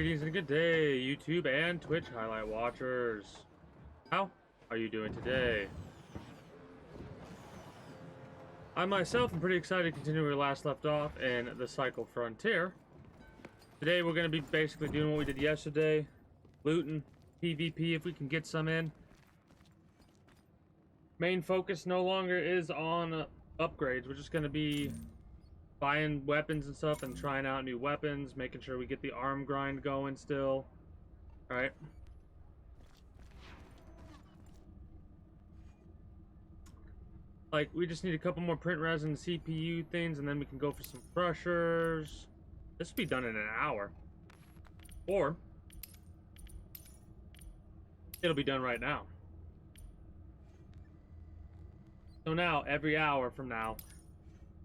Greetings and good day, YouTube and Twitch highlight watchers. How are you doing today? I myself am pretty excited to continue where we last left off in the Cycle Frontier. Today we're going to be basically doing what we did yesterday. Lootin, PvP if we can get some in. Main focus no longer is on upgrades. We're just going to be buying weapons and stuff and trying out new weapons, making sure we get the arm grind going still. Alright. Like, we just need a couple more print resin CPU things, and then we can go for some crushers. This will be done in an hour. Or, it'll be done right now. So now, every hour from now,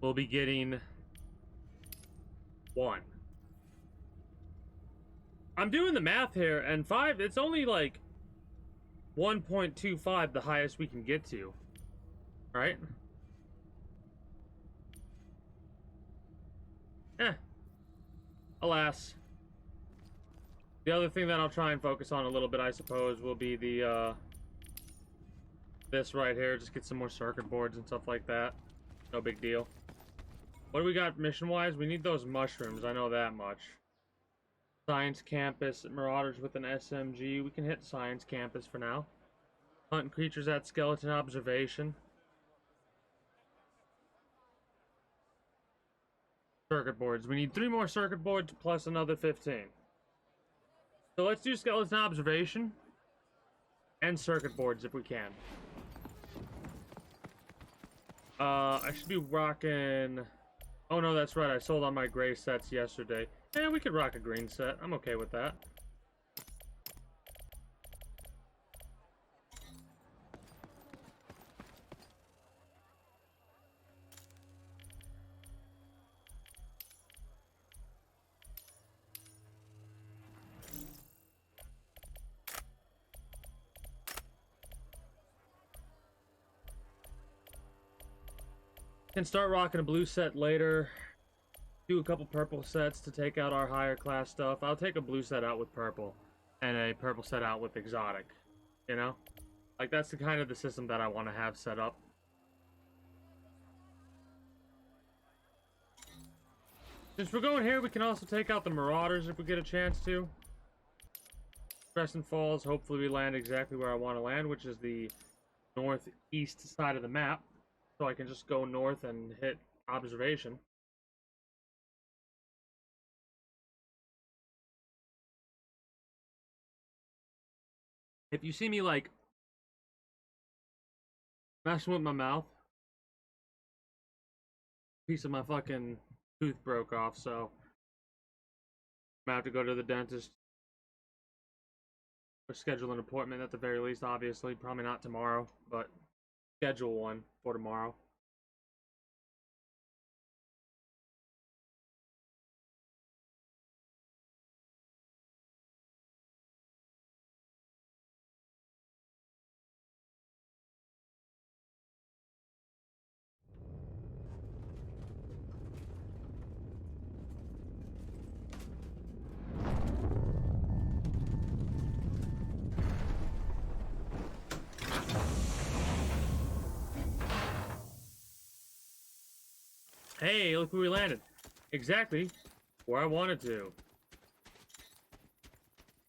we'll be getting one. I'm doing the math here, and 5, it's only like 1.25 the highest we can get to. Right? Alas. The other thing that I'll try and focus on a little bit, I suppose, will be the, this right here. Just get some more circuit boards and stuff like that. No big deal. What do we got mission-wise? We need those mushrooms, I know that much. Science Campus, Marauders with an SMG. We can hit Science Campus for now. Hunting creatures at Skeleton Observation. Circuit boards. We need 3 more circuit boards plus another 15. So let's do Skeleton Observation and circuit boards if we can. I should be rocking... Oh no, that's right. I sold all my gray sets yesterday. Yeah, we could rock a green set. I'm okay with that. Can start rocking a blue set later. Do a couple purple sets to take out our higher class stuff. I'll take a blue set out with purple and a purple set out with exotic. You know? Like, that's the kind of the system that I want to have set up. Since we're going here, we can also take out the Marauders if we get a chance to. Crescent Falls, hopefully we land exactly where I want to land, which is the northeast side of the map. So I can just go north and hit observation. If you see me, like, messing with my mouth, a piece of my fucking tooth broke off, so I'm gonna have to go to the dentist or schedule an appointment at the very least, obviously. Probably not tomorrow, but schedule one for tomorrow. Hey, look where we landed. Exactly where I wanted to.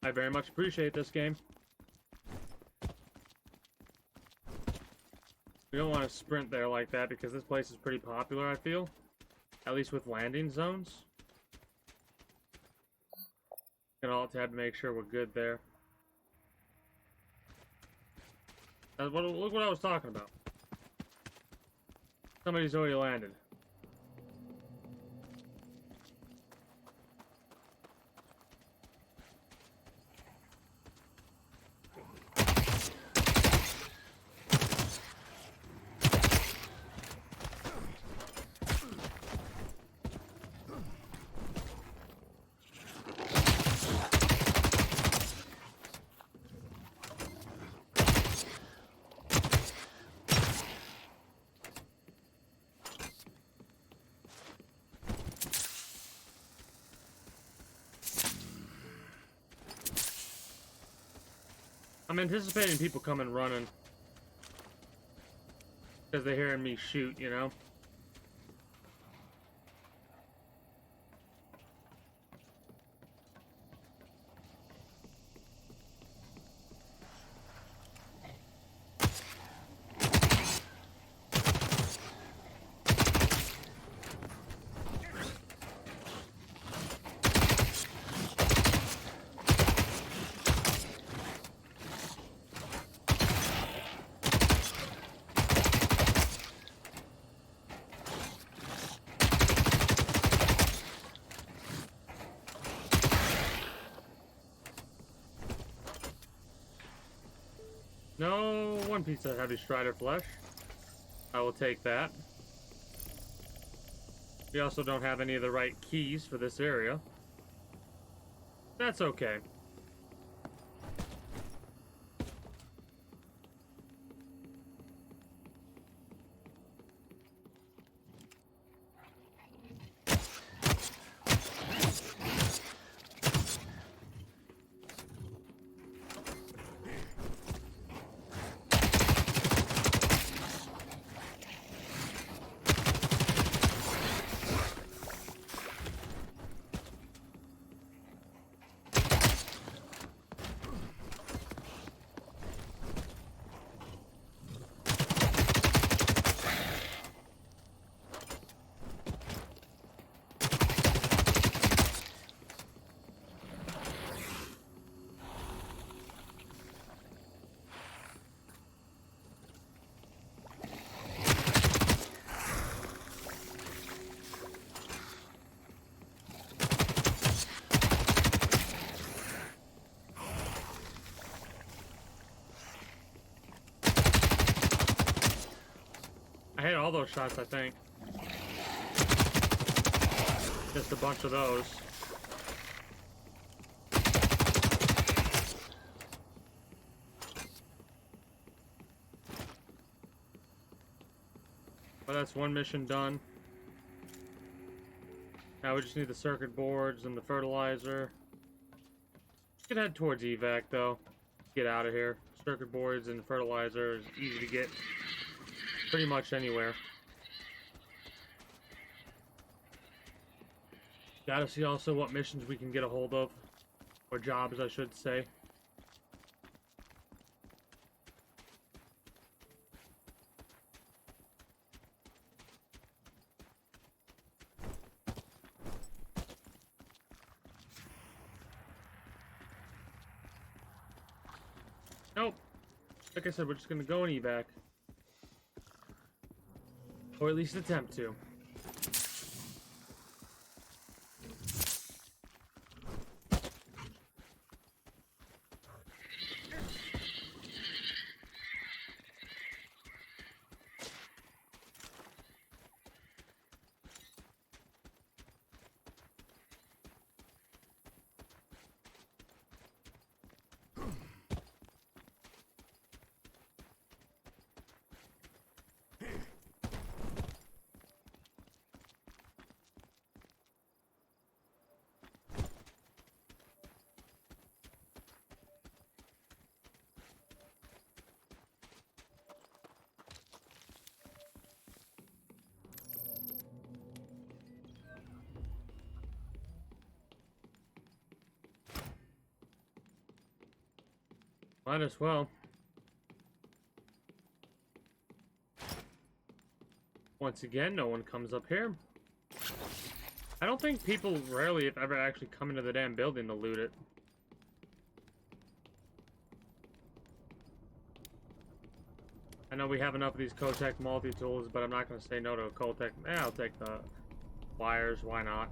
I very much appreciate this game. We don't want to sprint there like that because this place is pretty popular, I feel. At least with landing zones. Get alt tab to make sure we're good there. Look what I was talking about. Somebody's already landed. I'm anticipating people coming running. Because they're hearing me shoot, you know? No, one piece of heavy strider flesh. I will take that. We also don't have any of the right keys for this area. That's okay. I hit all those shots, I think. Just a bunch of those. Well, that's one mission done. Now we just need the circuit boards and the fertilizer. We can head towards evac, though. Get out of here. Circuit boards and fertilizer is easy to get pretty much anywhere. Gotta see also what missions we can get a hold of. Or jobs, I should say. Nope. Like I said, we're just gonna go and evac. Or at least attempt to. Might as well. Once again, no one comes up here. I don't think people rarely, if ever, actually come into the damn building to loot it. I know we have enough of these Kotek multi-tools, but I'm not going to say no to a Kotek. I'll take the wires, why not?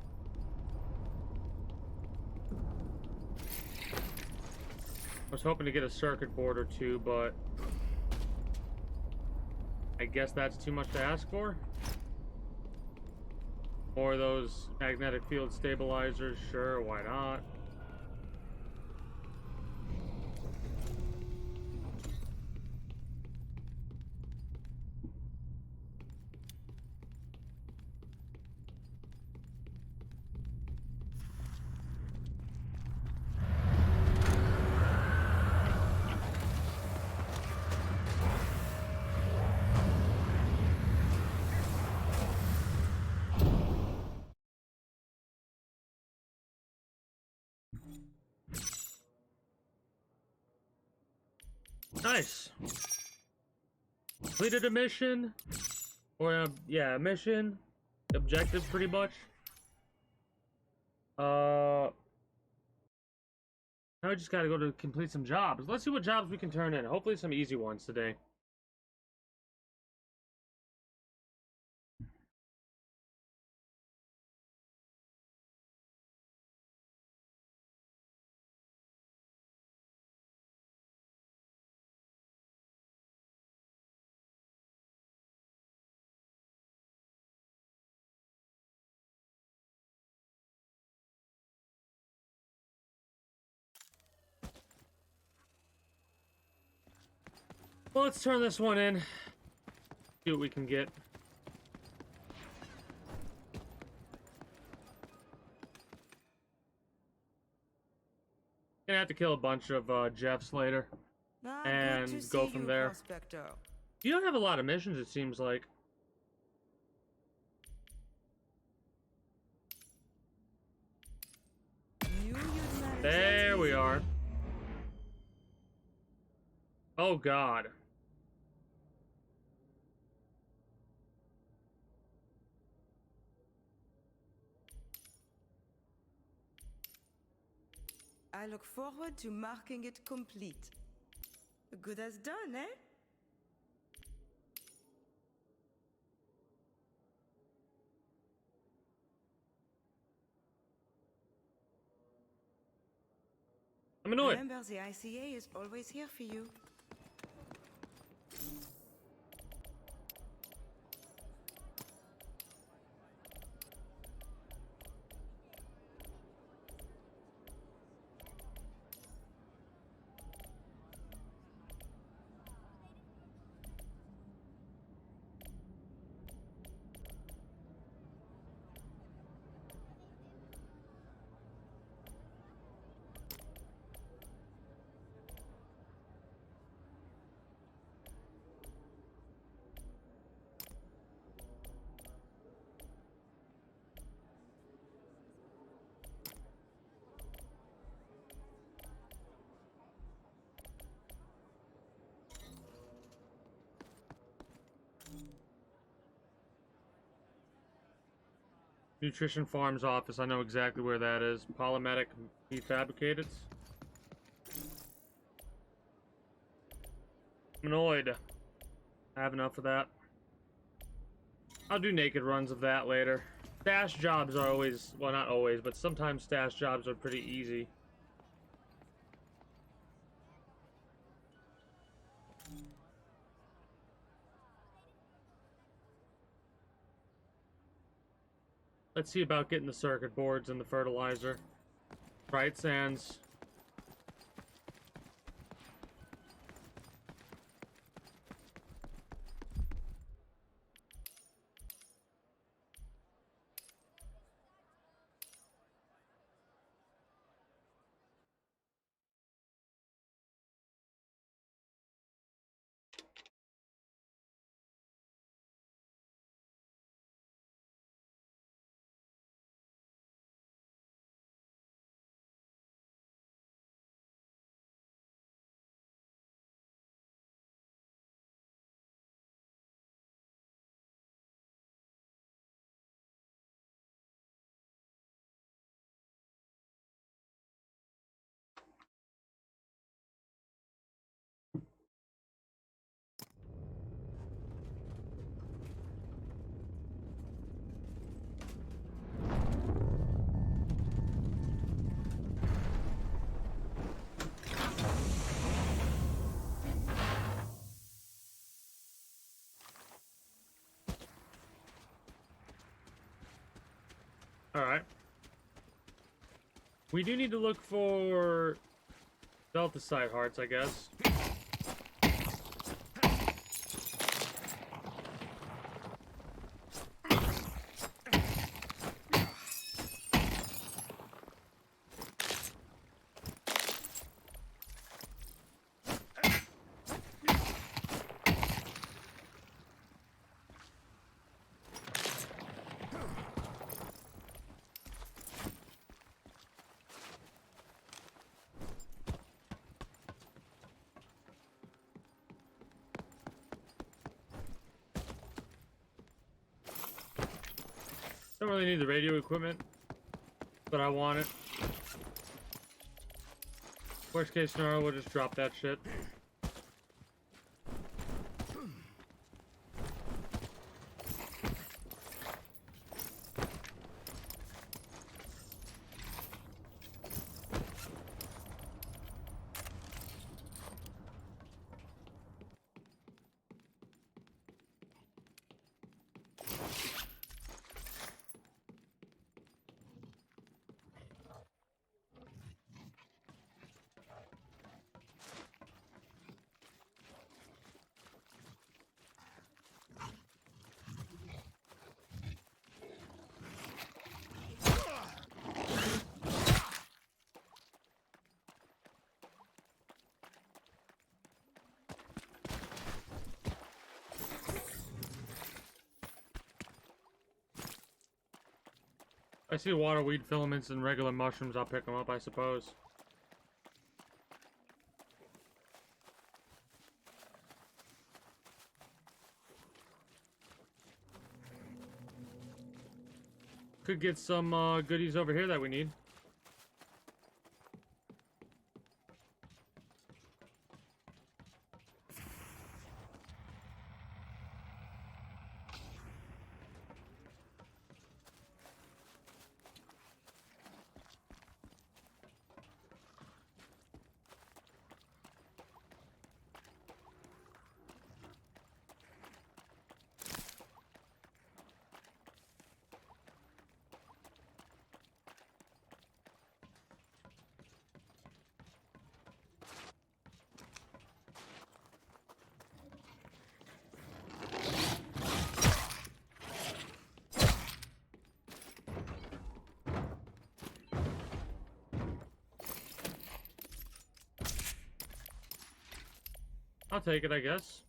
I was hoping to get a circuit board or two, but I guess that's too much to ask for. Or those magnetic field stabilizers, sure, why not? Nice. Completed a mission. Or, yeah, a mission. Objective, pretty much. Now we just gotta go to complete some jobs. Let's see what jobs we can turn in. Hopefully some easy ones today. Well, let's turn this one in. See what we can get. Gonna have to kill a bunch of Jeffs later. And go from there. You don't have a lot of missions, it seems like. There we are. Oh god. I look forward to marking it complete. Good as done, eh? I'm annoyed. Remember, the ICA is always here for you. Nutrition Farms office, I know exactly where that is. Polymetic prefabricated. I'm annoyed. I have enough of that. I'll do naked runs of that later. Stash jobs are always, well, not always, but sometimes stash jobs are pretty easy. Let's see about getting the circuit boards and the fertilizer. Bright sands. Alright. We do need to look for Delta site hearts, I guess. Don't really need the radio equipment, but I want it. Worst case scenario, we'll just drop that shit. I see waterweed filaments and regular mushrooms, I'll pick them up, I suppose. Could get some goodies over here that we need. I'll take it, I guess.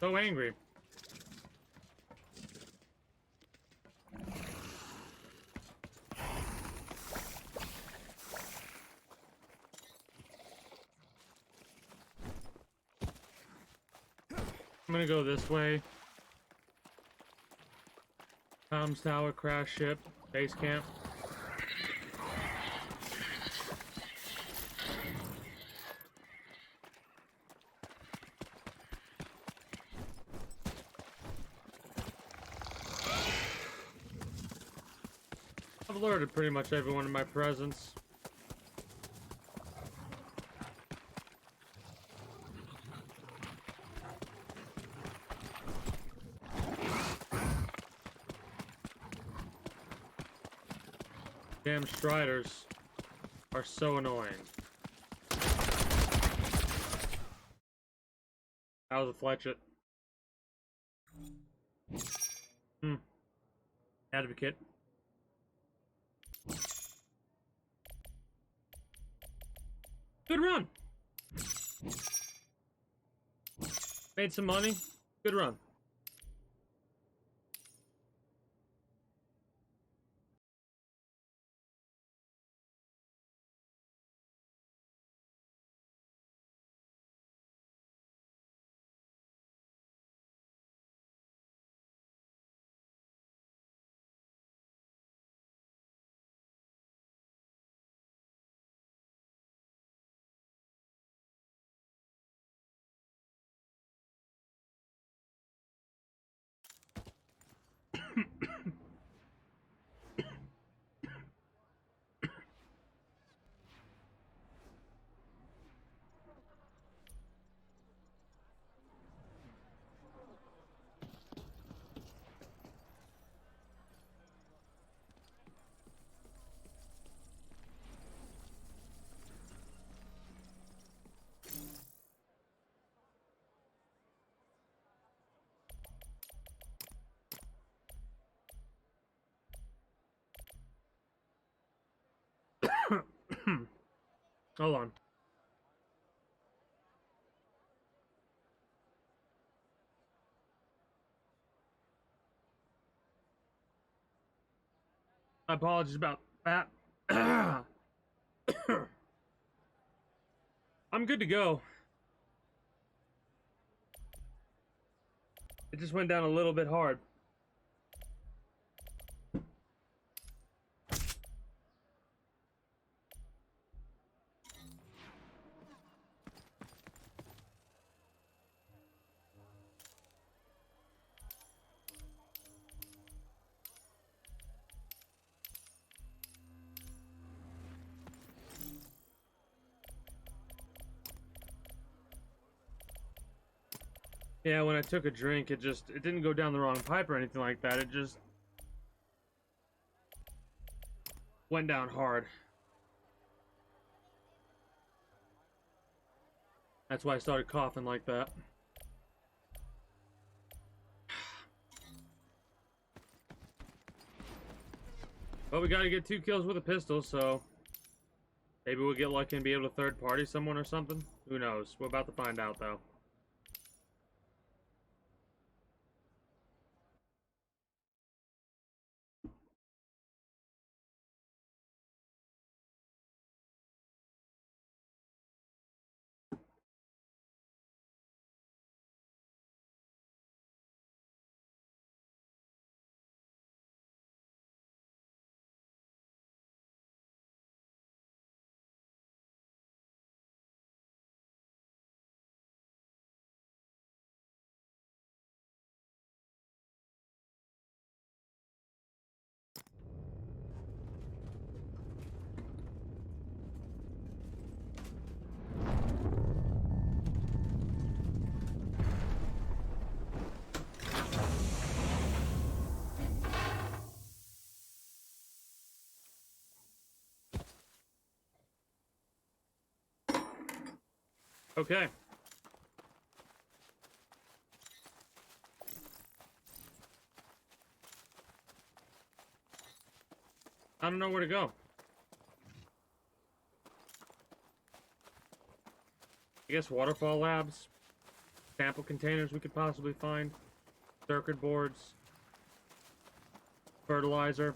So angry. I'm gonna go this way. Comms tower, crash ship, base camp. I've alerted pretty much everyone in my presence. Damn Striders are so annoying. That was a fletchet. Advocate. Good run. Made some money. Good run. Hold on. My apologies about that. I'm good to go. It just went down a little bit hard. Yeah, when I took a drink, it didn't go down the wrong pipe or anything like that. It just went down hard. That's why I started coughing like that. But we gotta get 2 kills with a pistol, so maybe we'll get lucky and be able to third party someone or something. Who knows? We're about to find out, though. Okay. I don't know where to go. I guess waterfall labs, sample containers we could possibly find, circuit boards, fertilizer.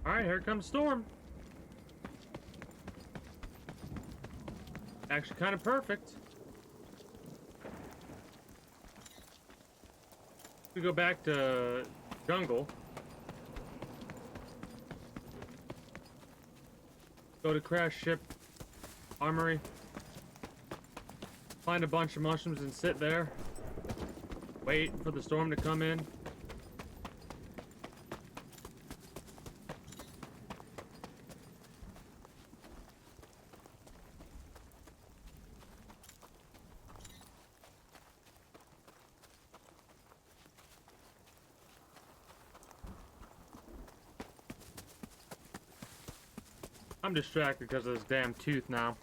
Alright, here comes Storm. Actually kind of perfect. We go back to jungle. Go to crash ship armory. Find a bunch of mushrooms and sit there. Wait for the storm to come in. I'm distracted because of this damn tooth now.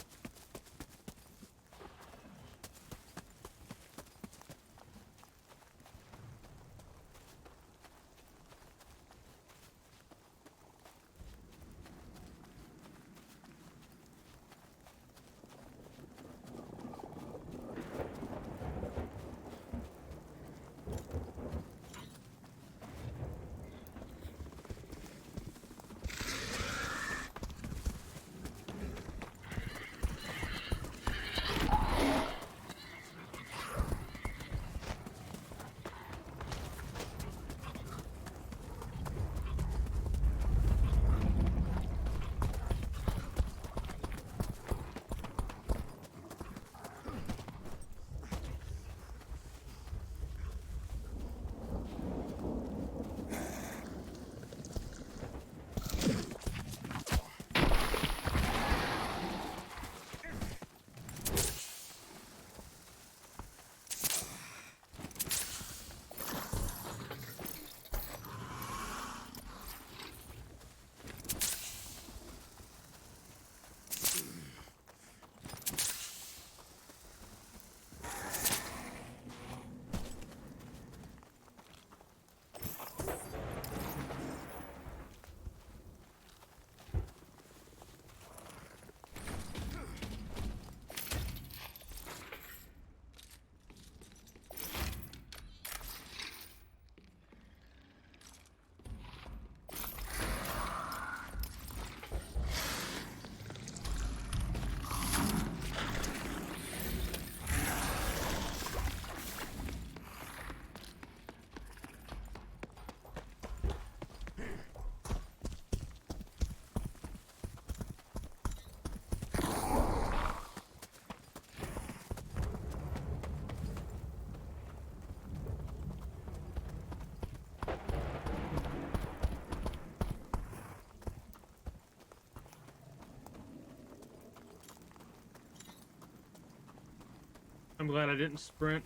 I'm glad I didn't sprint.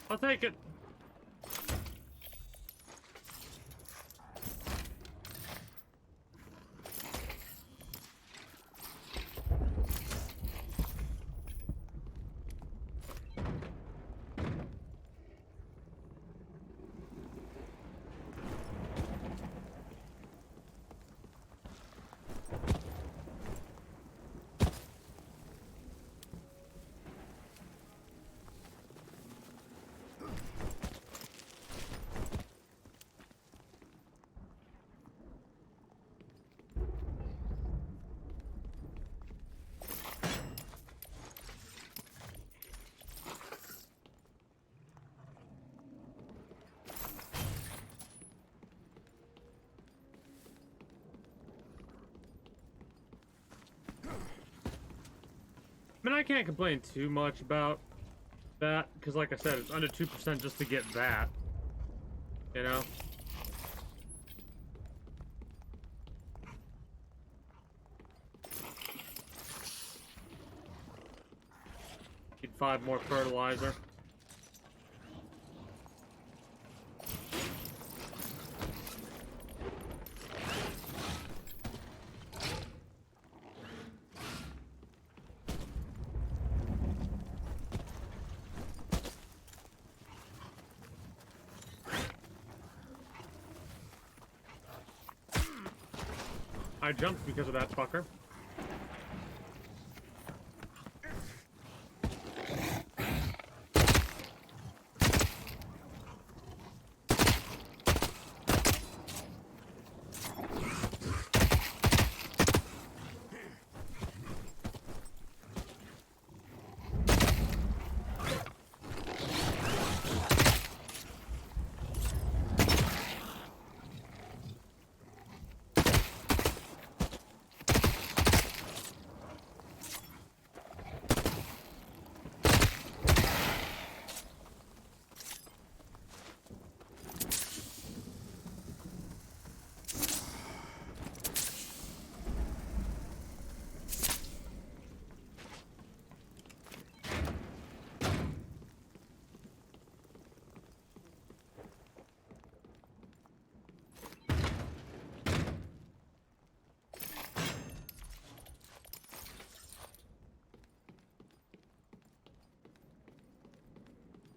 I'll take it. I mean, I can't complain too much about that, because like I said, it's under 2% just to get that, you know? Need 5 more fertilizer. I jumped because of that fucker.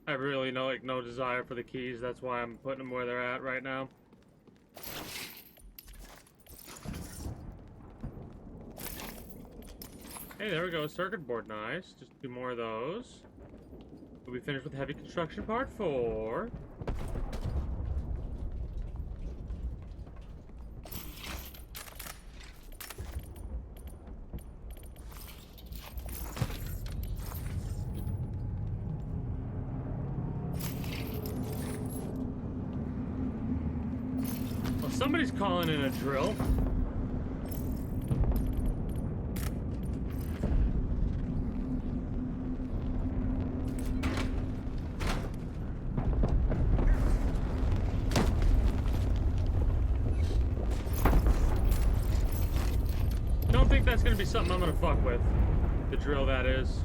I really no desire for the keys. That's why I'm putting them where they're at right now. Hey, there we go. Circuit board, nice. Just 2 more of those. We'll be finished with heavy construction part 4. Somebody's calling in a drill. that's gonna be something I'm gonna fuck with. The drill, that is.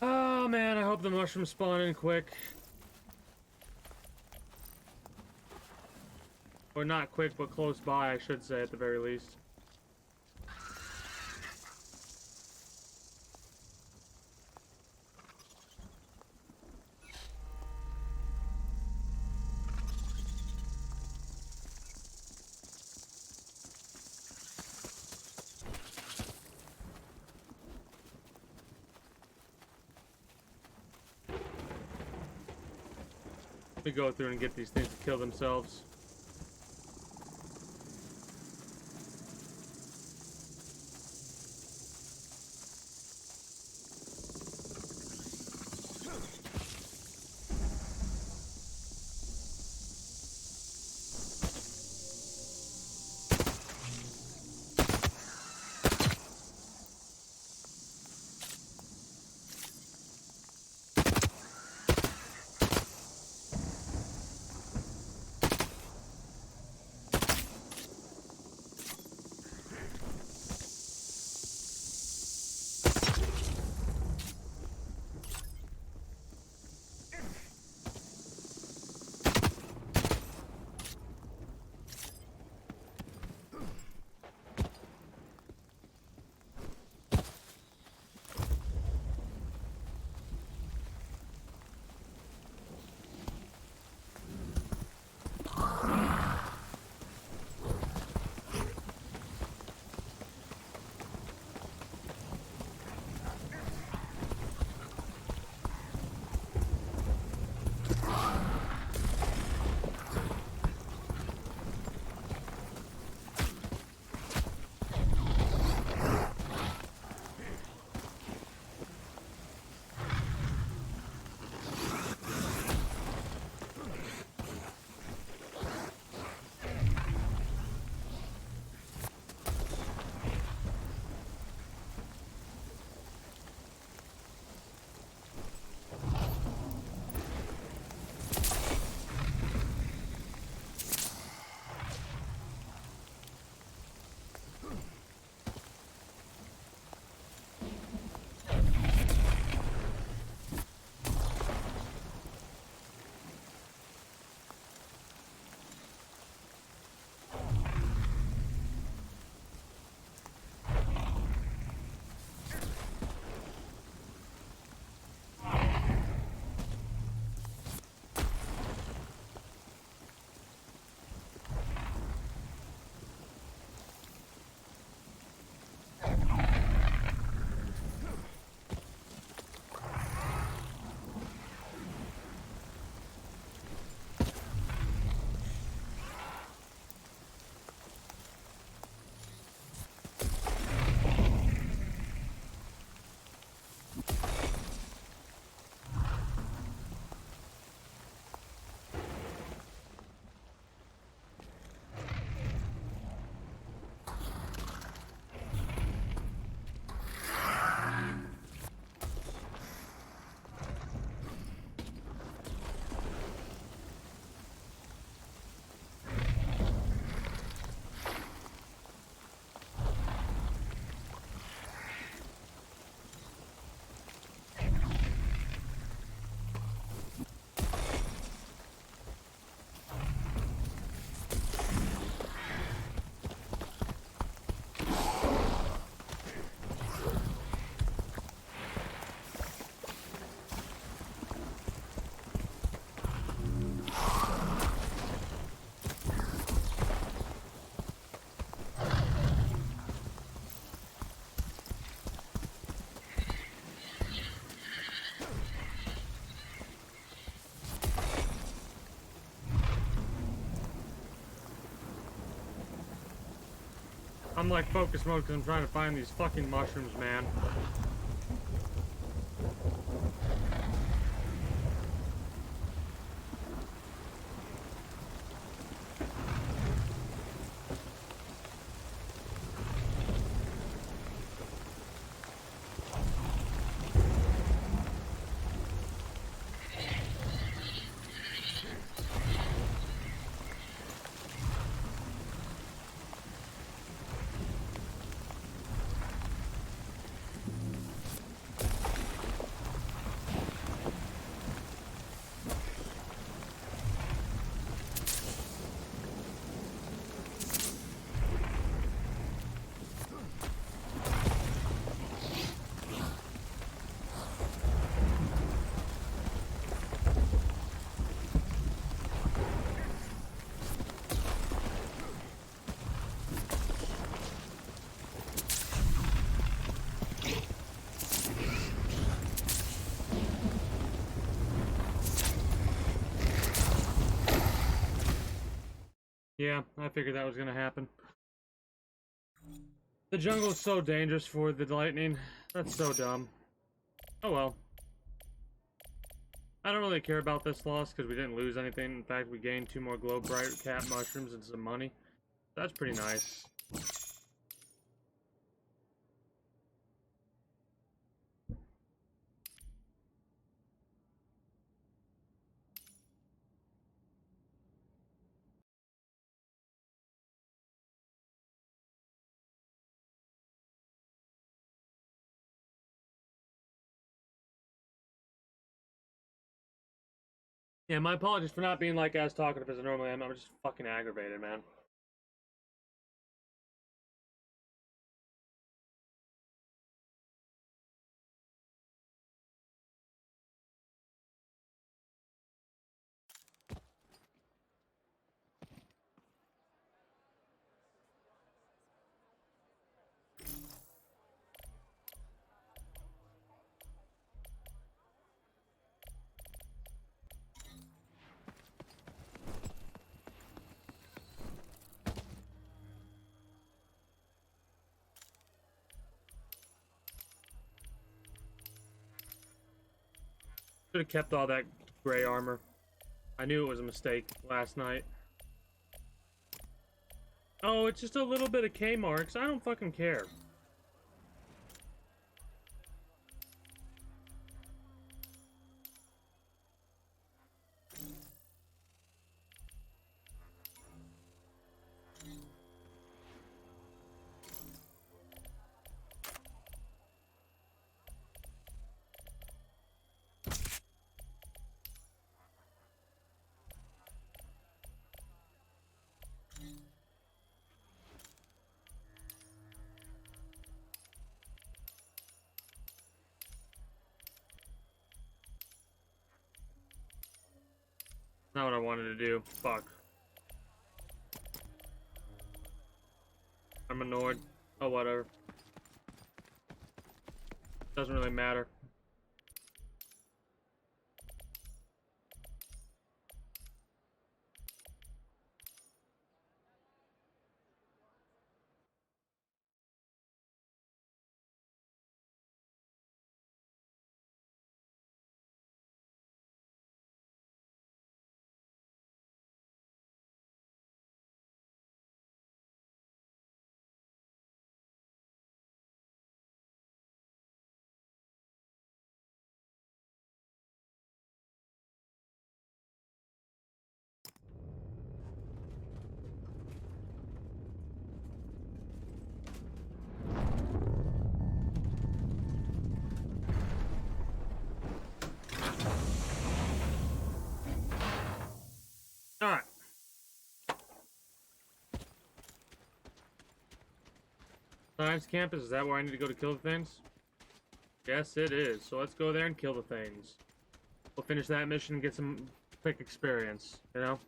Oh man, I hope the mushrooms spawn in quick. Or not quick, but close by, I should say, at the very least. Let me go through and get these things to kill themselves. I'm like focus mode because I'm trying to find these fucking mushrooms, man. Yeah, I figured that was gonna happen. The jungle is so dangerous for the lightning. That's so dumb. Oh well. I don't really care about this loss because we didn't lose anything. In fact, we gained 2 more glow bright cat mushrooms and some money. That's pretty nice. Yeah, my apologies for not being like as talkative as I normally am. I'm just fucking aggravated, man. Should have kept all that gray armor. I knew it was a mistake last night. Oh, it's just a little bit of K marks. I don't fucking care. Not what I wanted to do. Fuck. I'm annoyed. Oh, whatever. Doesn't really matter. Alright. Science campus, is that where I need to go to kill the things? Yes, it is. So let's go there and kill the things. We'll finish that mission and get some quick experience, you know?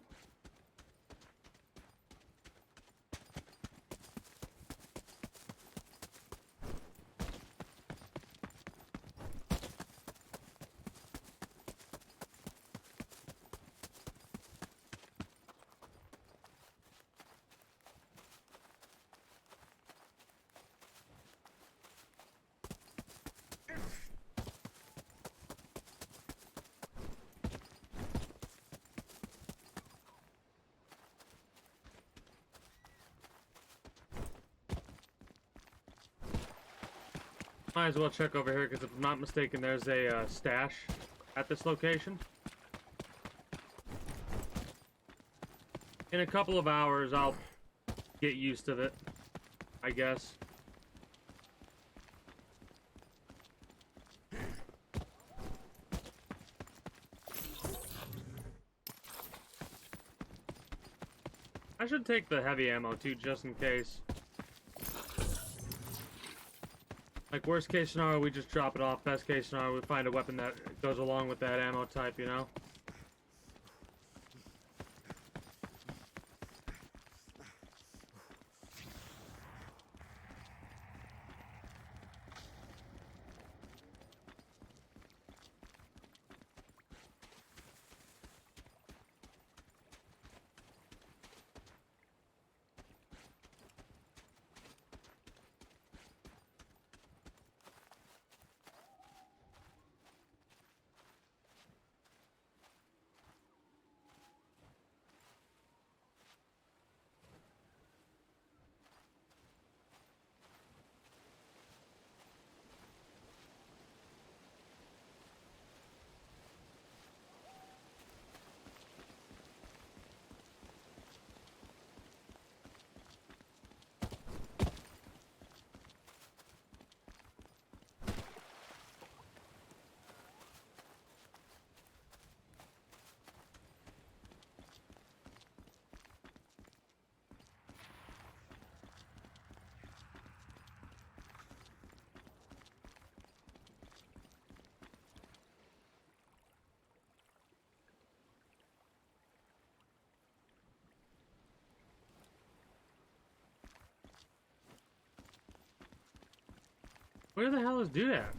Might as well check over here, because if I'm not mistaken, there's a stash at this location. In a couple of hours, I'll get used to it, I guess. I should take the heavy ammo too, just in case. Like, worst case scenario, we just drop it off. Best case scenario, we find a weapon that goes along with that ammo type, you know? Where the hell is dude at?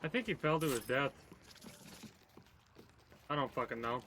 I think he fell to his death. I don't fucking know.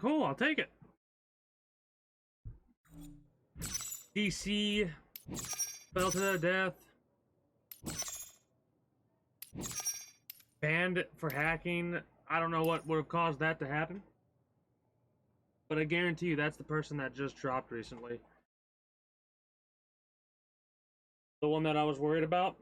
Cool, I'll take it. DC, fell to their death. Banned for hacking. I don't know what would have caused that to happen. But I guarantee you that's the person that just dropped recently. The one that I was worried about.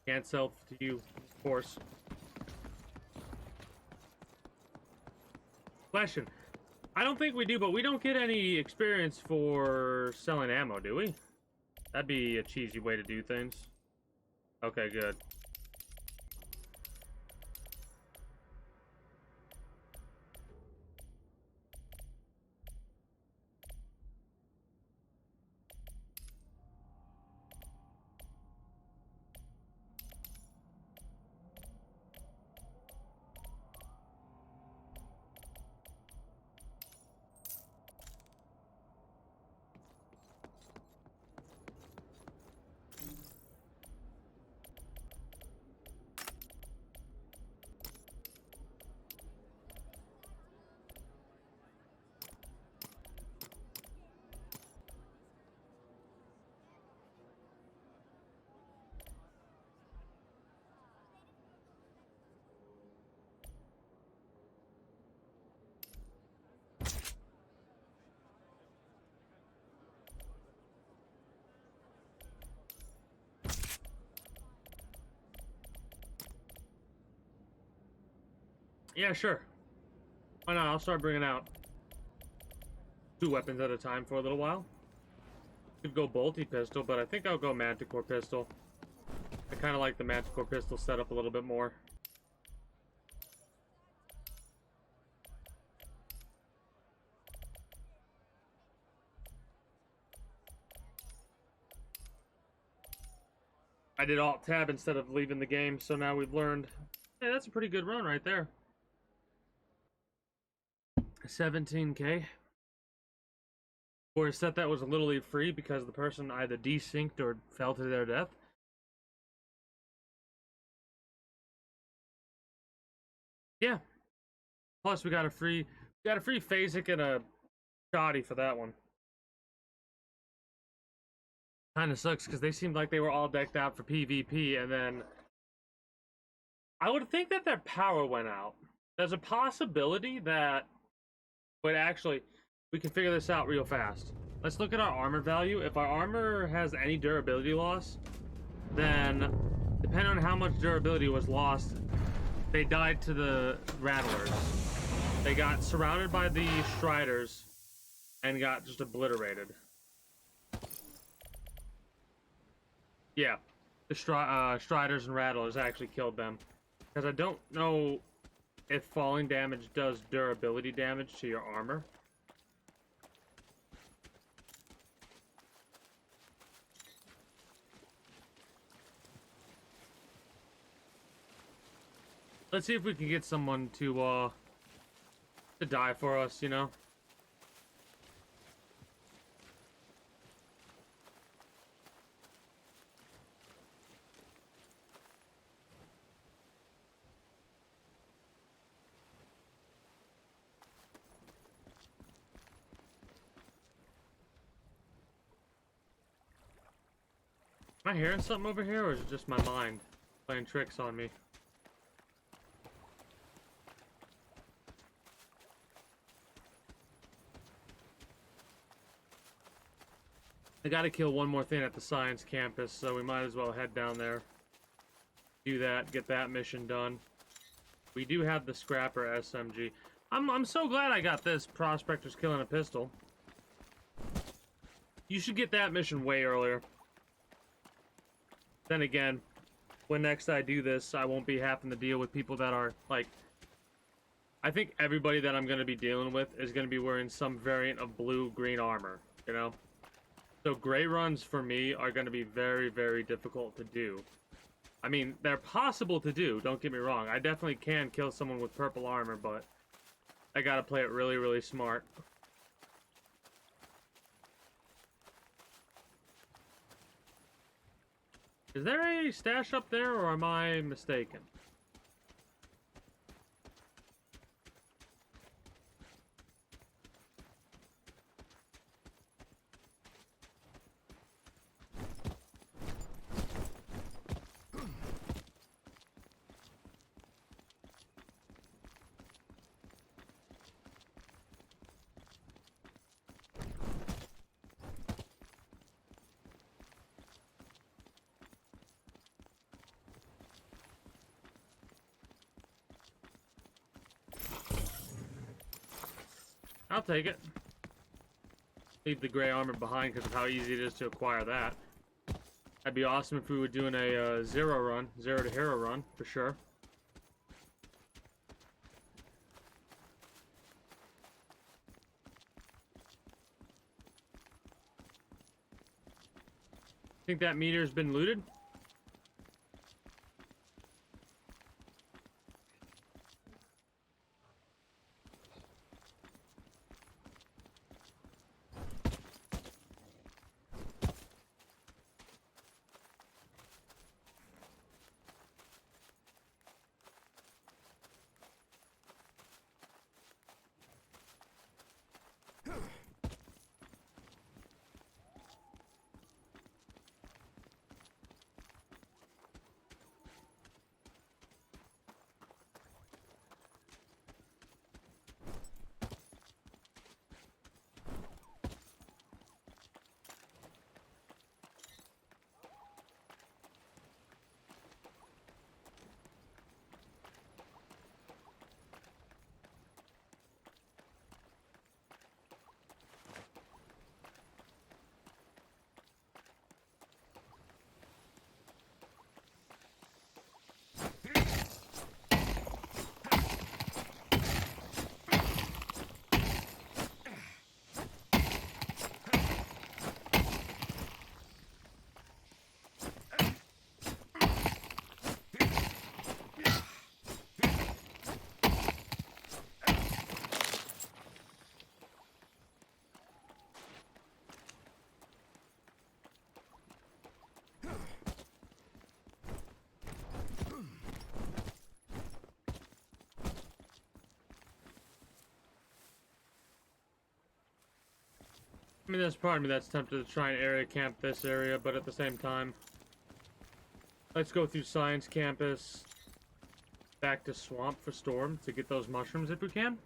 Can't sell to you, of course. Question. I don't think we do, but we don't get any experience for selling ammo, do we? That'd be a cheesy way to do things. Okay, good. Yeah, sure. Why not? I'll start bringing out 2 weapons at a time for a little while. Could go bolty pistol, but I think I'll go manticore pistol. I kind of like the manticore pistol setup a little bit more. I did Alt-Tab instead of leaving the game, so now we've learned. Hey, that's a pretty good run right there. 17k. For a set that was literally free because the person either desynced or fell to their death. Yeah. Plus we got a free phasic and a shoddy for that one. Kind of sucks because they seemed like they were all decked out for PvP, and then I would think that their power went out. There's a possibility that, but actually, we can figure this out real fast. Let's look at our armor value. If our armor has any durability loss, then depending on how much durability was lost, they died to the rattlers. They got surrounded by the striders and got just obliterated. Yeah, the striders and rattlers actually killed them. Because I don't know if falling damage does durability damage to your armor. Let's see if we can get someone to die for us, you know? Am I hearing something over here, or is it just my mind playing tricks on me? I gotta kill one more thing at the science campus, so we might as well head down there. Do that, get that mission done. We do have the scrapper SMG. I'm so glad I got this Prospector's killing a pistol. You should get that mission way earlier. Then again, when next I do this, I won't be having to deal with people that are, like... I think everybody that I'm going to be dealing with is going to be wearing some variant of blue-green armor, you know? So gray runs, for me, are going to be very, very difficult to do. I mean, they're possible to do, don't get me wrong. I definitely can kill someone with purple armor, but I gotta play it really, really smart. Is there a stash up there, or am I mistaken? I'll take it. Leave the gray armor behind because of how easy it is to acquire that. That'd be awesome if we were doing a zero to hero run, for sure. Think that meter's been looted? I mean, there's part of me that's tempted to try and area camp this area, but at the same time, let's go through Science Campus, back to Swamp for Storm to get those mushrooms if we can.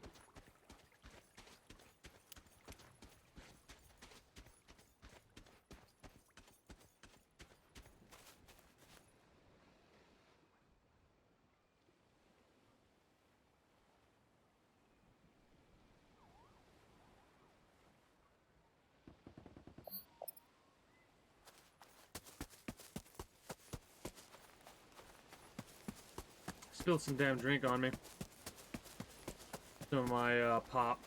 Spilled some damn drink on me. Some of my pop.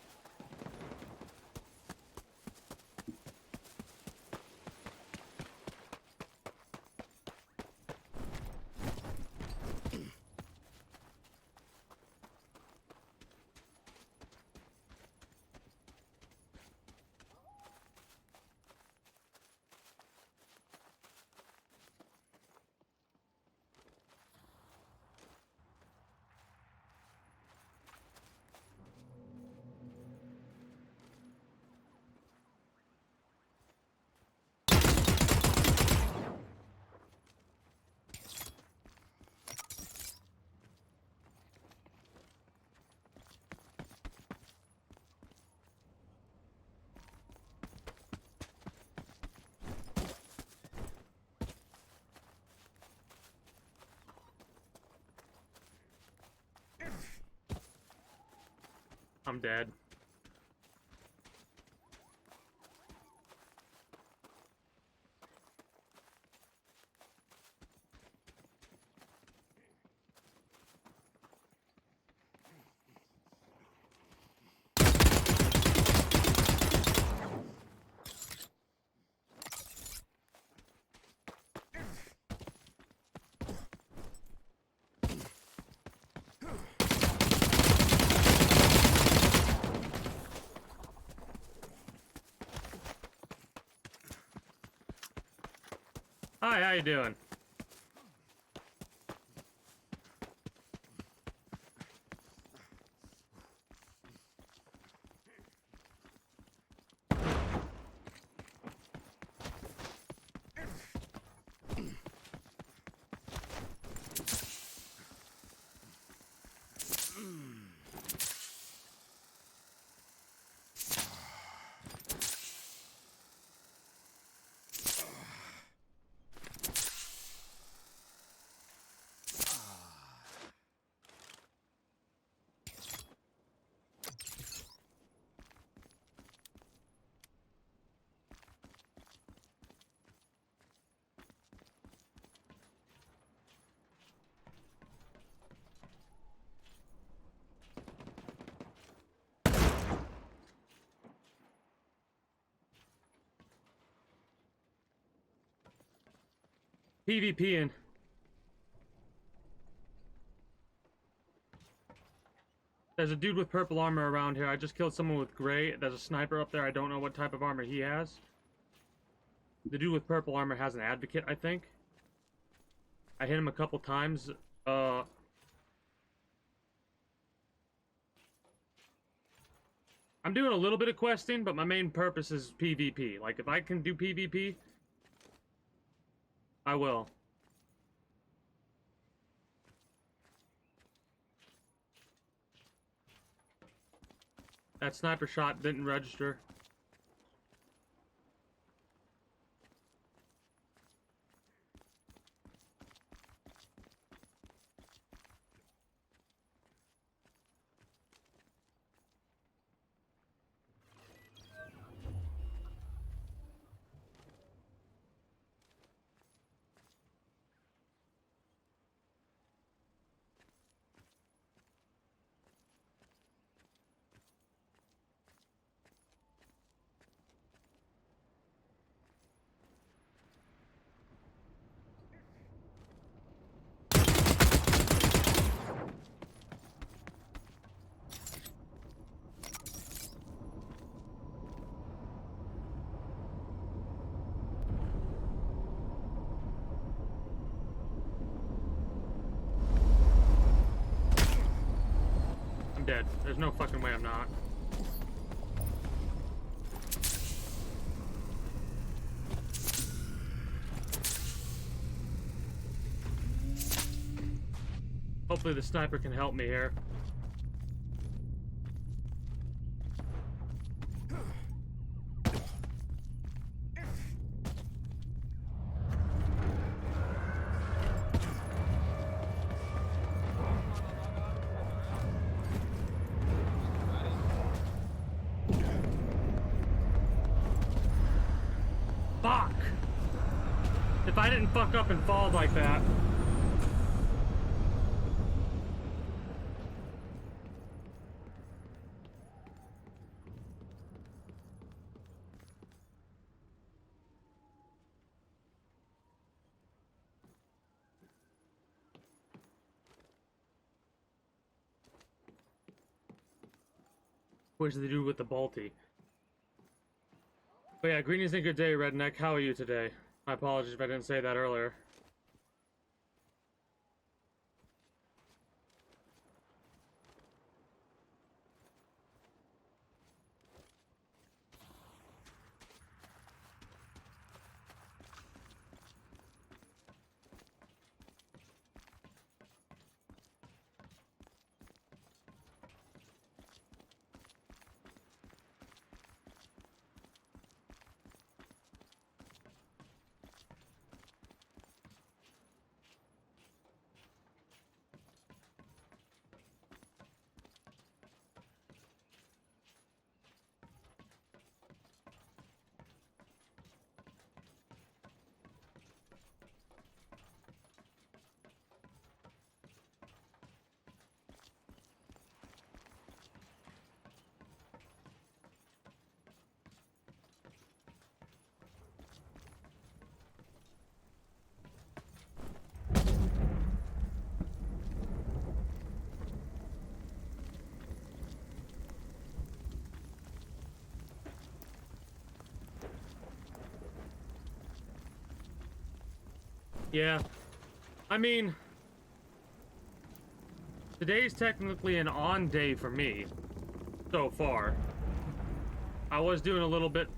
I'm dead. Hi, how you doing? PvPing. There's a dude with purple armor around here. I just killed someone with gray. There's a sniper up there. I don't know what type of armor he has. The dude with purple armor has an advocate, I think. I hit him a couple times. I'm doing a little bit of questing, but my main purpose is PvP. Like, if I can do PvP, I will. That sniper shot didn't register. I'm dead. There's no fucking way I'm not. Hopefully the sniper can help me here. Fuck! If I didn't fuck up and fall like that. Where's the dude with the Balti? But yeah, greetings and good day, Redneck. How are you today? My apologies if I didn't say that earlier. Yeah. I mean, today's technically an on day for me so far. I was doing a little bit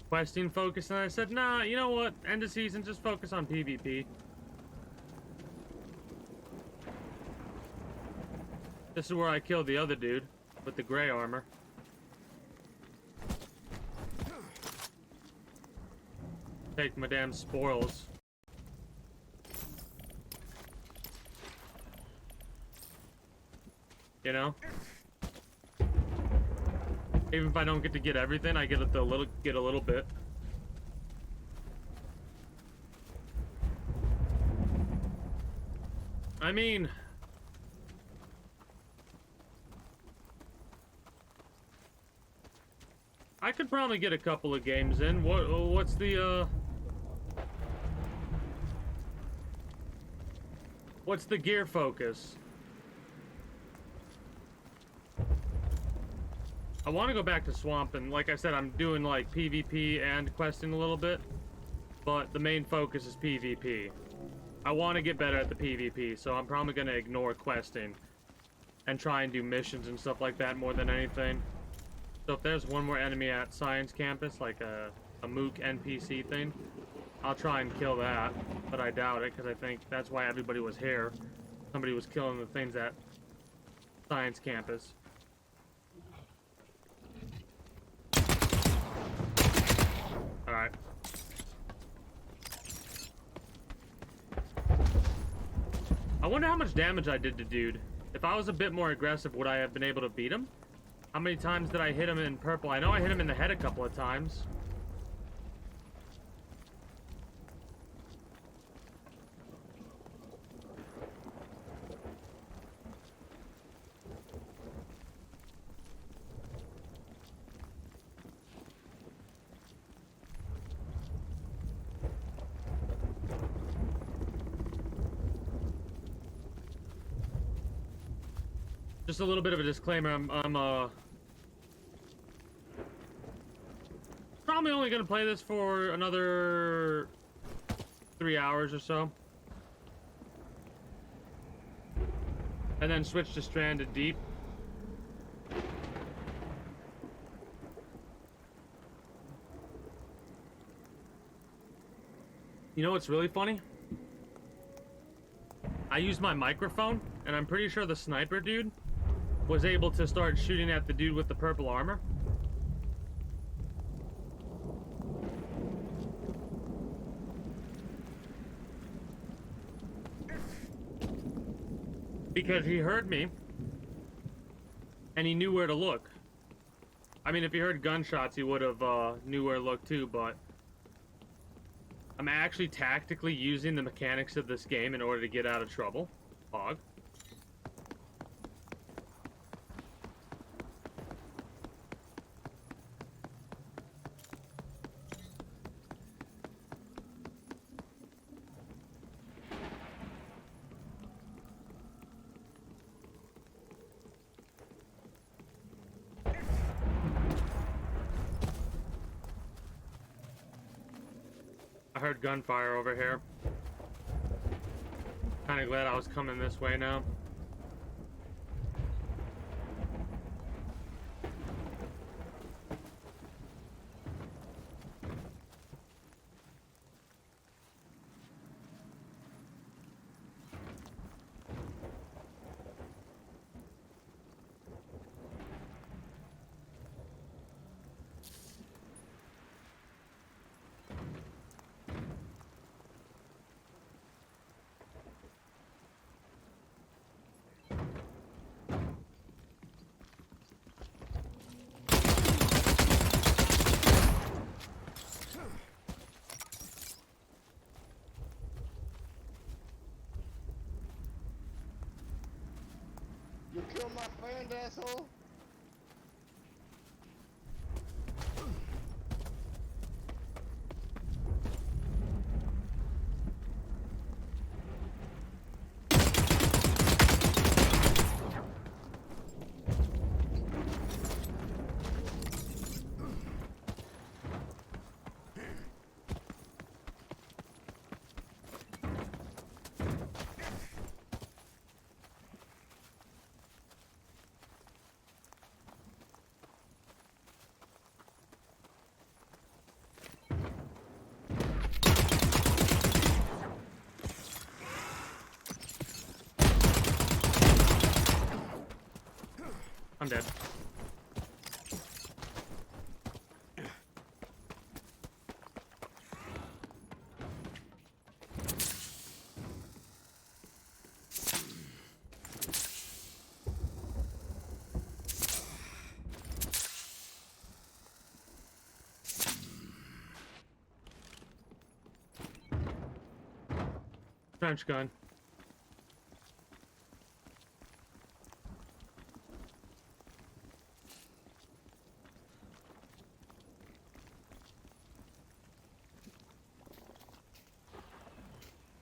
questing focus, and I said, nah, you know what? End of season, just focus on PvP. This is where I killed the other dude with the gray armor. Take my damn spoils. You know? Even if I don't get to get everything, I get a little bit. I mean, I could probably get a couple of games in. What's the gear focus? I want to go back to Swamp, and like I said, I'm doing like PvP and questing a little bit, but the main focus is PvP. I want to get better at the PvP, so I'm probably going to ignore questing and try and do missions and stuff like that more than anything. So if there's one more enemy at Science Campus, like a Mook NPC thing, I'll try and kill that, but I doubt it, because I think that's why everybody was here. Somebody was killing the things at Science Campus. Alright. I wonder how much damage I did to dude. If I was a bit more aggressive, would I have been able to beat him? How many times did I hit him in purple? I know I hit him in the head a couple of times. Just a little bit of a disclaimer, I'm probably only gonna play this for another 3 hours or so. And then switch to Stranded Deep. You know what's really funny? I used my microphone, and I'm pretty sure the sniper dude was able to start shooting at the dude with the purple armor. Because he heard me, and he knew where to look. I mean, if he heard gunshots, he would have knew where to look too, but I'm actually tactically using the mechanics of this game in order to get out of trouble. Hog. I heard gunfire over here. Kinda glad I was coming this way now. You killed my friend, asshole. I'm dead. Trench gun.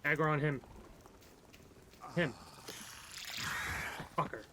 Aggro on him. Him. Fucker.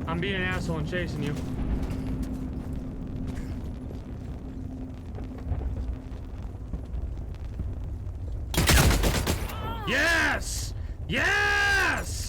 I'm being an asshole and chasing you. Yes! Yes!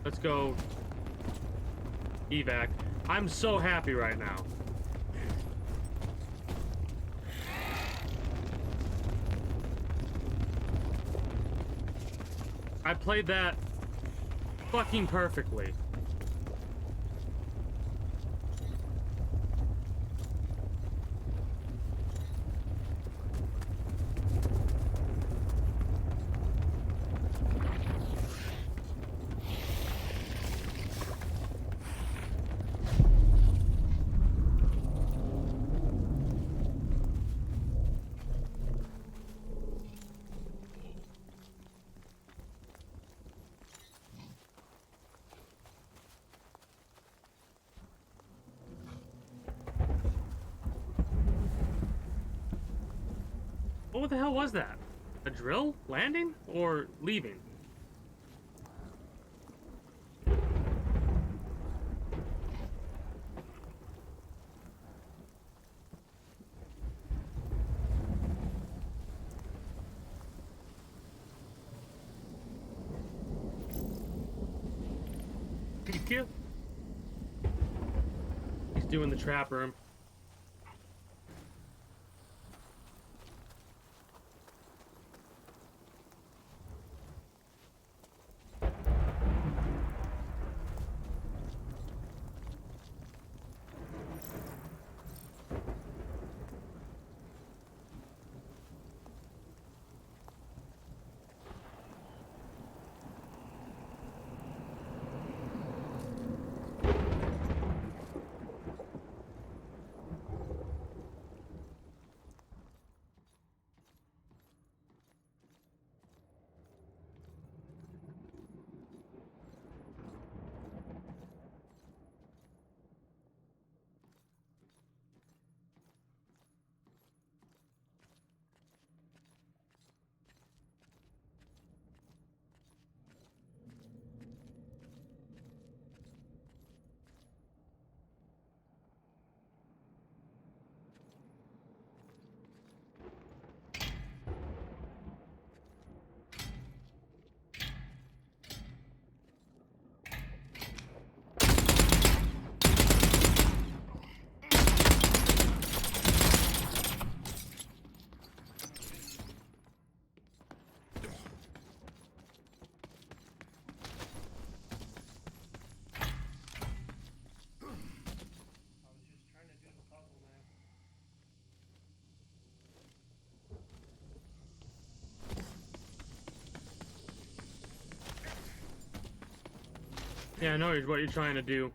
Let's go evac. I'm so happy right now. I played that fucking perfectly. What the hell was that? A drill? Landing? Or leaving? PQ? He's doing the trap room. Yeah, I know what you're trying to do.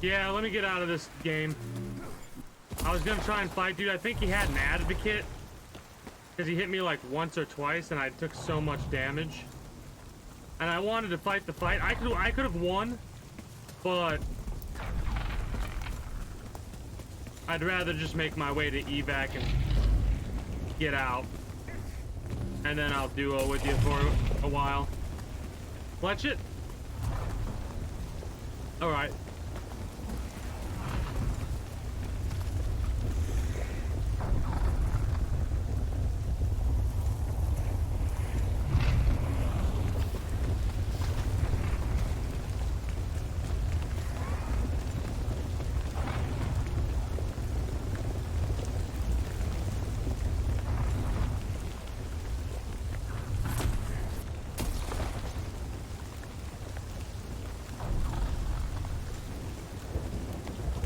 Yeah, let me get out of this game. I was gonna try and fight, dude. I think he hadn't added the kit because he hit me like once or twice, and I took so much damage. And I wanted to fight the fight. I could have won, but I'd rather just make my way to evac and get out, and then I'll duo with you for a while. Fletch it. All right.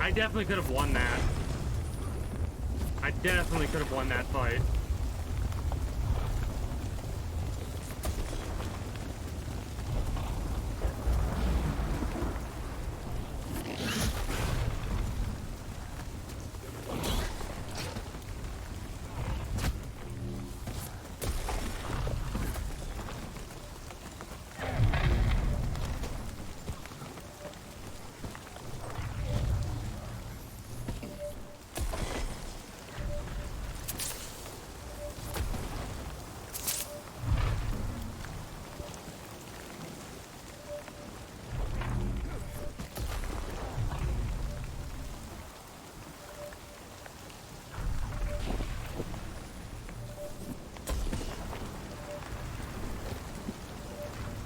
I definitely could have won that. I definitely could have won that fight.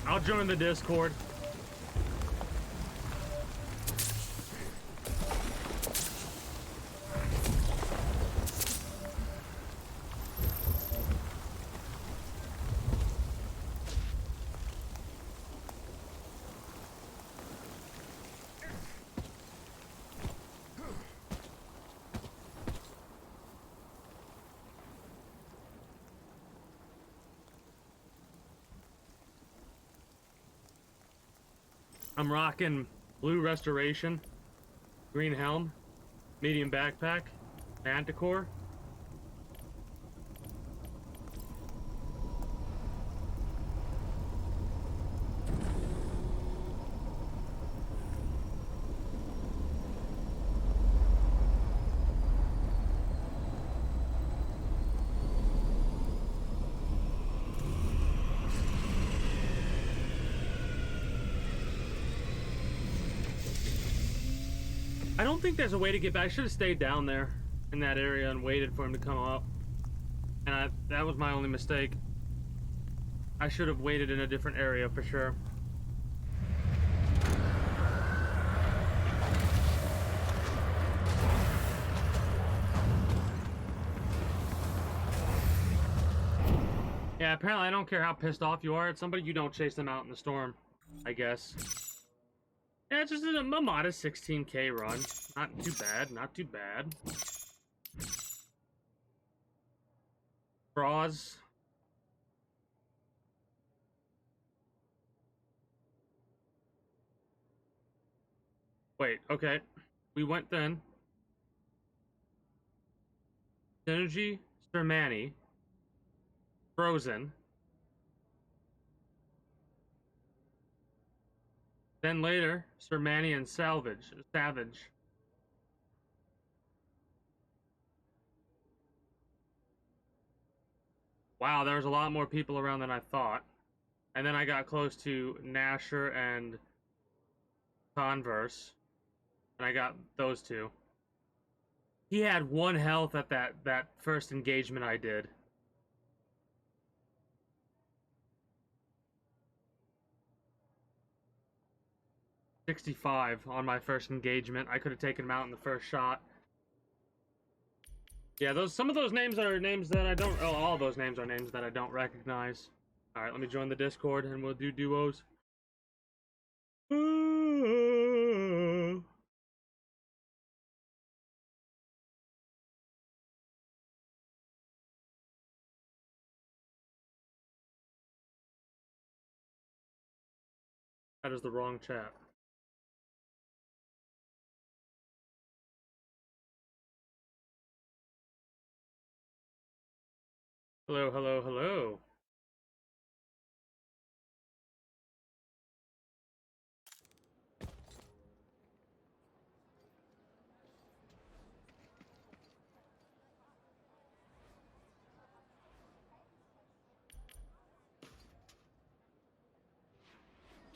I'll join the Discord. I'm rocking blue restoration, green helm, medium backpack, manticore. I don't think there's a way to get back. I should have stayed down there in that area and waited for him to come up. And that was my only mistake. I should have waited in a different area for sure. Yeah, apparently I don't care how pissed off you are at somebody, you don't chase them out in the storm, I guess. Yeah, it's just a modest 16k run. Not too bad, not too bad. Draws. Wait, okay. We went then. Synergy, Sermani, Frozen. Then later, Sermani and Savage. Wow, there was a lot more people around than I thought. And then I got close to Nasher and Converse. And I got those two. He had 1 health at that first engagement I did. $65 on my first engagement. I could have taken him out in the first shot. Yeah, some of those names are names that I don't. Oh, all those names are names that I don't recognize. All right, let me join the Discord and we'll do duos. That is the wrong chat. Hello, hello, hello.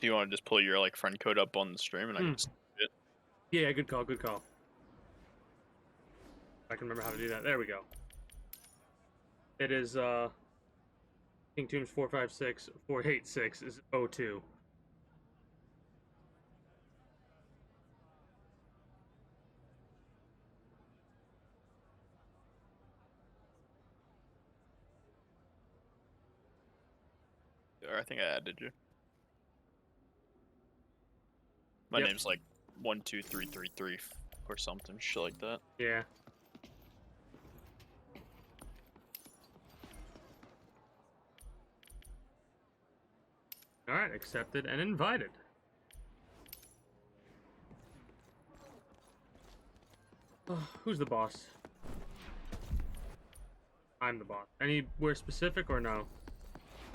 Do you want to just pull your like friend code up on the stream and I can just do it? Yeah, good call, good call. I can remember how to do that. There we go. It is King Tombs 456 486 is 02. Or I think I added you. My Yep. name's like 12333 or something, shit like that. Yeah. Alright, accepted and invited. Who's the boss? I'm the boss. Anywhere specific or no?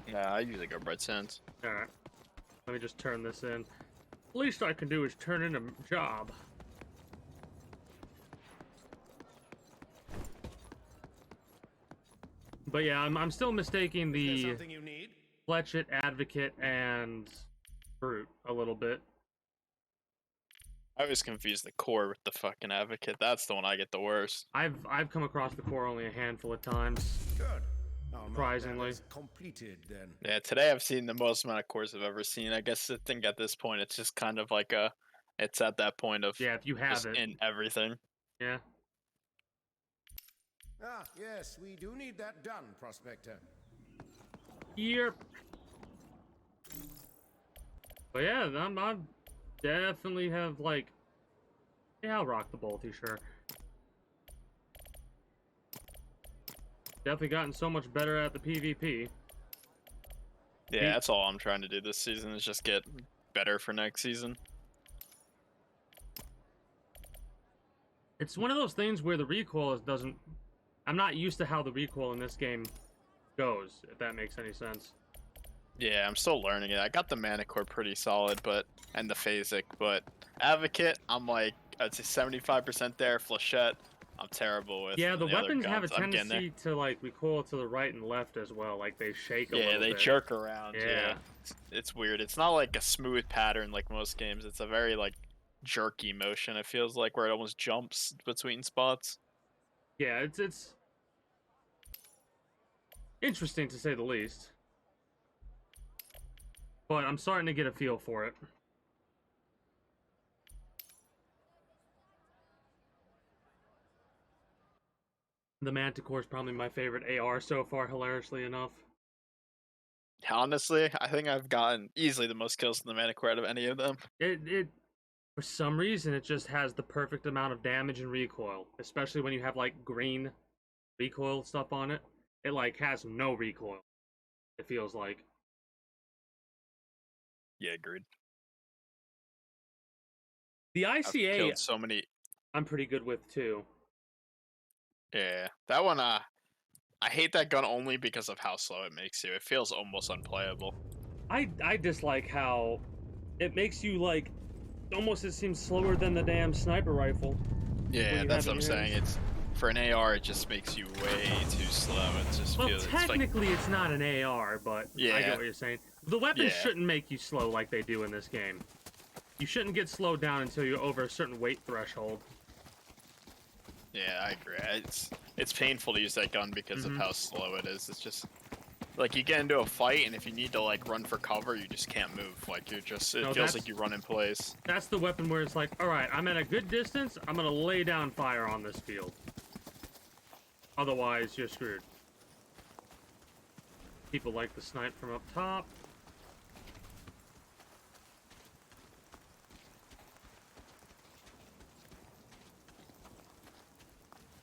Yeah, I usually go Bread Sands. Alright. Let me just turn this in. Least I can do is turn in a job. But yeah, I'm still mistaking the Fletchet, Advocate, and Brute a little bit. I always confuse the core with the fucking Advocate. That's the one I get the worst. I've come across the core only a handful of times. Good. Surprisingly. Completed then. Yeah, today I've seen the most amount of cores I've ever seen. I guess I think at this point it's just kind of like it's at that point of Yeah, if you have just it. in everything. Yeah. Ah, yes, we do need that done, Prospector. Yep. But yeah, I'm definitely have like, yeah, I'll rock the bolty, sure. Definitely gotten so much better at the PvP. Yeah, that's all I'm trying to do this season is just get better for next season. It's one of those things where the recoil doesn't. I'm not used to how the recoil in this game goes, if that makes any sense. Yeah, I'm still learning it. I got the mana core pretty solid, and the phasic, but Advocate, I'm like, I'd say 75% there. Flechette, I'm terrible with. Yeah, the and other weapons have a guns, I'm getting there. tendency to like recoil to the right and left as well. Like they shake a little Yeah, they bit. jerk around. Yeah. Yeah. It's weird. It's not like a smooth pattern like most games. It's a very like jerky motion. It feels like where it almost jumps between spots. Yeah, it's interesting to say the least. But I'm starting to get a feel for it. The Manticore is probably my favorite AR so far, hilariously enough. Honestly, I think I've gotten easily the most kills in the Manicore out of any of them. It for some reason it just has the perfect amount of damage and recoil, especially when you have like green recoil stuff on it. It like has no recoil. It feels like. Yeah, agreed. The I've ICA killed so many. I'm pretty good with too. Yeah, that one. I hate that gun only because of how slow it makes you. It feels almost unplayable. I dislike how it makes you like almost it seems slower than the damn sniper rifle. Yeah, you that's have what it I'm in your saying. It's for an AR, it just makes you way too slow. It just Well, feels. It's like, technically it's not an AR, but I Yeah. get what you're saying. The weapons Yeah. shouldn't make you slow like they do in this game. You shouldn't get slowed down until you're over a certain weight threshold. yeah, I agree. It's painful to use that gun because of how slow it is. It's just like you get into a fight, and if you need to like run for cover, you just can't move. Like you're just. It No, feels like you run in place. That's the weapon where it's like, all right, I'm at a good distance. I'm gonna lay down fire on this field. Otherwise, you're screwed. People like the snipe from up top.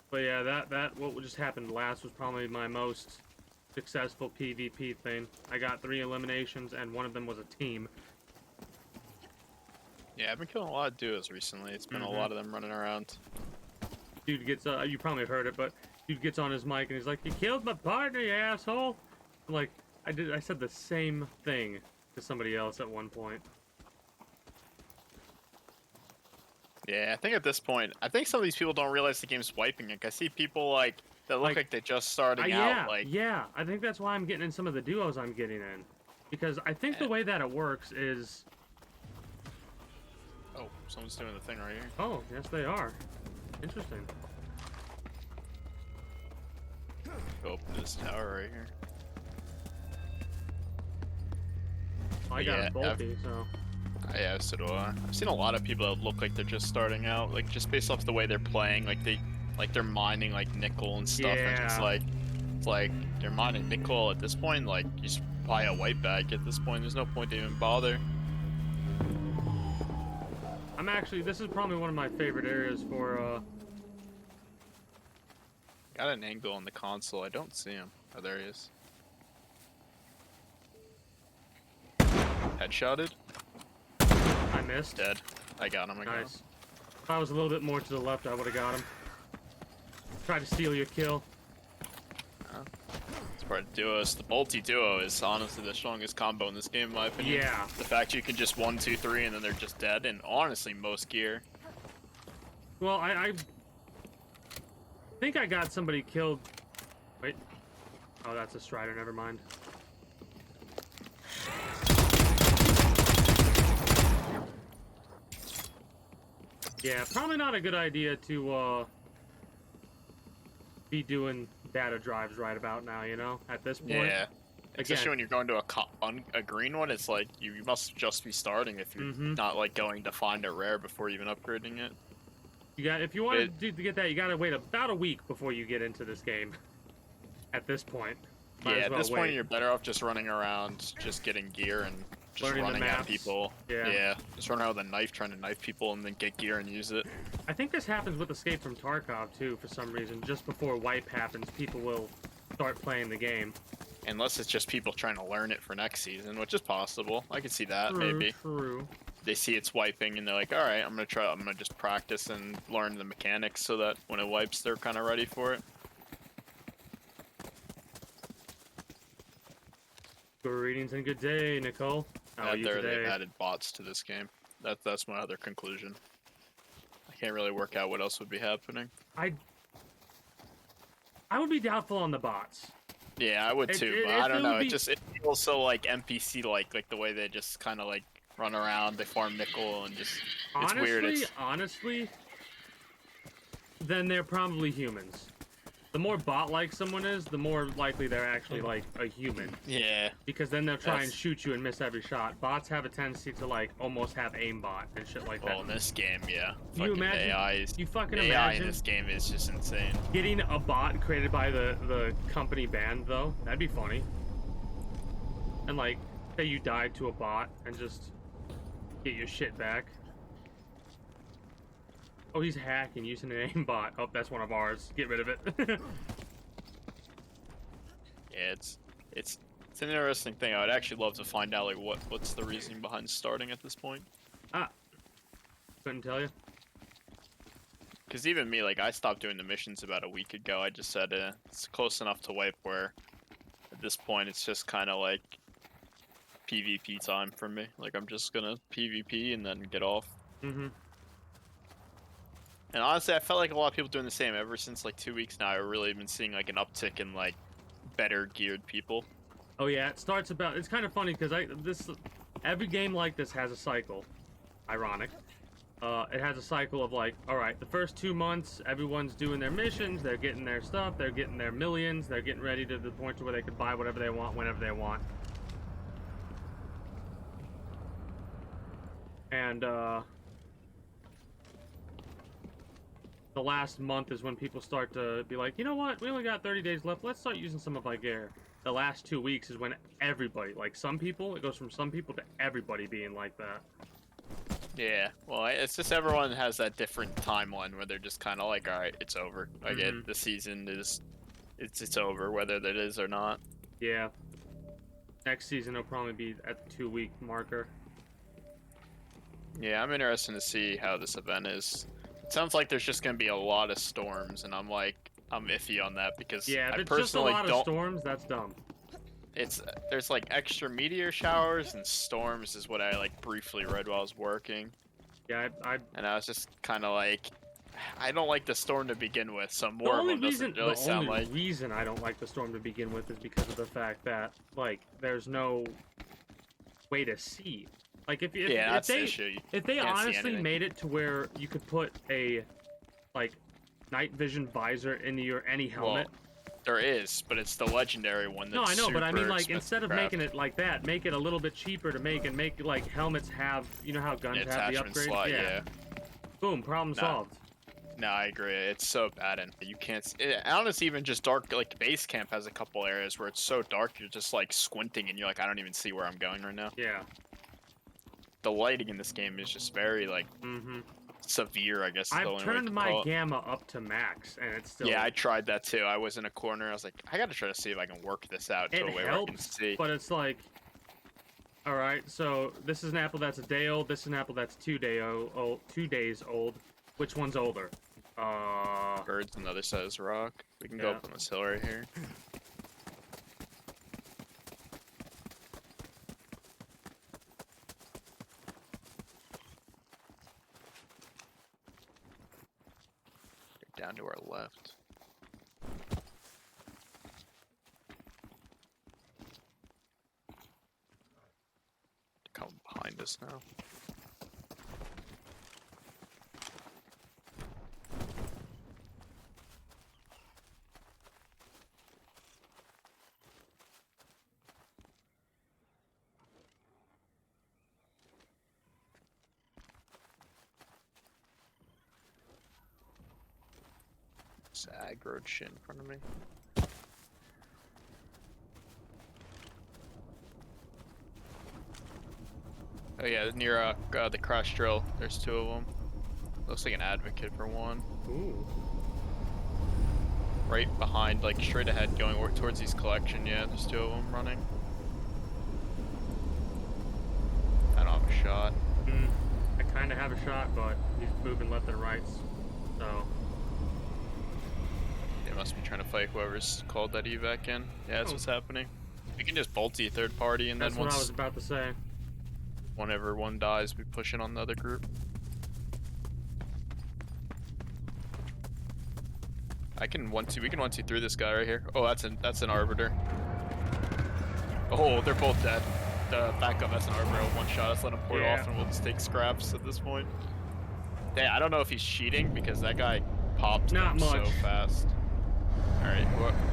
But yeah, that what just happened last was probably my most successful PvP thing. I got 3 eliminations, and one of them was a team. Yeah, I've been killing a lot of duos recently. It's been a lot of them running around. Dude gets, you probably heard it, but dude gets on his mic and he's like, "You killed my partner, you asshole!" I'm like, I said the same thing to somebody else at one point. Yeah, I think at this point, I think some of these people don't realize the game's wiping it. I see people like that look like they're just starting out. Like, yeah, I think that's why I'm getting in some of the duos I'm getting in, because I think the way that it works is. oh, someone's doing the thing right here. Oh, yes, they are. Interesting. Go open this tower right here. I got a bolty, so. Yeah, so do I. I've seen a lot of people that look like they're just starting out, like just based off the way they're playing, like they're mining like nickel and stuff, and it's like they're mining nickel at this point. Like you just buy a white bag at this point. There's no point to even bother. I'm actually, this is probably one of my favorite areas for, Got an angle on the console. I don't see him. Oh, there he is. Headshotted. I missed. Dead. I got him. I got him. Nice. If I was a little bit more to the left, I would have got him. Try to steal your kill. It's part of duos. The bolty duo is honestly the strongest combo in this game, in my opinion. Yeah. The fact you can just 1, 2, 3, and then they're just dead, and honestly, most gear. Well, I think I got somebody killed. Wait. Oh, that's a Strider. Never mind. Yeah, probably not a good idea to be doing data drives right about now, you know, at this point. Yeah. Especially Again, when you're going to a green one, it's like you must just be starting if you're not like going to find a rare before even upgrading it. you got, if you want to get that, you got to wait about a week before you get into this game. At this point. Might Yeah, as at well this point wait. you're better off just running around, just getting gear and just Learning the running at maps. people. Yeah. Just run around with a knife, trying to knife people, and then get gear and use it. I think this happens with Escape from Tarkov too, for some reason. Just before wipe happens, people will start playing the game. Unless it's just people trying to learn it for next season, which is possible. I could see that, True, maybe. True. They see it's wiping, and they're like, alright, I'm gonna just practice and learn the mechanics so that when it wipes, they're kind of ready for it. Greetings and good day, Nicole. How are you They've today? added bots to this game. That's my other conclusion. I can't really work out what else would be happening. I would be doubtful on the bots. Yeah, I would too, but I don't know. It feels so like NPC like the way they just kind of like run around, they farm nickel, and just it's weird. Honestly, then they're probably humans. The more bot-like someone is, the more likely they're actually like a human. Yeah. Because then they'll try and shoot you and miss every shot. Bots have a tendency to like almost have aimbot and shit like that. Well, in this game, yeah. You imagine? You fucking AI imagine in this game is just insane. getting a bot created by the company banned though? That'd be funny. And like, say you died to a bot and just get your shit back. Oh, he's hacking using an aimbot. Oh, that's one of ours. Get rid of it. Yeah, it's an interesting thing. I would actually love to find out like what's the reasoning behind starting at this point. Couldn't tell you. Because even me, like I stopped doing the missions about a week ago. I just said it's close enough to wipe where at this point it's just kind of like PvP time for me. Like I'm just gonna PvP and then get off. Mm-hmm. And honestly, I felt like a lot of people doing the same ever since like 2 weeks now. I've really been seeing like an uptick in like better geared people. Oh yeah, it starts about. It's kind of funny because every game like this has a cycle. Ironic. It has a cycle of like, all right, the first 2 months, everyone's doing their missions, they're getting their stuff, they're getting their millions, they're getting ready to the point to where they can buy whatever they want whenever they want. And the last month is when people start to be like, you know what, we only got 30 days left, let's start using some of my gear. The last 2 weeks is when everybody, like some people, it goes from some people to everybody being like that. Yeah, well, it's just everyone has that different timeline where they're just kind of like, all right, it's over. I get the season is, it's over whether that is or not. Yeah. Next season will probably be at the 2-week marker. Yeah, I'm interested to see how this event is. It sounds like there's just gonna be a lot of storms, and I'm iffy on that because yeah, if I it's just a personally lot of don't. storms, that's dumb. There's like extra meteor showers and storms is what I like briefly read while I was working. Yeah, And I was just kind of like, I don't like the storm to begin with, so the more of only them doesn't reason really sound like. reason I don't like the storm to begin with is because of the fact that like there's no way to see. Like if That's the they issue. if they Can't see honestly anything. made it to where you could put a like night vision visor into your any helmet. Well, there is, but it's the legendary one that's No, I know, but I mean, super like, expensive instead of crap. making it like that, make it a little bit cheaper to make, and make, like, helmets have, you know how guns have the attachment upgrades? slot, yeah. Boom, problem solved. No, I agree. It's so bad, and you can't. Honestly, even just dark, like base camp has a couple areas where it's so dark, you're just like squinting, and you're like, I don't even see where I'm going right now. Yeah. the lighting in this game is just very like severe, I guess. Is the I've only way I turned can my call it. gamma up to max, and it's still. Yeah, I tried that too. I was in a corner. I was like, I gotta try to see if I can work this out to It a way where I can helps, see. but it's like, all right. So this is an apple that's a day old. This is an apple that's 2 days old. Which one's older? Birds on the other side of this rock. We can go Yeah. up on this hill right here. They're down to our left. Come behind us now. This aggroed shit in front of me. Oh yeah, near the crash drill. There's 2 of them. Looks like an advocate for one. Ooh. Right behind, like straight ahead, going towards these collection. Yeah, there's 2 of them running. I don't have a shot. I kind of have a shot, but he's moving left and right. So. They must be trying to fight whoever's called that evac in. Yeah, that's what's happening. We can just multi third party, and That's then what I once was about to say. whenever one dies, we push in on the other group. We can 1-2 through this guy right here. Oh, that's an arbiter. Oh, they're both dead. The backup, that's an arbiter. One shot. Let's let him port off, and we'll just take scraps at this point. Yeah, I don't know if he's cheating because that guy popped Not them so much. fast. All right.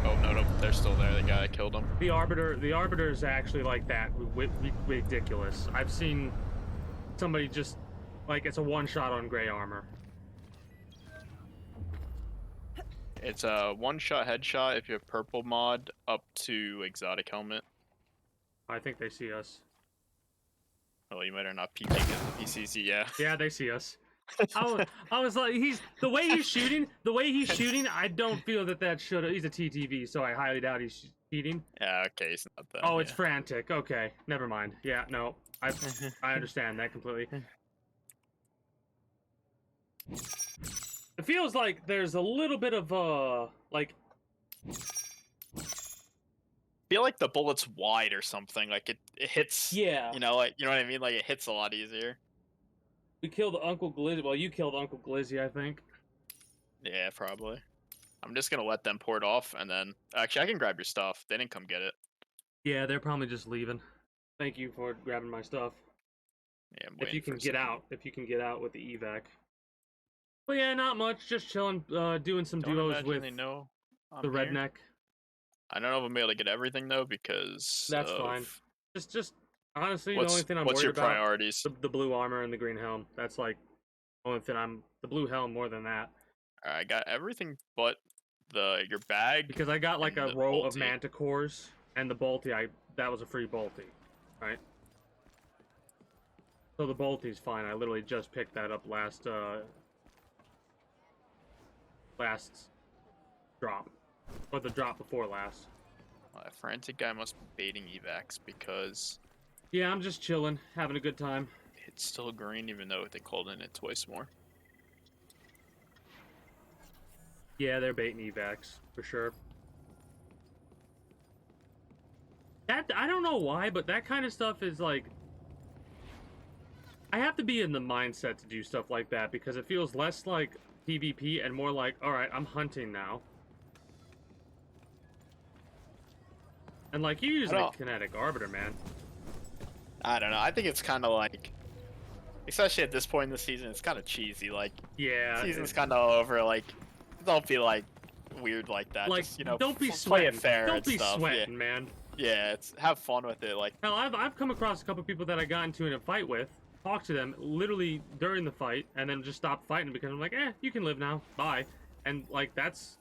Oh no, they're still there. The guy that killed him. The arbiter is actually like that. Ridiculous. I've seen somebody just like it's a one shot on gray armor. It's a one-shot headshot if you have purple mod up to exotic helmet. I think they see us. Oh, you might or not peeking at the PCC, yeah. Yeah, they see us. I was like, the way he's shooting. I don't feel that should. He's a TTV, so I highly doubt he's cheating. Yeah, okay, it's not that. Oh, it's frantic. Okay, never mind. Yeah, no, I understand that completely. It feels like there's a little bit of like. Feel like the bullet's wide or something. Like it hits. Yeah. You know what I mean? Like it hits a lot easier. We killed Uncle Glizzy. Well, you killed Uncle Glizzy, I think. Yeah, probably. I'm just gonna let them port off, and then actually I can grab your stuff. They didn't come get it. Yeah, they're probably just leaving. Thank you for grabbing my stuff. Yeah, I'm If waiting you can for a get second. out, with the evac. But yeah, not much. Just chilling, doing some Don't duos imagine with they know I'm the here. redneck. I don't know if I'm able to get everything though because That's fine. Just honestly, the What's only thing I'm what's worried your about priorities? the blue armor and the green helm. That's like the only thing the blue helm more than that. I got everything but your bag. Because I got like and a the row of bolty. manticores and the bolty. That was a free bolty, right? So the bolty's fine. I literally just picked that up last drop, or the drop before last. That frantic guy must be baiting evacs because Yeah, I'm just chilling, having a good time. it's still green even though they called in it twice more. Yeah, they're baiting evacs for sure. That I don't know why, but that kind of stuff is like I have to be in the mindset to do stuff like that because it feels less like PvP and more like, all right, I'm hunting now. And like you're using a kinetic arbiter, man. I don't know. I think it's kind of like, especially at this point in the season, it's kind of cheesy. Like, Yeah, season's kind of over. Like, don't be like weird like that. like Just, you know, don't be play sweating. it fair Don't and be stuff. sweating, man. Yeah, it's have fun with it. Like, Hell, I've come across a couple people that I got into in a fight with, talked to them literally during the fight, and then just stopped fighting because I'm like, you can live now, bye. And like that's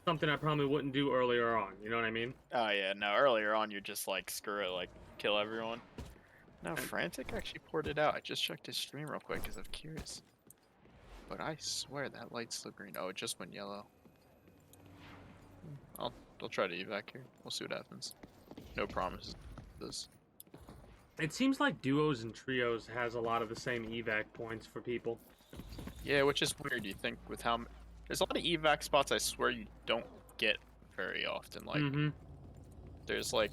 something I probably wouldn't do earlier on. You know what I mean? oh yeah, no. Earlier on, you're just like, screw it, like kill everyone. No, Frantic actually poured it out. I just checked his stream real quick because I'm curious. But I swear that light's still green. Oh, it just went yellow. I'll try to evac here. We'll see what happens. No promises. It seems like duos and trios has a lot of the same evac points for people. Yeah, which is weird. You think with how there's a lot of evac spots I swear you don't get very often. Like there's like,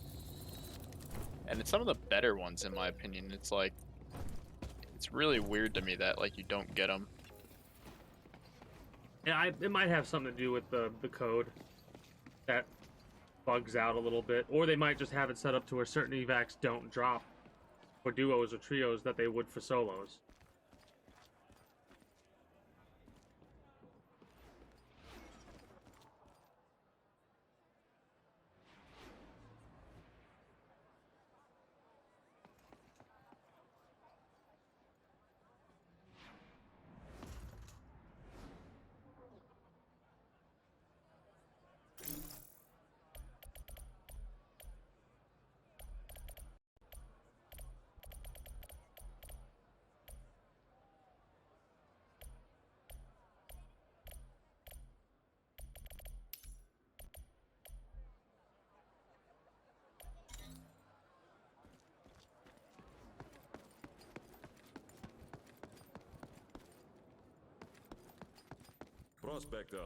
and it's some of the better ones in my opinion. It's like it's really weird to me that like you don't get them. Yeah, it might have something to do with the code that bugs out a little bit, or they might just have it set up to where certain evacs don't drop for duos or trios that they would for solos. Prospector,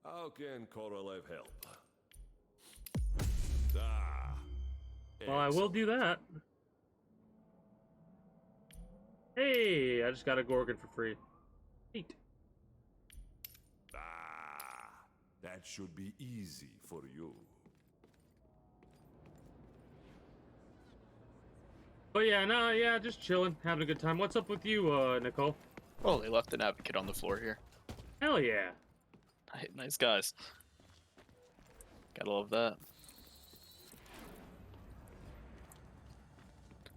how can Korolev help? Ah. Well, I will do that. Hey, I just got a Gorgon for free. Neat. Ah, that should be easy for you. But yeah, no, yeah, just chilling, having a good time. What's up with you, Nicole? Oh, they left an advocate on the floor here. Hell yeah. Nice guys. Gotta love that.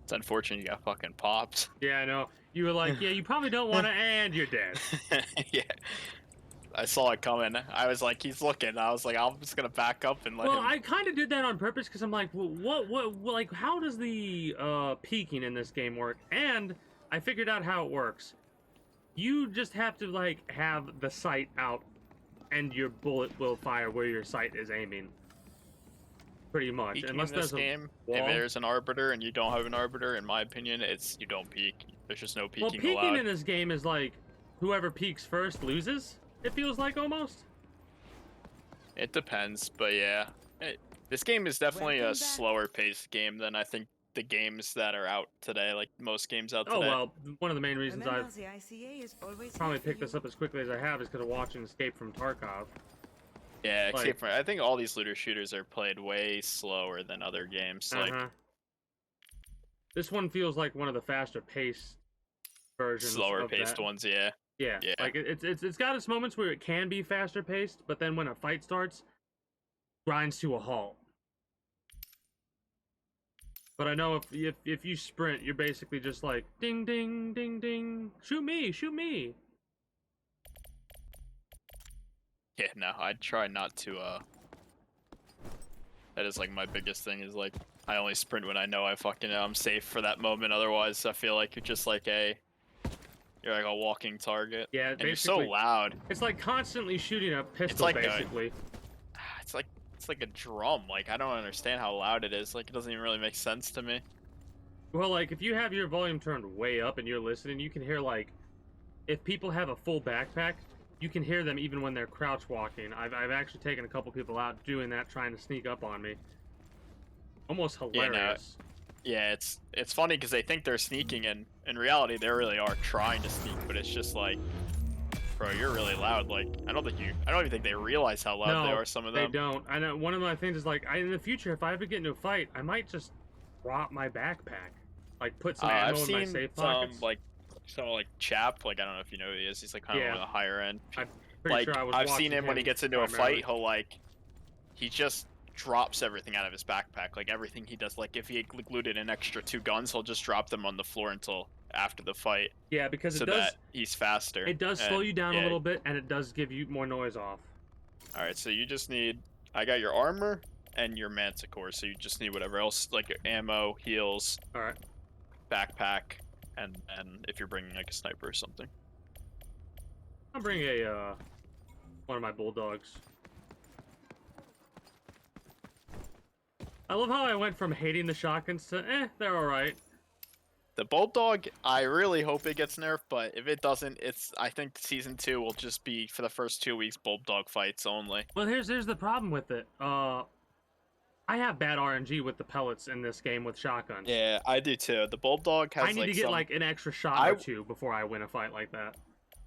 It's unfortunate you got fucking popped. Yeah, I know. You were like, yeah, you probably don't want to, and you're dead. Yeah. I saw it coming. I was like, he's looking. I was like, I'm just gonna back up and let him. Well, I kind of did that on purpose because I'm like, well, like, how does the peeking in this game work? And I figured out how it works. You just have to like have the sight out, and your bullet will fire where your sight is aiming. Pretty much, Peeking unless in this there's game, a wall. if there's an arbiter and you don't have an arbiter, in my opinion, it's you don't peek. There's just no peeking Well, peeking allowed. in this game is like, whoever peeks first loses. It feels like almost. It depends, but yeah, this game is definitely Welcome a back. slower paced game than I think the games that are out today, like most games out today. Oh well, one of the main reasons Remember, I've the ICA is always probably here for picked you. this up as quickly as I have is because of watching Escape from Tarkov. Yeah, like- except for I think all these looter shooters are played way slower than other games. Like This one feels like one of the faster paced versions. slower of paced that. ones, yeah. Yeah, Yeah. like it's got its moments where it can be faster paced, but then when a fight starts, grinds to a halt. But I know if you sprint, you're basically just like ding ding ding ding, shoot me, shoot me. Yeah, no, I try not to, that is like my biggest thing is like, I only sprint when I know I'm safe for that moment, otherwise I feel like you're just like you're like a walking target. Yeah, And you're so loud. It's like constantly shooting a pistol, It's like basically. It's like a drum, like I don't understand how loud it is, like it doesn't even really make sense to me. Well, like if you have your volume turned way up and you're listening, you can hear like, if people have a full backpack, you can hear them even when they're crouch walking. I've actually taken a couple people out doing that, trying to sneak up on me. Almost hilarious. Yeah, it's funny because they think they're sneaking, and in reality they really are trying to sneak, but it's just like, bro, you're really loud. Like I don't even think they realize how loud they are. Some of them. They don't. I know one of my things is like, in the future, if I ever get into a fight, I might just drop my backpack, like put some ammo I've in my seen safe some pockets. like Chap, like I don't know if you know who he is. He's like kind of Yeah. on the higher end. I'm pretty Like sure I was I've seen watching him when he gets into a primarily. fight, he just drops everything out of his backpack. Like everything he does, like if he looted an extra 2 guns, he'll just drop them on the floor until after the fight, Yeah, because so it does. that he's faster. It does slow And, you down yeah. a little bit, and it does give you more noise off. All right, so you just need. I got your armor and your manticore, so you just need whatever else, like your ammo, heals, All right. backpack, and if you're bringing like a sniper or something. I'll bring a one of my bulldogs. I love how I went from hating the shotguns to they're all right. The bulldog, I really hope it gets nerfed, but if it doesn't, I think season 2 will just be for the first 2 weeks bulldog fights only. Well, here's the problem with it. I have bad RNG with the pellets in this game with shotguns. Yeah, I do too. The bulldog has I need to get like an extra shot or two before I win a fight like that.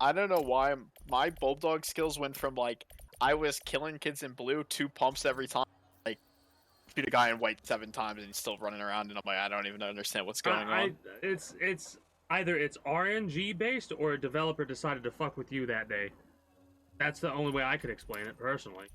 I don't know why my bulldog skills went from like I was killing kids in blue 2 pumps every time, like shoot a guy in white 7 times and he's still running around, and I'm like, I don't even understand what's going on. It's either it's RNG based or a developer decided to fuck with you that day. That's the only way I could explain it personally.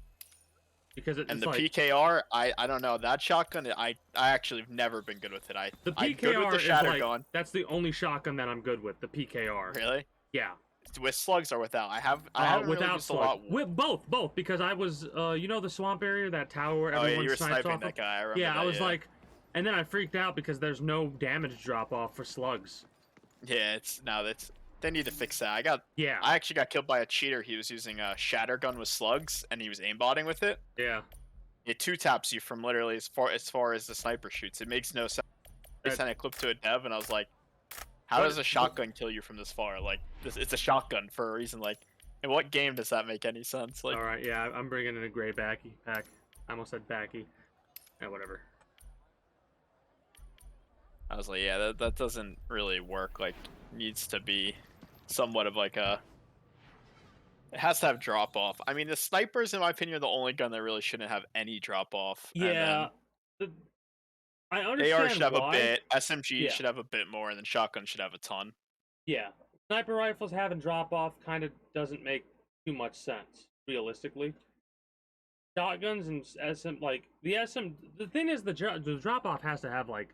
Because it's and the like, PKR, I don't know, that shotgun, I actually have never been good with it. The PKR I'm good with the shatter gun. That's the only shotgun that I'm good with, the PKR. Really? Yeah. With slugs or without? I haven't without really used a lot. With both, because I was you know the swamp area, that tower where everyone you were snipes sniping off that of? guy. I remember Yeah, that, I was like, and then I freaked out because there's no damage drop off for slugs. Yeah, they need to fix that. I actually got killed by a cheater. He was using a shatter gun with slugs and he was aimbotting with it. Yeah. It 2-taps you from literally as far as the sniper shoots. It makes no sense. I sent a clip to a dev and I was like, how does a shotgun kill you from this far? Like, it's a shotgun for a reason. Like, in what game does that make any sense? Like, all right, yeah, I'm bringing in a gray backy pack. I almost said backy. Yeah, whatever. I was like, yeah, that doesn't really work. Like, needs to be somewhat of like a. It has to have drop off. I mean, the snipers, in my opinion, are the only gun that really shouldn't have any drop off. Yeah. I understand AR should have why. a bit. SMG should have a bit more, and then shotgun should have a ton. Yeah, sniper rifles having drop off kind of doesn't make too much sense realistically. Shotguns and SM, like the thing is the drop off has to have like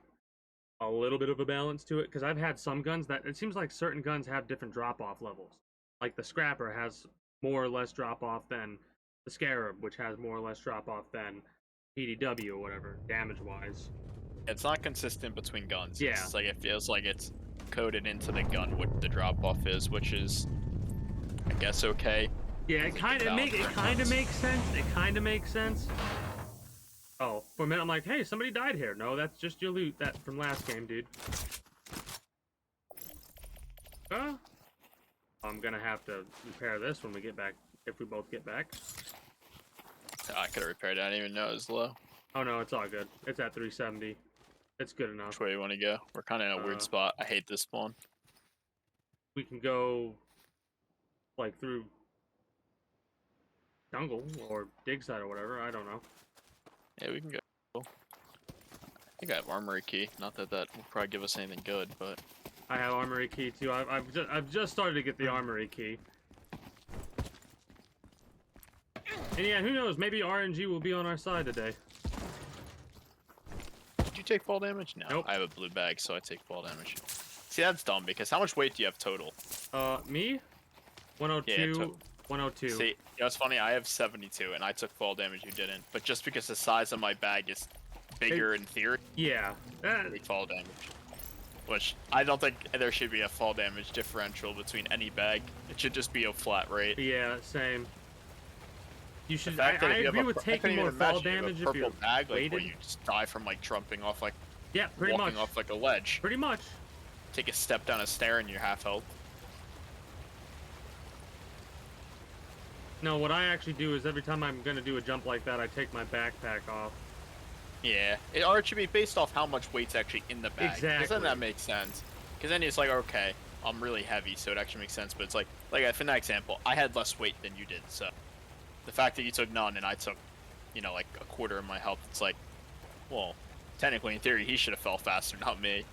a little bit of a balance to it, because I've had some guns that it seems like certain guns have different drop off levels. Like the Scrapper has more or less drop off than the Scarab, which has more or less drop off than PDW or whatever damage wise. It's not consistent between guns. Yeah. It's like it feels like it's coded into the gun what the drop off is, which is, I guess, okay. Yeah, it kind of makes sense. It kind of makes sense. Oh, for a minute I'm like, hey, somebody died here. No, that's just your loot that from last game, dude. I'm gonna have to repair this when we get back, if we both get back. I could have repaired it. I didn't even know it was low. Oh no, it's all good. It's at 370. It's good enough. Which way you want to go? We're kind of in a weird spot. I hate this spawn. We can go like through jungle or dig site or whatever. I don't know. Yeah, we can go. I think I have armory key. Not that will probably give us anything good, but I have armory key too. I've just started to get the armory key. And yeah, who knows? Maybe RNG will be on our side today. Did you take fall damage? No. Nope. I have a blue bag, so I take fall damage. See, that's dumb, because how much weight do you have total? Me? 102, Yeah, 102. See, you know, it's funny, I have 72, and I took fall damage, you didn't. But just because the size of my bag is bigger in theory, yeah. I take fall damage. Which, I don't think there should be a fall damage differential between any bag. It should just be a flat rate. Yeah, same. You should. I agree with taking more fall damage if you're bag, like, weighted. where you just die from like jumping off, like Yeah, pretty much. walking off like a ledge. Pretty much. Take a step down a stair and you're half health. No, what I actually do is every time I'm gonna do a jump like that, I take my backpack off. Yeah, or it should be based off how much weight's actually in the bag. Exactly. Because then that makes sense. Because then it's like, okay, I'm really heavy, so it actually makes sense. But it's like for that example, I had less weight than you did, so the fact that you took none and I took, you know, like a quarter of my health, it's like, well, technically in theory he should have fell faster, not me.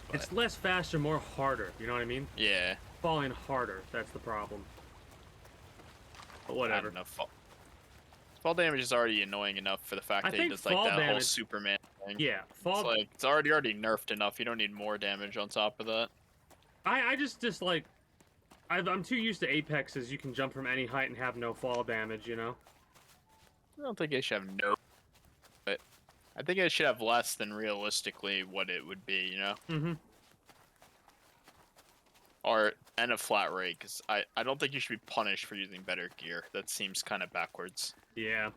But, it's less faster, more harder. You know what I mean? yeah. Falling harder. That's the problem. But I whatever. don't know. Fall damage is already annoying enough for the fact that he does like that whole Superman thing. Yeah, It's already nerfed enough. You don't need more damage on top of that. I just dislike. I'm too used to Apexes. You can jump from any height and have no fall damage. You know. I don't think they should have no. But I think it should have less than realistically what it would be, you know? Mm-hmm. And a flat rate, because I don't think you should be punished for using better gear. That seems kind of backwards. Yeah.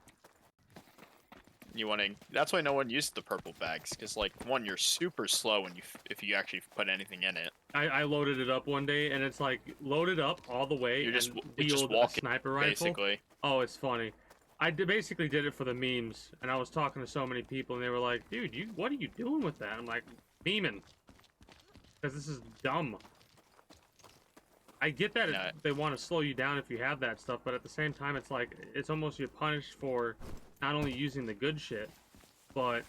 That's why no one uses the purple bags, because like one, you're super slow when if you actually put anything in it. I loaded it up one day, and it's like loaded up all the way You're just and just wield a walking, sniper rifle. basically. Oh, it's funny. Basically did it for the memes, and I was talking to so many people, and they were like, "Dude, what are you doing with that?" I'm like, "Memeing, because this is dumb." I get that they want to slow you down if you have that stuff, but at the same time, it's like it's almost you're punished for not only using the good shit, but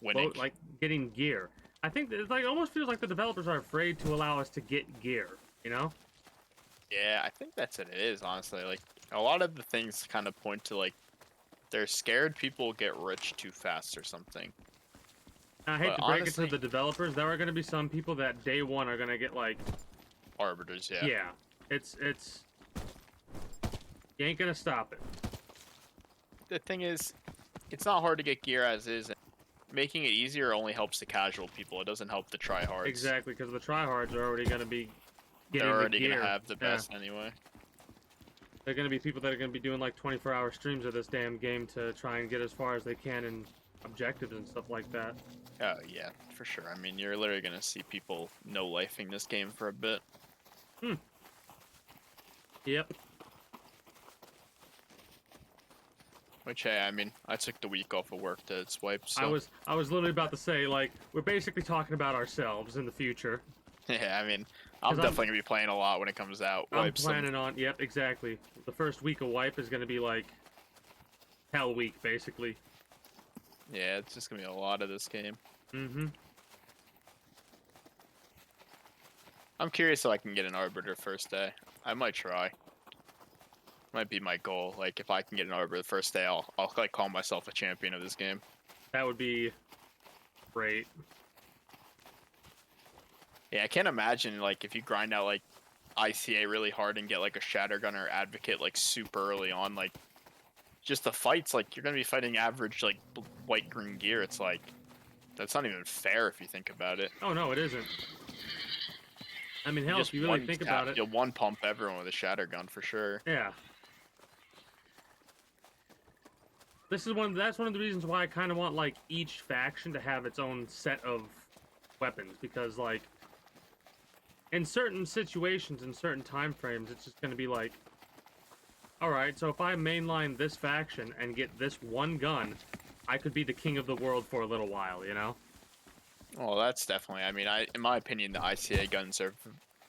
Winning. like getting gear. I think it like almost feels like the developers are afraid to allow us to get gear. You know? Yeah, I think that's what it is, honestly. Like, a lot of the things kind of point to, like, they're scared people get rich too fast or something. I hate But to break honestly, it to the developers. There are going to be some people that day one are going to get, like... Arbiters, yeah. Yeah. It's... You ain't going to stop it. The thing is, it's not hard to get gear as is. Making it easier only helps the casual people. It doesn't help the tryhards. Exactly, because the tryhards are already going to be getting They're already going to have the best anyway. They're going to be people that are going to be doing like 24-hour streams of this damn game to try and get as far as they can in objectives and stuff like that. Oh, yeah, for sure. I mean, you're literally going to see people no-lifing this game for a bit. Yep. Which, hey, I mean, I took the week off of work to swipe, so... I was literally about to say, like, we're basically talking about ourselves in the future. Yeah, I mean, I'm definitely going to be playing a lot when it comes out. I'm planning on... Yep, exactly. The first week of Wipe is going to be, like, hell week, basically. Yeah, it's just going to be a lot of this game. Mm-hmm. I'm curious if I can get an Arbiter first day. I might try. Might be my goal. Like, if I can get an Arbiter the first day, I'll like, call myself a champion of this game. That would be great. Yeah, I can't imagine, like, if you grind out, like, ICA really hard and get, like, a Shattergun or Advocate, like, super early on, like, just the fights, like, you're gonna be fighting average, like, white-green gear. It's like, that's not even fair if you think about it. Oh, no, it isn't. I mean, hell, if you really think about it... You'll one-pump everyone with a Shattergun, for sure. Yeah. That's one of the reasons why I kind of want, like, each faction to have its own set of weapons, because, like, in certain situations, in certain time frames, it's just going to be like, alright, so if I mainline this faction and get this one gun, I could be the king of the world for a little while, you know? Well, that's definitely, I mean, in my opinion, the ICA guns are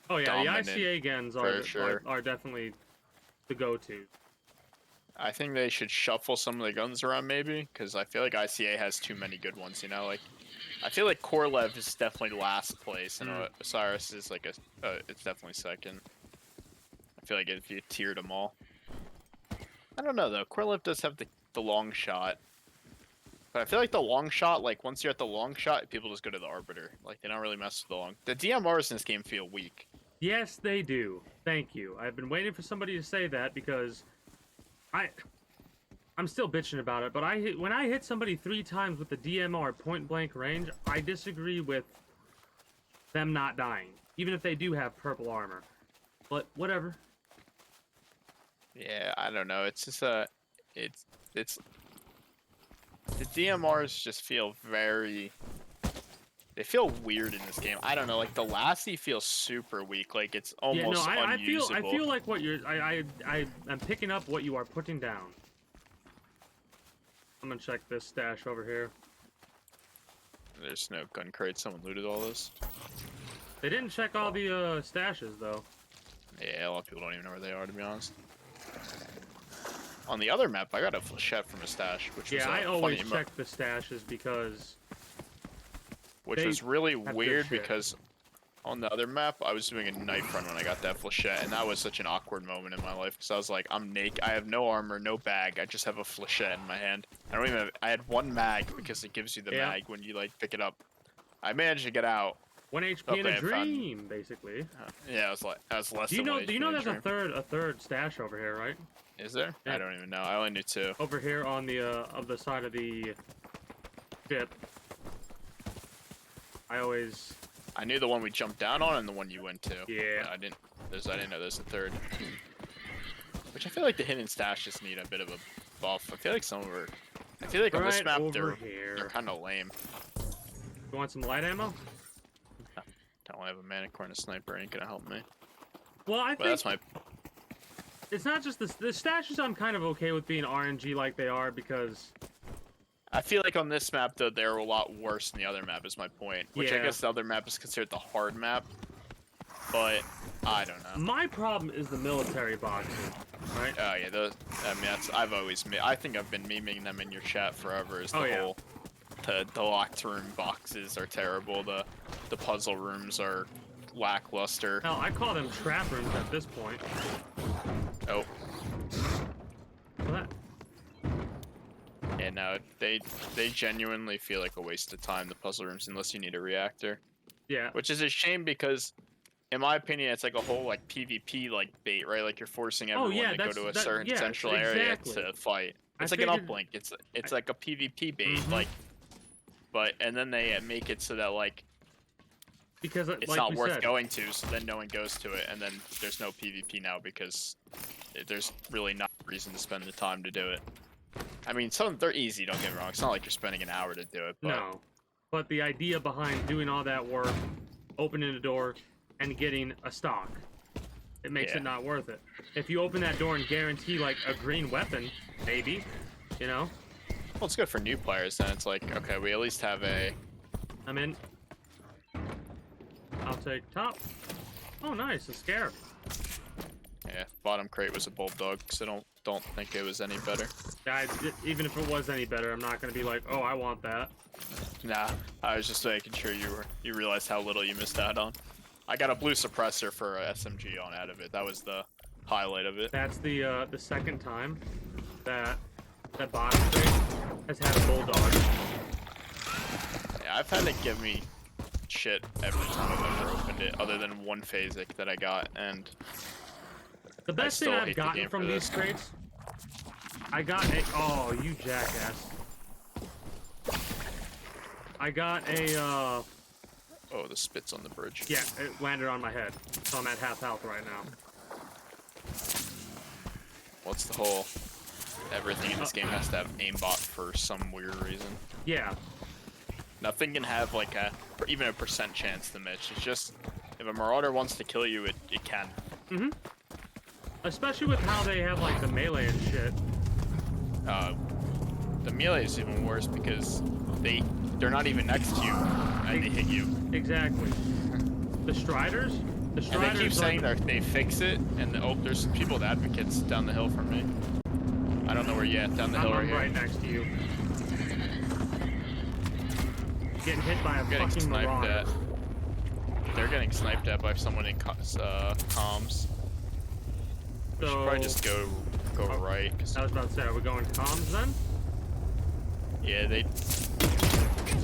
Oh yeah, dominant, the ICA guns are definitely the go-to. I think they should shuffle some of the guns around, maybe, because I feel like ICA has too many good ones, you know? Like, I feel like Korlev is definitely last place, and Osiris is like it's definitely second. I feel like if you tiered them all. I don't know, though. Korlev does have the long shot. But I feel like the long shot, like, once you're at the long shot, people just go to the Arbiter. Like, they don't really mess with the long... The DMRs in this game feel weak. Yes, they do. Thank you. I've been waiting for somebody to say that, because I'm still bitching about it, but when I hit somebody 3 times with the DMR point-blank range, I disagree with them not dying, even if they do have purple armor. But, whatever. Yeah, I don't know. It's just it's the DMRs just feel they feel weird in this game. I don't know, like the Lassie feels super weak, like it's almost unusable. I feel like what I'm picking up what you are putting down. I'm gonna check this stash over here. There's no gun crate. Someone looted all this. They didn't check all the stashes though. Yeah, a lot of people don't even know where they are, to be honest. On the other map, I got a flechette from a stash, which was I always check the stashes because... Which was really weird because on the other map, I was doing a knife run when I got that flechette, and that was such an awkward moment in my life because I was like, I'm naked, I have no armor, no bag, I just have a flechette in my hand. I had 1 mag because it gives you the mag when you like pick it up. I managed to get out. 1 HP in a dream, basically. Yeah, I was less. Do you know there's a third stash over here, right? Is there? Yeah. I don't even know. I only knew 2. Over here on the side of the ship. I knew the one we jumped down on and the one you went to. Yeah. I didn't know there's a third. Which I feel like the hidden stashes need a bit of a buff. I feel like on this map they're kind of lame. You want some light ammo? Don't have a manicore and a sniper, ain't gonna help me. Well, I But think that's my. it's not just the stashes. I'm kind of okay with being RNG like they are because I feel like on this map though they're a lot worse than the other map. Is my point. Which I Yeah. guess the other map is considered the hard map. But I don't know. my problem is the military boxes, right? Oh yeah, those. I mean, I think I've been memeing them in your chat forever. Is the whole. The locked room boxes are terrible. The puzzle rooms are lackluster. Hell, I call them trap rooms at this point. Oh. What? Yeah, no, they genuinely feel like a waste of time, the puzzle rooms, unless you need a reactor. Yeah. Which is a shame because, in my opinion, it's like a whole like PvP like bait, right? Like you're forcing everyone to go to a certain central area to fight. It's like an uplink. It's like a PvP bait, like. But and then they make it so that like because it's like not worth going to, so then no one goes to it, and then there's no PvP now because there's really not a reason to spend the time to do it. I mean, they're easy. Don't get me wrong. It's not like you're spending an hour to do it. But... No, but the idea behind doing all that work, opening the door, and getting a stock, it makes it not worth it. If you open that door and guarantee like a green weapon, maybe, you know. Well, it's good for new players. Then it's like, okay, we at least have a. I'm in. I'll take top. Oh, nice, a scarab. Yeah, bottom crate was a bulldog, so don't think it was any better. Guys, even if it was any better, I'm not gonna be like, oh, I want that. Nah, I was just making sure you realized how little you missed out on. I got a blue suppressor for a SMG on out of it. That was the highlight of it. That's the second time that bottom crate has had a bulldog. Yeah, I've had it give me shit every time I've ever opened it, other than one phasic that I got, and the best thing I've gotten from these crates, I got a oh you jackass. I got a oh, the spits on the bridge. yeah, it landed on my head, so I'm at half health right now. What's the whole? Everything in this game has to have aimbot for some weird reason. Yeah. Nothing can have like even a % chance to miss. It's just if a marauder wants to kill you, it can. Mhm. Especially with how they have like the melee and shit. The melee is even worse because they're not even next to you and they hit you. Exactly. The Striders. And they keep saying they fix it, and there's some people with advocates down the hill from me. I don't know where yet. Down the hill right here. I'm right next to you. Getting hit by a fucking sniped marauder. at. They're getting sniped at by someone in comms. We should probably just go right. I was about to say, are we going comms then? Yeah, they.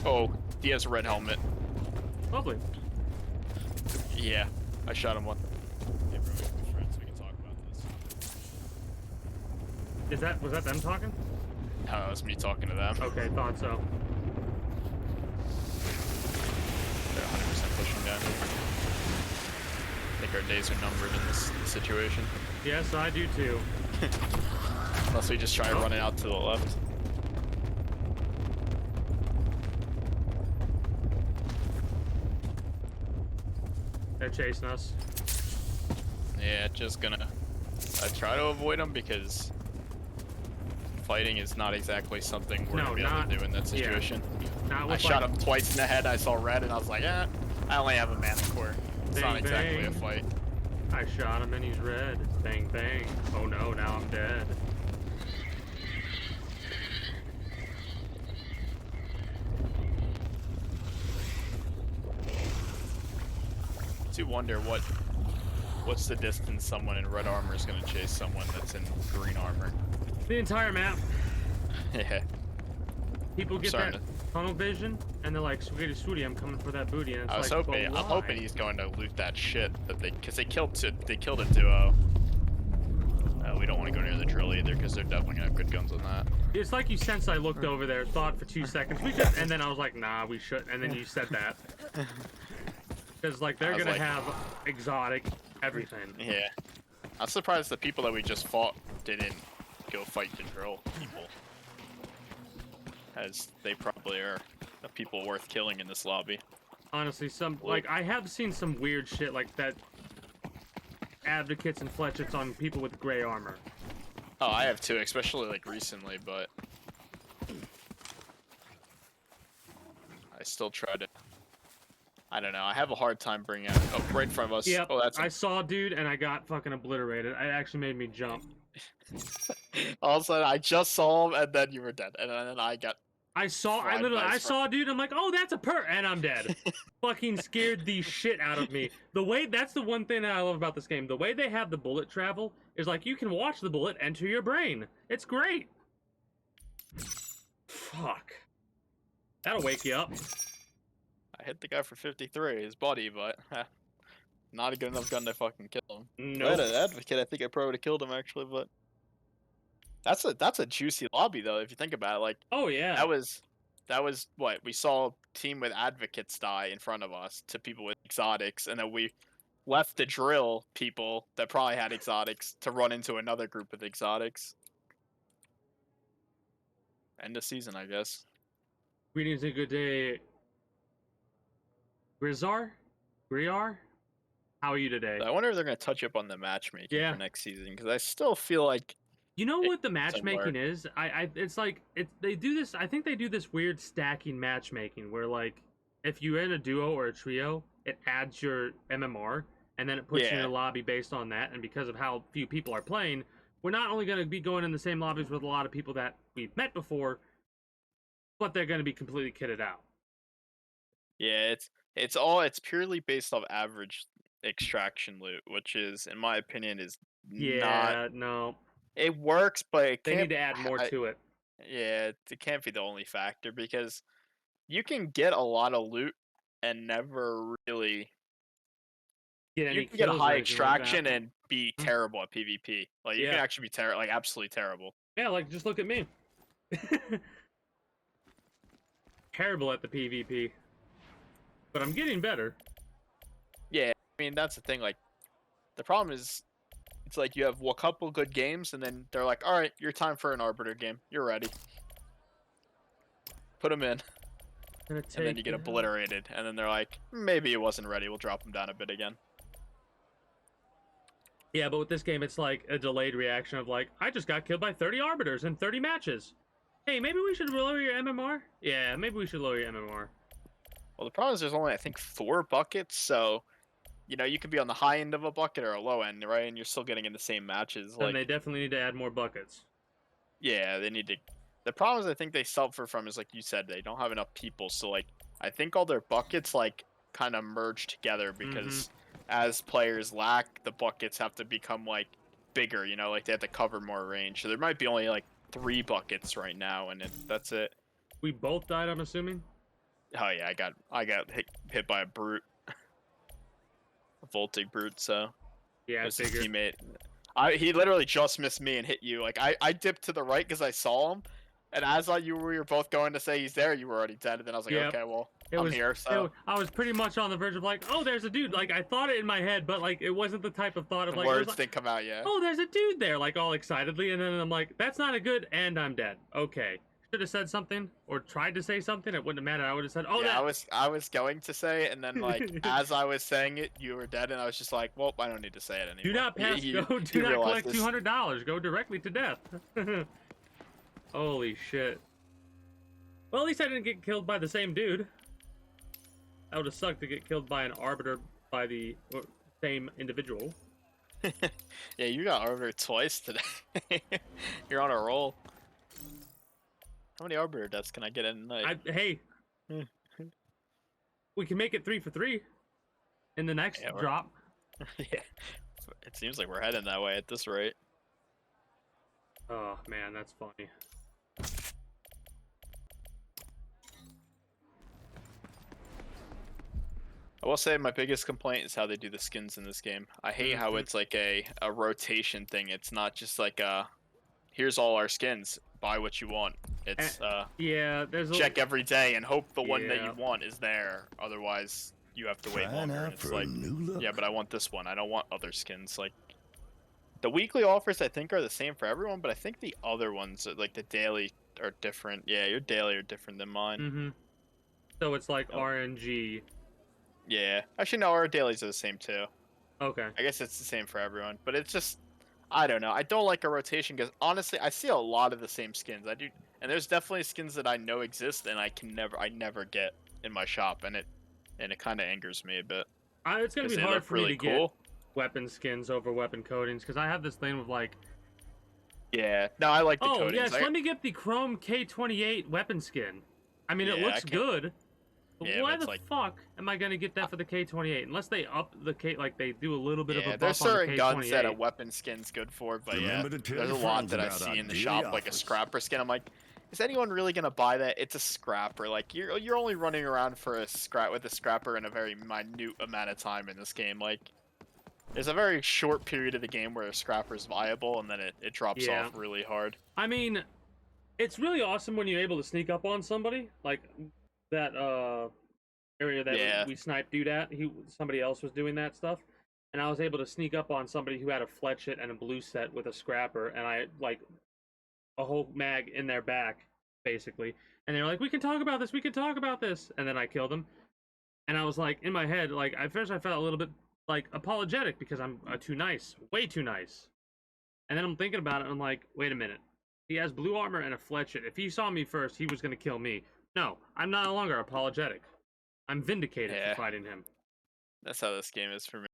Oh, he has a red helmet. Lovely. Yeah, I shot him one. Yeah, bro, we're friends. We can talk about this. Was that them talking? No, it was me talking to them. Okay, thought so. They're 100% pushing down here. I think our days are numbered in this situation. Yes, I do too. Unless we just try running out to the left. They're chasing us. Yeah, just gonna. I try to avoid them because fighting is not exactly something we're gonna be able to do in that situation. Yeah. I shot him twice in the head. I saw red, and I was like, I only have a manicore. It's not exactly a fight. I shot him and he's red. Bang bang. Oh no, now I'm dead. I do wonder what's the distance someone in red armor is going to chase someone that's in green armor. The entire map. Yeah. People get that tunnel vision, and they're like, "Sweetie, I'm coming for that booty." And it's I was like, hoping. I'm hoping he's going to loot that shit that because they killed a duo. we don't want to go near the drill either because they're definitely gonna have good guns on that. It's like you sense I looked over there, thought for 2 seconds, we should, and then I was like, nah, we should, and then you said that. Because, like, they're gonna have exotic everything. Yeah. I'm surprised the people that we just fought didn't go fight the drill people. As they probably are the people worth killing in this lobby. Honestly, like, I have seen some weird shit like that. Advocates and fletchets on people with gray armor. Oh, I have too, especially like recently, but I still try to. I don't know. I have a hard time bringing out. Oh, right in front of us. Yep. Oh, that's. I saw a dude and I got fucking obliterated. It actually made me jump. All of a sudden, I just saw him, and then you were dead, and then I got. I saw a dude. I'm like, oh, that's a and I'm dead. Fucking scared the shit out of me. That's the one thing that I love about this game. The way they have the bullet travel is like you can watch the bullet enter your brain. It's great. Fuck. That'll wake you up. I hit the guy for 53, his body, but not a good enough gun to fucking kill him. No. I had an advocate. I think I probably would have killed him actually, but. That's a juicy lobby though, if you think about it. Like, oh yeah, that was what we saw a team with advocates die in front of us to people with exotics, and then we left the drill people that probably had exotics to run into another group with exotics. End of season, I guess. Greetings and good day, Griar. How are you today? I wonder if they're gonna touch up on the matchmaking for next season, because I still feel like. You know what the matchmaking is? It's like they do this. I think they do this weird stacking matchmaking where, like, if you're in a duo or a trio, it adds your MMR and then it puts you in a lobby based on that. And because of how few people are playing, we're not only going to be going in the same lobbies with a lot of people that we've met before, but they're going to be completely kitted out. Yeah, it's purely based off average extraction loot, which is, in my opinion, is no. It works, but they need to add more to it. Yeah, it can't be the only factor because you can get a lot of loot and never really you can get a high extraction like and be terrible at PvP. Like you can actually be like absolutely terrible. Yeah, like just look at me. Terrible at the PvP, but I'm getting better. Yeah, I mean that's the thing. Like the problem is. It's like you have a couple good games, and then they're like, all right, your time for an Arbiter game. You're ready. Put them in. And then you get obliterated. And then they're like, maybe it wasn't ready. We'll drop them down a bit again. Yeah, but with this game, it's like a delayed reaction of like, I just got killed by 30 Arbiters in 30 matches. Hey, maybe we should lower your MMR? Yeah, maybe we should lower your MMR. Well, the problem is there's only, I think, 4 buckets, so... You know, you could be on the high end of a bucket or a low end, right? And you're still getting in the same matches. And they definitely need to add more buckets. Yeah, they need to. The problem is I think they suffer from is, like you said, they don't have enough people. So, like, I think all their buckets, like, kind of merge together because as players lack, the buckets have to become, like, bigger, you know? Like, they have to cover more range. So there might be only, like, 3 buckets right now, and that's it. We both died, I'm assuming? Oh, yeah, I got hit by a brute. Voltic brute, so yeah, his teammate. He literally just missed me and hit you. Like I dipped to the right because I saw him, and as we were both going to say he's there, you were already dead. And then I was like, okay, well, I'm here. So I was pretty much on the verge of like, oh, there's a dude. Like I thought it in my head, but like it wasn't the type of thought of like words didn't come out yet. Oh, there's a dude there, like all excitedly, and then I'm like, that's not a good, and I'm dead. Okay. Should have said something or tried to say something. It wouldn't have mattered. I would have said, "Oh, yeah." I was going to say it, and then like as I was saying it, you were dead, and I was just like, "Well, I don't need to say it anymore." Do not pass. Do not collect $200. Go directly to death. Holy shit. Well, at least I didn't get killed by the same dude. That would have sucked to get killed by an arbiter by the same individual. Yeah, you got arbiter twice today. You're on a roll. How many arbiter deaths can I get in a night? Hey, we can make it 3 for 3 in the next drop. Yeah, it seems like we're heading that way at this rate. Oh man, that's funny. I will say my biggest complaint is how they do the skins in this game. I hate how it's like a rotation thing. It's not just like here's all our skins, buy what you want. It's yeah, there's check every day and hope the one that Yeah. you want is there. Otherwise, you have to wait Trying longer. out And it's for a like, new look. yeah, but I want this one. I don't want other skins. Like the weekly offers, I think are the same for everyone, but I think the other ones, like the daily, are different. Yeah, your daily are different than mine. Mm-hmm. So it's like Oh. RNG. Yeah, actually, no, our dailies are the same too. Okay. I guess it's the same for everyone, but it's just, I don't know. I don't like a rotation because honestly, I see a lot of the same skins. I do, and there's definitely skins that I know exist and I never get in my shop, and it kind of angers me a bit. It's gonna 'Cause be they hard look for me really to cool. get weapon skins over weapon coatings because I have this thing with like, Yeah, no, I like the oh coatings. yes, let me get the Chrome K28 weapon skin. I mean, it Yeah, I looks can't- good. But Yeah, why but it's the like- fuck am I gonna get that for the K28 unless they up the K, like they do a little bit of a Yeah, buff there's on the certain guns that a K28? weapon skin's good for, but yeah, Remember to tell there's a your lot friends that I about our see in the daily shop, like a offers. scrapper skin. I'm like, is anyone really gonna buy that? It's a scrapper. Like you're only running around for a scrapper in a very minute amount of time in this game. Like, there's a very short period of the game where a scrapper is viable, and then it drops Yeah. off really hard. I mean, it's really awesome when you're able to sneak up on somebody like that area that Yeah. we sniped dude at. Somebody else was doing that stuff, and I was able to sneak up on somebody who had a fletchet and a blue set with a scrapper, and I like a whole mag in their back basically, and they were like, "We can talk about this. We can talk about this," and then I killed them, and I was like, in my head, like at first I felt a little bit like apologetic because I'm too nice, way too nice, and then I'm thinking about it, and I'm like, wait a minute. He has blue armor and a fletchet. If he saw me first, he was going to kill me. No, I'm no longer apologetic. I'm vindicated Yeah. for fighting him. That's how this game is for me.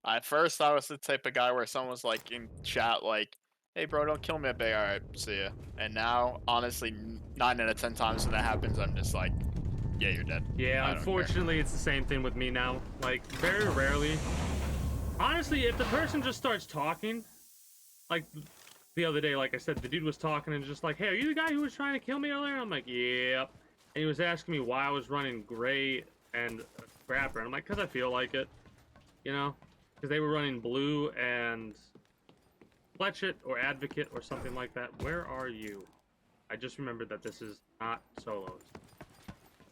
At first, I was the type of guy where someone was like in chat, like, "Hey, bro, don't kill me." I'd be all right, see ya. And now, honestly, 9 out of 10 times when that happens, I'm just like, "Yeah, you're dead." Yeah, I don't care. unfortunately, it's the same thing with me now. Like, very rarely. Honestly, if the person just starts talking, like the other day, like I said, the dude was talking and just like, "Hey, are you the guy who was trying to kill me earlier?" I'm like, "Yep." And he was asking me why I was running gray and a scrapper. And I'm like, "Because I feel like it." You know? Because they were running blue and Fletchet or Advocate or something like that. Where are you? I just remembered that this is not solos.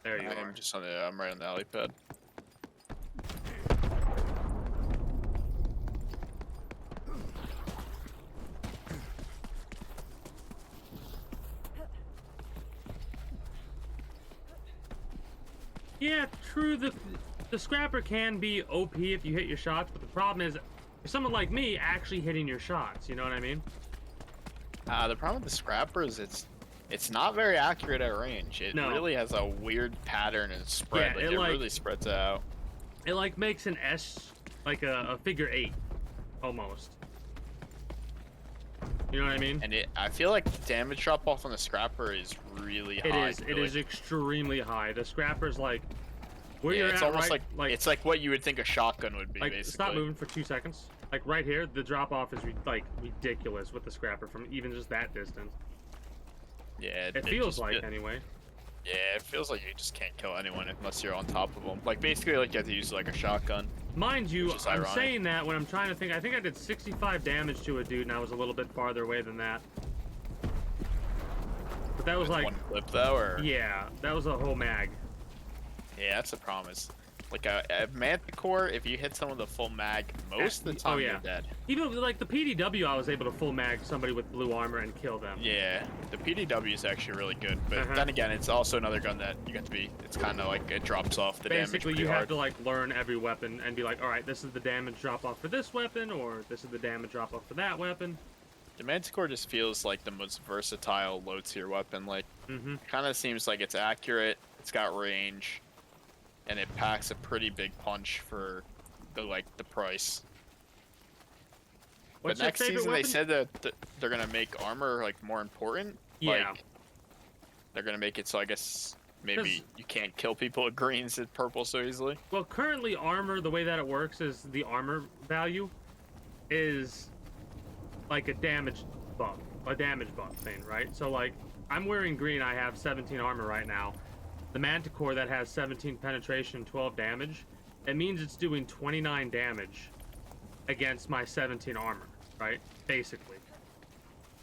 There you are. I'm just on the. I'm right on the alley pad. Yeah, true. The scrapper can be OP if you hit your shots, but the problem is, for someone like me, actually hitting your shots. You know what I mean? The problem with the scrapper is it's not very accurate at range. It No. really has a weird pattern and spread. Yeah, like, it, it like- really spreads out. It like makes an S, like a figure 8, almost. You know what I mean? And I feel like the damage drop off on the scrapper is really high. It is extremely high. The scrapper's like where Yeah, you're it's at, almost right? like it's like what you would think a shotgun would be, like basically. stop moving for 2 seconds. Like right here, the drop off is like ridiculous with the scrapper from even just that distance. Yeah, It feels just like feel- anyway. Yeah, it feels like you just can't kill anyone unless you're on top of them. Like basically, like you have to use like a shotgun. Mind you, Which is I'm ironic. saying that when I'm trying to think. I think I did 65 damage to a dude, and I was a little bit farther away than that. But that was With like, one clip though, or yeah, that was a whole mag. yeah, that's the problem. Is like a manticore. If you hit someone with a full mag, most of the time Oh, yeah. you're dead. Even with, like the PDW, I was able to full mag somebody with blue armor and kill them. Yeah, the PDW is actually really good, but Uh-huh. then again, it's also another gun that you get to be. It's kind of like it drops off the damage Basically, pretty you hard. have to like learn every weapon and be like, all right, this is the damage drop off for this weapon, or this is the damage drop off for that weapon. The manticore just feels like the most versatile low tier weapon. Like, Mm-hmm. kind of seems like it's accurate. It's got range, and it packs a pretty big punch for the price. What's but your next favorite season weapon? they said that they're gonna make armor like more important. Yeah. Like, they're gonna make it so I guess maybe 'Cause- you can't kill people with greens and purple so easily. Well, currently armor, the way that it works is the armor value is like a damage buff thing, right? So like I'm wearing green, I have 17 armor right now. The Manticore that has 17 penetration, 12 damage it means it's doing 29 damage against my 17 armor, right? Basically.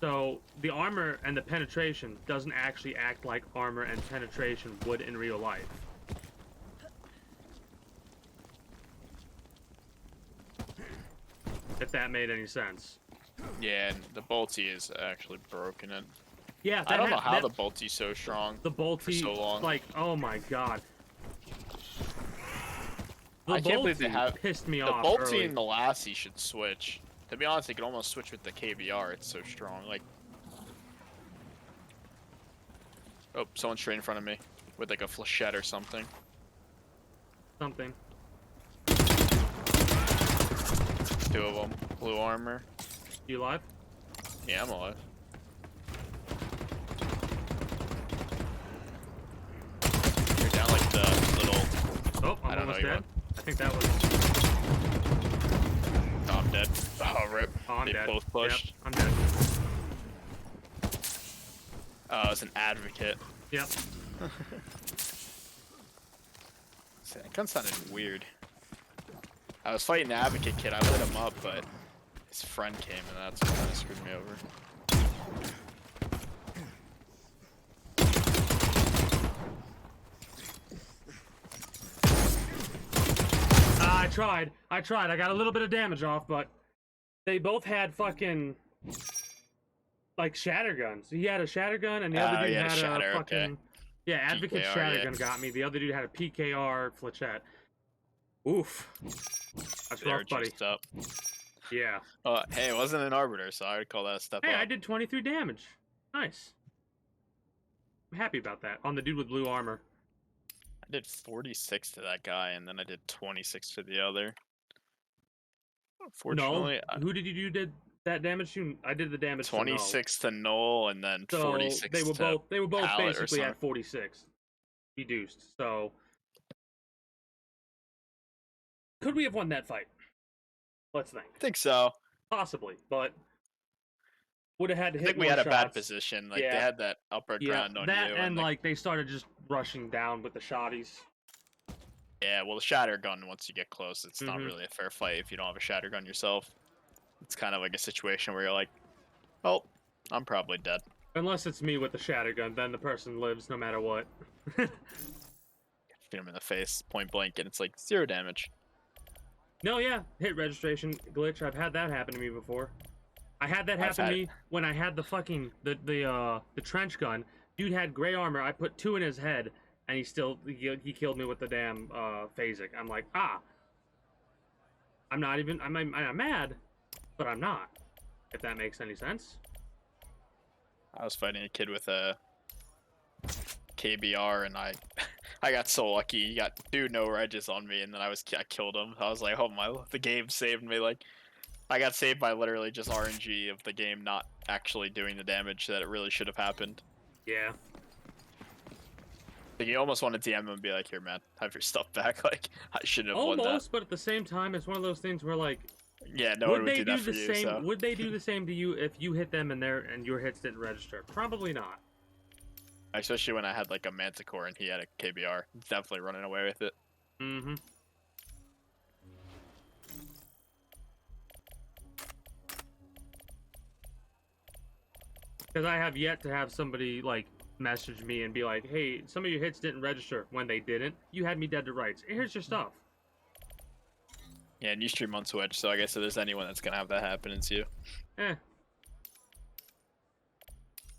So the armor and the penetration doesn't actually act like armor and penetration would in real life. If that made any sense. Yeah, and the bolty is actually broken. And Yeah, I don't know how the bolty's so strong. The bolty, for so long. like, oh my god. The I can't believe bolty they have pissed me the off bolty early. and the lassie should switch. To be honest, they could almost switch with the KBR. It's so strong. Like, oh, someone's straight in front of me with like a flechette or something. Something. Two of them, blue armor. You alive? Yeah, I'm alive. You're down like the little. Oh, I'm I don't almost know, dead. I think that was. Oh, I'm dead. Oh, rip. Oh, I'm They dead. both pushed. Yep, I'm dead. Oh, it's an advocate. Yep. That gun sounded weird. I was fighting the advocate kid. I lit him up, but his friend came, and that's what kind of screwed me over. I tried. I got a little bit of damage off, but they both had fucking like shatter guns. He had a shatter gun, and the other dude he had had a shatter, a fucking okay. yeah. Advocate PKR, shatter yeah. gun got me. The other dude had a PKR flechette. Oof. That's They were rough, buddy. juiced up. Yeah. Hey, it wasn't an arbiter, so I would call that a step Hey, up. I did 23 damage. Nice. I'm happy about that. On the dude with blue armor. I did 46 to that guy, and then I did 26 to the other. Fortunately, No. Who did you do that damage to? I did the damage 26 to Null, and then to Null. 46 they were to both Pallet or basically at something. 46. Reduced. So could we have won that fight? Let's think. I think so. Possibly, but would have had to I hit think we more had a bad shots. position. Like, Yeah. they had that upper Yeah, ground on that you. and like, like they started just rushing down with the shotties. yeah, well, the shatter gun, once you get close, it's not Mhm. really a fair fight if you don't have a shatter gun yourself. It's kind of like a situation where you're like, well, I'm probably dead. Unless it's me with the shatter gun, then the person lives no matter what. Shoot him in the face, point blank, and it's like 0 damage. No, yeah, hit registration glitch. I've had that happen to me before. I had that I've happen to had me when I had the fucking the trench gun. Dude had gray armor. I put 2 in his head, and he killed me with the damn phasic. I'm like, I'm not even. I'm mad, but I'm not. If that makes any sense. I was fighting a kid with a KBR, and I got so lucky. He got no reges on me, and then I killed him. I was like, oh my, the game saved me. Like, I got saved by literally just RNG of the game not actually doing the damage that it really should have happened. Yeah. Like, you almost want to DM him and be like, here, man, have your stuff back. Like, I shouldn't have won that. Almost, but at the same time, it's one of those things where like, Yeah, no one would do that for the you. same? So. Would they do the same to you if you hit them and your hits didn't register? Probably not. Especially when I had like a Manticore and he had a KBR. Definitely running away with it. Mm-hmm. Because I have yet to have somebody like message me and be like, "Hey, some of your hits didn't register." When they didn't, you had me dead to rights. Here's your stuff. Yeah, and you stream on Twitch, so I guess if there's anyone that's gonna have that happen, it's you. Eh.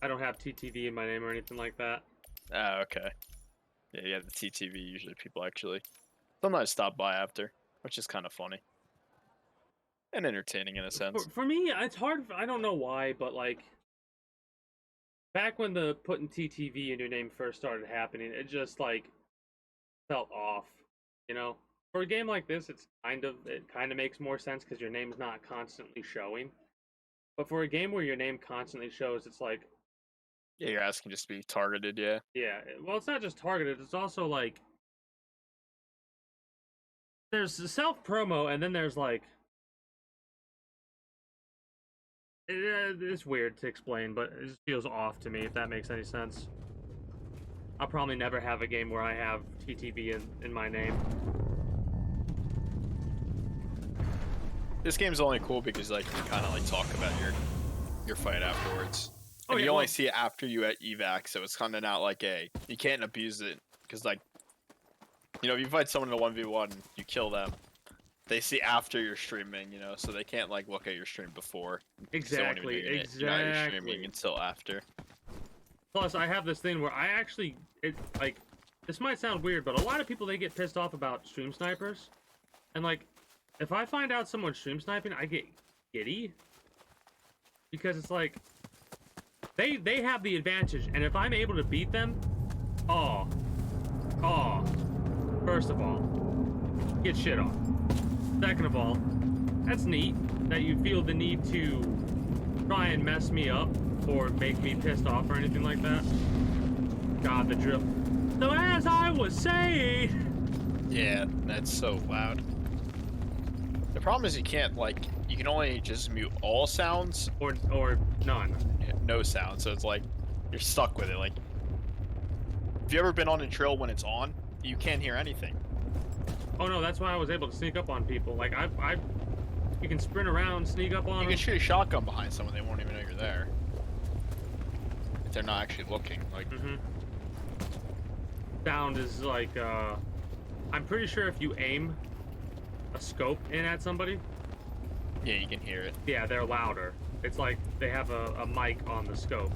I don't have TTV in my name or anything like that. Oh, okay. Yeah, you have the TTV. Usually people actually sometimes stop by after, which is kind of funny. And entertaining in a sense. For me, it's hard. I don't know why, but like, back when the putting TTV in your name first started happening, it just like felt off, you know? For a game like this, it kind of makes more sense because your name's not constantly showing. But for a game where your name constantly shows, it's like, Yeah, you're asking just to be targeted, yeah. yeah, well, it's not just targeted, it's also like, there's the self-promo, and then there's like, it's weird to explain, but it just feels off to me, if that makes any sense. I'll probably never have a game where I have TTV in my name. This game's only cool because like you kind of like talk about your fight afterwards. Oh, And yeah, you only well- see it after you at evac, so it's kind of not like you can't abuse it because like you know if you fight someone in a 1v1, you kill them. They see after you're streaming, you know, so they can't like look at your stream before. 'Cause they won't even know Exactly. you're not streaming until after. Plus, I have this thing where I actually, like, this might sound weird, but a lot of people, they get pissed off about stream snipers. And, like, if I find out someone's stream sniping, I get giddy. Because it's like, they have the advantage, and if I'm able to beat them, first of all, get shit on. Second of all, that's neat that you feel the need to try and mess me up or make me pissed off or anything like that. God, the drill. So as I was saying... Yeah, that's so loud. The problem is you can't, like, you can only just mute all sounds. Or none. No sound, so it's like, you're stuck with it. Like, have you ever been on a drill when it's on? You can't hear anything. Oh no, that's why I was able to sneak up on people. Like, you can sprint around, sneak up on You them. can shoot a shotgun behind someone, they won't even know you're there. If they're not actually looking, like... Sound is like, I'm pretty sure if you aim a scope in at somebody, Yeah, you can hear it. yeah, they're louder. It's like they have a mic on the scope.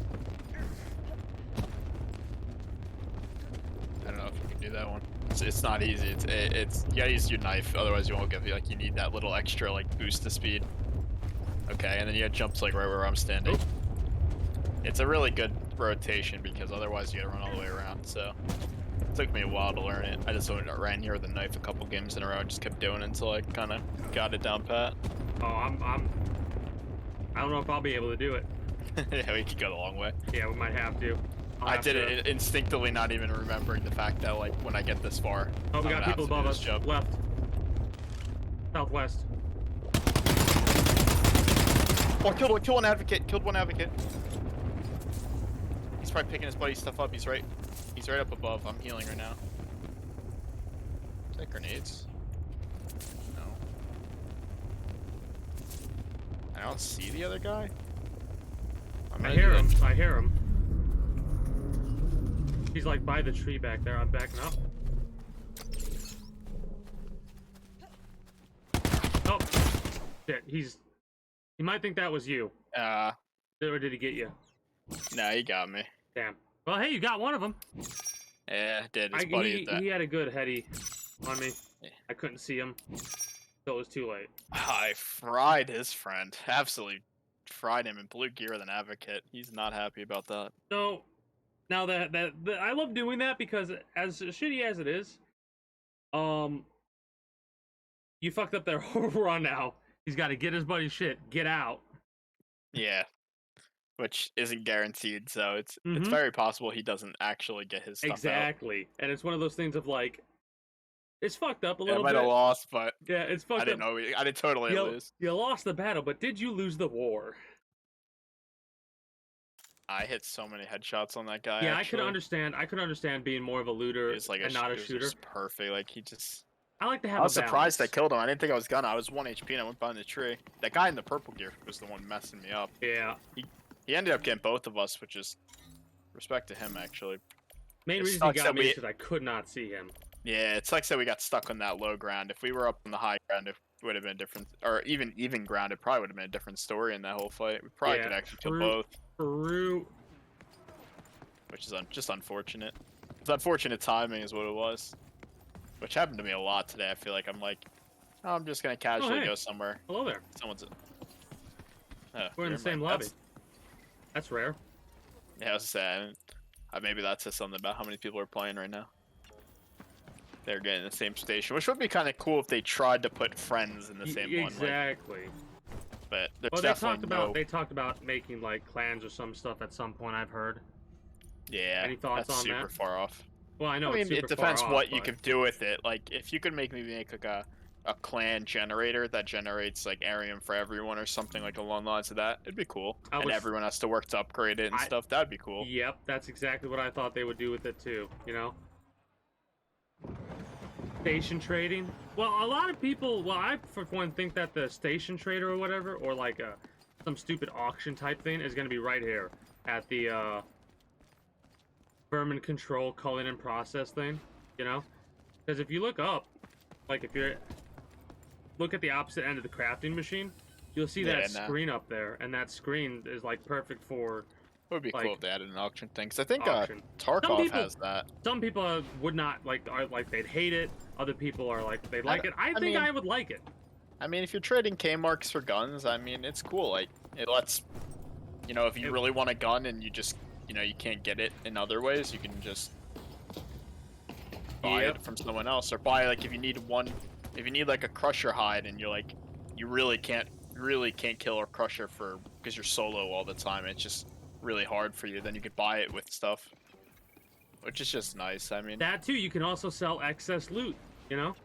I don't know if you can do that one. It's not easy. It's you gotta use your knife, otherwise you won't get like you need that little extra like boost to speed. Okay, and then you got jumps like right where I'm standing. Oop. It's a really good rotation because otherwise you gotta run all the way around. So it took me a while to learn it. I just ran here with a knife a couple games in a row and just kept doing it until I kind of got it down pat. Oh, I don't know if I'll be able to do it. Yeah, we could go the long way. Yeah, we might have to. I did it instinctively, not even remembering the fact that like when I get this far. Oh, we I'm got gonna people have to do above this us. jump. Left. Southwest. Oh, kill one advocate. Killed one advocate. He's probably picking his buddy's stuff up. He's right up above. I'm healing right now. Is that grenades? No. I don't see the other guy. I hear him. I hear him. He's like by the tree back there. I'm backing up. Oh, shit. He might think that was you. Or did he get you? Nah, he got me. Damn. Well, hey, you got one of them. Yeah, did. His buddy did that. He had a good heady on me. Yeah. I couldn't see him, so it was too late. I fried his friend. Absolutely fried him in blue gear with an advocate. He's not happy about that. So, now that I love doing that because as shitty as it is, you fucked up their whole run now. He's got to get his buddy's shit, get out. Yeah. Which isn't guaranteed, so it's very possible he doesn't actually get his stuff out. Exactly. And it's one of those things of like, it's fucked up a Yeah, little I bit. might have lost, but Yeah, it's fucked I didn't up. know. I didn't totally lose. You lost the battle, but did you lose the war? I hit so many headshots on that guy. Yeah, actually. I could understand being more of a looter It was like and not a it was shooter. just perfect. Like he just. I like to have I was a surprised I balance. killed him. I didn't think I was gonna. I was 1 HP and I went behind the tree. That guy in the purple gear was the one messing me up. Yeah. He ended up getting both of us, which is respect to him actually. Main It reason he sucks got that me we- is because I could not see him. Yeah, it sucks that we got stuck on that low ground. If we were up on the high ground, it would have been a different, or even ground, it probably would have been a different story in that whole fight. We probably Yeah, could actually kill true. both, True. which is just unfortunate. It's unfortunate timing is what it was, which happened to me a lot today. I feel like I'm like, oh, I'm just gonna casually hey. go somewhere. Hello there. Someone's. We're in never the same mind. lobby. That's rare. Yeah, I was saying, maybe that says something about how many people are playing right now. They're getting the same station, which would be kind of cool if they tried to put friends in the same one. Like, Exactly. but there's Well, definitely they talked about making like clans or some stuff at some point. I've heard. Yeah, Any thoughts that's on super that? far off. Well, I know I mean, it's super it depends far what off, you but- could do with it. Like, if you could make like a clan generator that generates like Arium for everyone or something like along the lines of that, it'd be cool. I And was- everyone has to work to upgrade it and stuff. That'd be cool. Yep, that's exactly what I thought they would do with it too. You know. station trading. Well, a lot of people. Well, I for one think that the station trader or whatever, or like some stupid auction type thing, is going to be right here at the vermin control culling and process thing. You know, because if you look up, like if you're look at the opposite end of the crafting machine, you'll see that screen up there, and that screen is like perfect for. It would be like, cool if they added an auction thing, because I think auction. Tarkov has that. Some people would not are like they'd hate it. Other people are like they'd like it. I think I would like it. I mean, if you're trading K marks for guns, I mean, it's cool. Like it lets, you know, if you really want a gun and you just, you know, you can't get it in other ways, you can just buy it from someone else, or buy like if you need like a crusher hide and you're like, you really can't kill a crusher because you're solo all the time. It's just really hard for you, then you could buy it with stuff, which is just nice. I mean, that too, you can also sell excess loot, you know,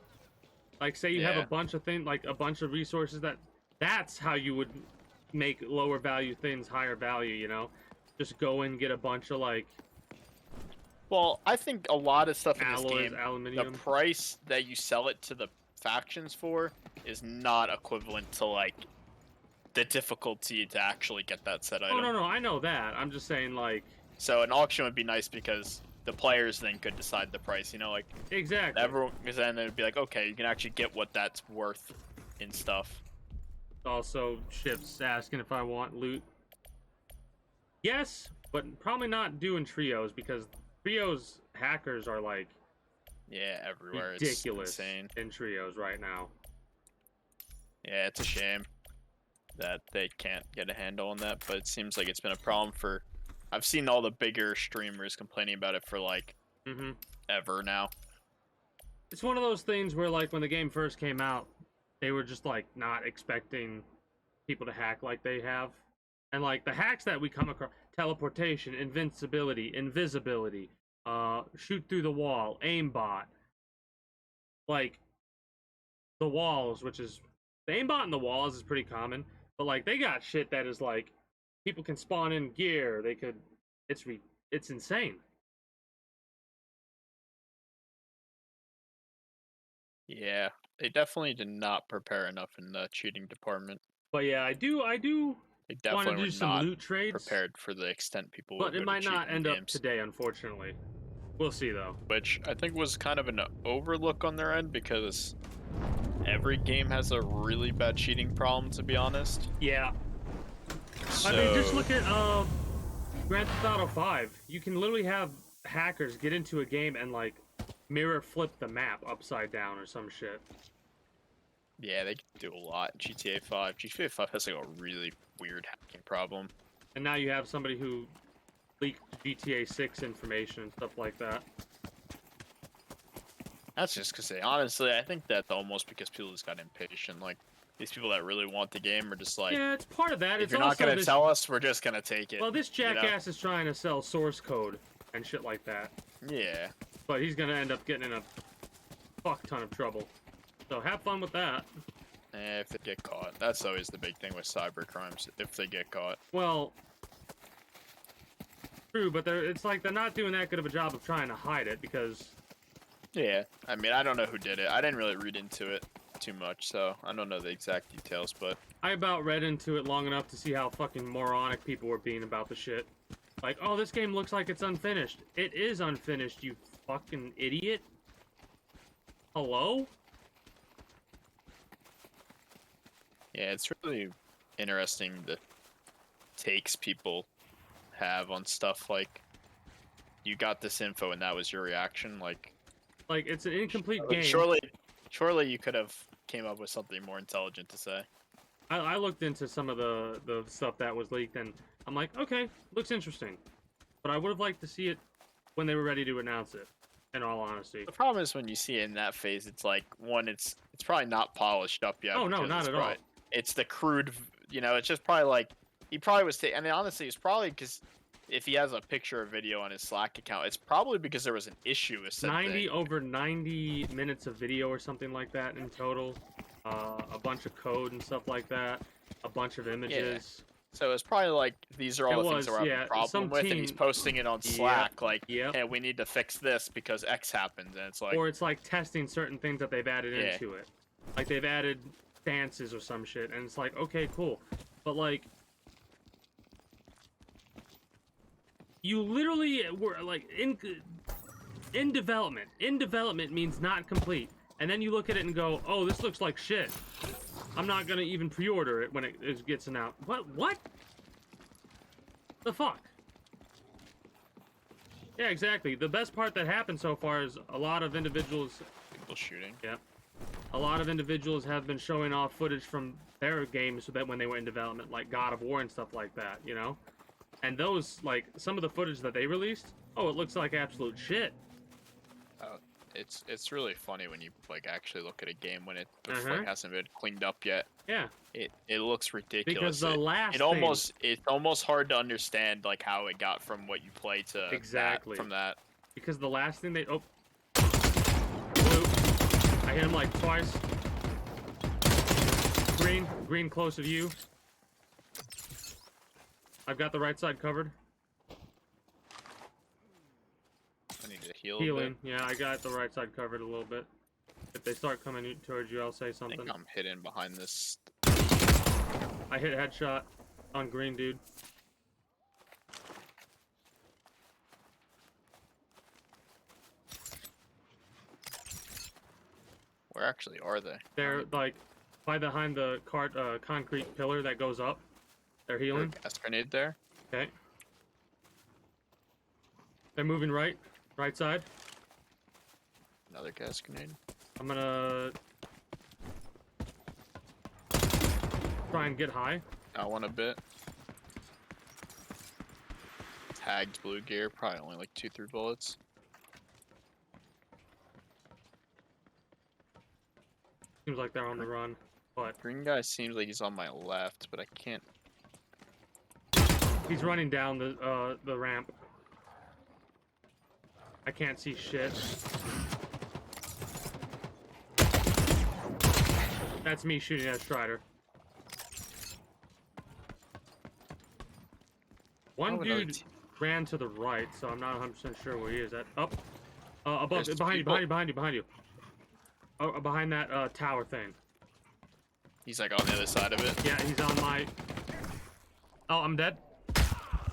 like say you have a bunch of things, like a bunch of resources, that's how you would make lower value things higher value, you know, just go and get a bunch of like, well, I think a lot of stuff in alloys, this game, aluminum. the price that you sell it to the factions for is not equivalent to like the difficulty to actually get that set item. Oh no, I know that. I'm just saying like. So an auction would be nice because the players then could decide the price. You know, like exactly. Everyone, because then it'd be like, okay, you can actually get what that's worth in stuff. Also, Chip's asking if I want loot. Yes, but probably not doing trios because trios hackers are like. Yeah, everywhere. Ridiculous it's insane in trios right now. Yeah, it's a shame that they can't get a handle on that, but it seems like it's been a problem for. I've seen all the bigger streamers complaining about it for like ever now. It's one of those things where like when the game first came out, they were just like not expecting people to hack like they have, and like the hacks that we come across: teleportation, invincibility, invisibility, shoot through the wall, aimbot, like the walls, which is the aimbot in the walls is pretty common. But like they got shit that is like people can spawn in gear. They could. It's insane. Yeah, they definitely did not prepare enough in the cheating department. But yeah, I do They definitely want to do were some not loot trades. prepared for the extent people. But would it go to might not cheat in end up games. today, unfortunately. We'll see though. Which I think was kind of an overlook on their end because every game has a really bad cheating problem, to be honest. Yeah. So... I mean, just look at Grand Theft Auto 5. You can literally have hackers get into a game and like mirror flip the map upside down or some shit. Yeah, they can do a lot in GTA 5. GTA 5 has like a really weird hacking problem. And now you have somebody who leaked GTA 6 information and stuff like that. That's just because honestly, I think that's almost because people just got impatient. Like, these people that really want the game are just like, yeah, it's part of that. If it's you're not also going to tell us, we're just going to take it. Well, this jackass is trying to sell source code and shit like that. Yeah. But he's going to end up getting in a fuck ton of trouble. So have fun with that. If they get caught. That's always the big thing with cyber crimes, if they get caught. Well, true, but it's like they're not doing that good of a job of trying to hide it because... Yeah, I mean, I don't know who did it. I didn't really read into it too much, so I don't know the exact details, but... I about read into it long enough to see how fucking moronic people were being about the shit. Like, oh, this game looks like it's unfinished. It is unfinished, you fucking idiot. Hello? Yeah, it's really interesting the takes people have on stuff like, you got this info and that was your reaction, like it's an incomplete game. Surely you could have came up with something more intelligent to say. I looked into some of the stuff that was leaked and I'm like, okay, looks interesting. But I would have liked to see it when they were ready to announce it, in all honesty. The problem is when you see it in that phase, it's like, one, it's probably not polished up yet. Oh, no, not at all. It's the crude, you know, it's just probably like, he probably was and honestly, it's probably because if he has a picture or video on his Slack account, it's probably because there was an issue with something. Over 90 minutes of video or something like that in total. A bunch of code and stuff like that. A bunch of images. So it's probably like these are all It the things that was, we're yeah, having a problem some with, and he's team- posting it on Yep, Slack like, yep. "Hey, we need to fix this because X happened," and it's like, Or it's like testing certain things that they've added Yeah. into it. Like they've added dances or some shit, and it's like, okay, cool. But like, you literally were like in development. In development means not complete. And then you look at it and go, oh, this looks like shit. I'm not gonna even pre-order it when it gets announced. What? The fuck? Yeah, exactly. The best part that happened so far is a lot of individuals. people shooting. Yeah. A lot of individuals have been showing off footage from their games so that when they were in development, like God of War and stuff like that, you know? And those, like, some of the footage that they released, oh, it looks like absolute shit. It's really funny when you like actually look at a game when it Uh-huh. hasn't been cleaned up yet. Yeah. It looks ridiculous. Because the last it's almost hard to understand like how it got from what you play to Exactly. from that. Because the last thing they... Oh. Blue. I hit him like twice. Green closer to you. I've got the right side covered. I need to heal. Healing. Yeah, I got the right side covered a little bit. If they start coming towards you, I'll say I something. think I'm hidden behind this. I hit headshot on green, dude. Where actually are they? They're like behind the concrete pillar that goes up. They're healing. Gas grenade there. Okay. They're moving right side. Another gas grenade. I'm gonna try and get high. Got one a bit. Tagged blue gear. Probably only like 2-3 bullets. Seems like they're on the run, but Green guy seems like he's on my left, but I can't. he's running down the ramp. I can't see shit. That's me shooting at Strider. One dude ran to the right, so I'm not 100% sure where he is at. Up, above, There's behind people. you. Oh, behind that tower thing. He's like on the other side of it. Yeah, he's on my. Oh, I'm dead.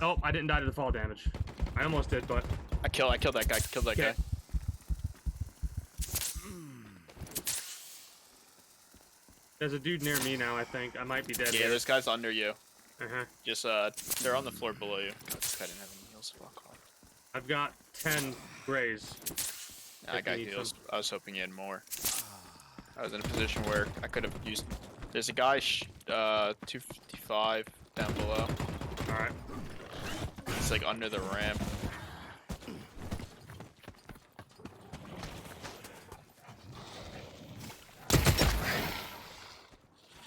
Oh, I didn't die to the fall damage. I almost did, but I killed that guy. Killed that guy. there's a dude near me now. I think I might be dead. Yeah, there's guys under you. Uh-huh. Just they're on the floor below you. God, this guy didn't have any heals. Fuck off. I've got 10 grays. Nah, I If you got need heals. some. I was hoping you had more. I was in a position where I could have used. There's a guy 255 down below. All right. It's like under the ramp.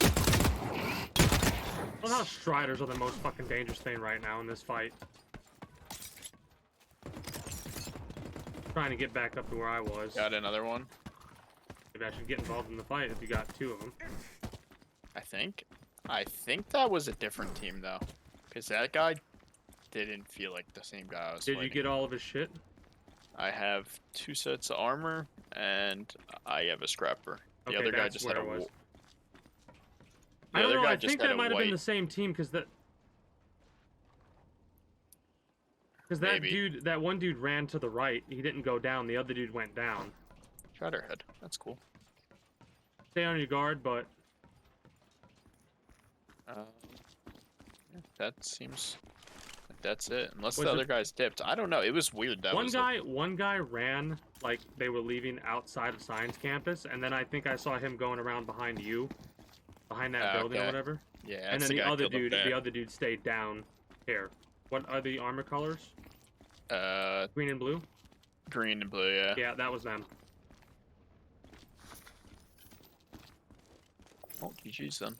I love how Striders are the most fucking dangerous thing right now in this fight. Trying to get back up to where I was. Got another one. Maybe I should get involved in the fight if you got 2 of them. I think that was a different team though, because that guy didn't feel like the same guy I was Did you fighting. get all of his shit? I have 2 sets of armor and I have a scrapper. The Okay, other guy that's just where had a. it was. The I don't other know. guy I just think had that a might have been white. the same team because that Maybe. dude, that one dude ran to the right. He didn't go down. The other dude went down. Shredderhead. That's cool. Stay on your guard, but Yeah, that seems. Like that's it. Unless Was the it- other guy's dipped. I don't know. It was weird. That one was guy ran like they were leaving outside of Science Campus, and then I think I saw him going around behind you, behind that building or Okay. whatever. Yeah. And that's then the guy other killed up dude, there. the other dude stayed down here. What are the armor colors? Green and blue. Green and blue. Yeah. Yeah, that was them. Oh, GG's then.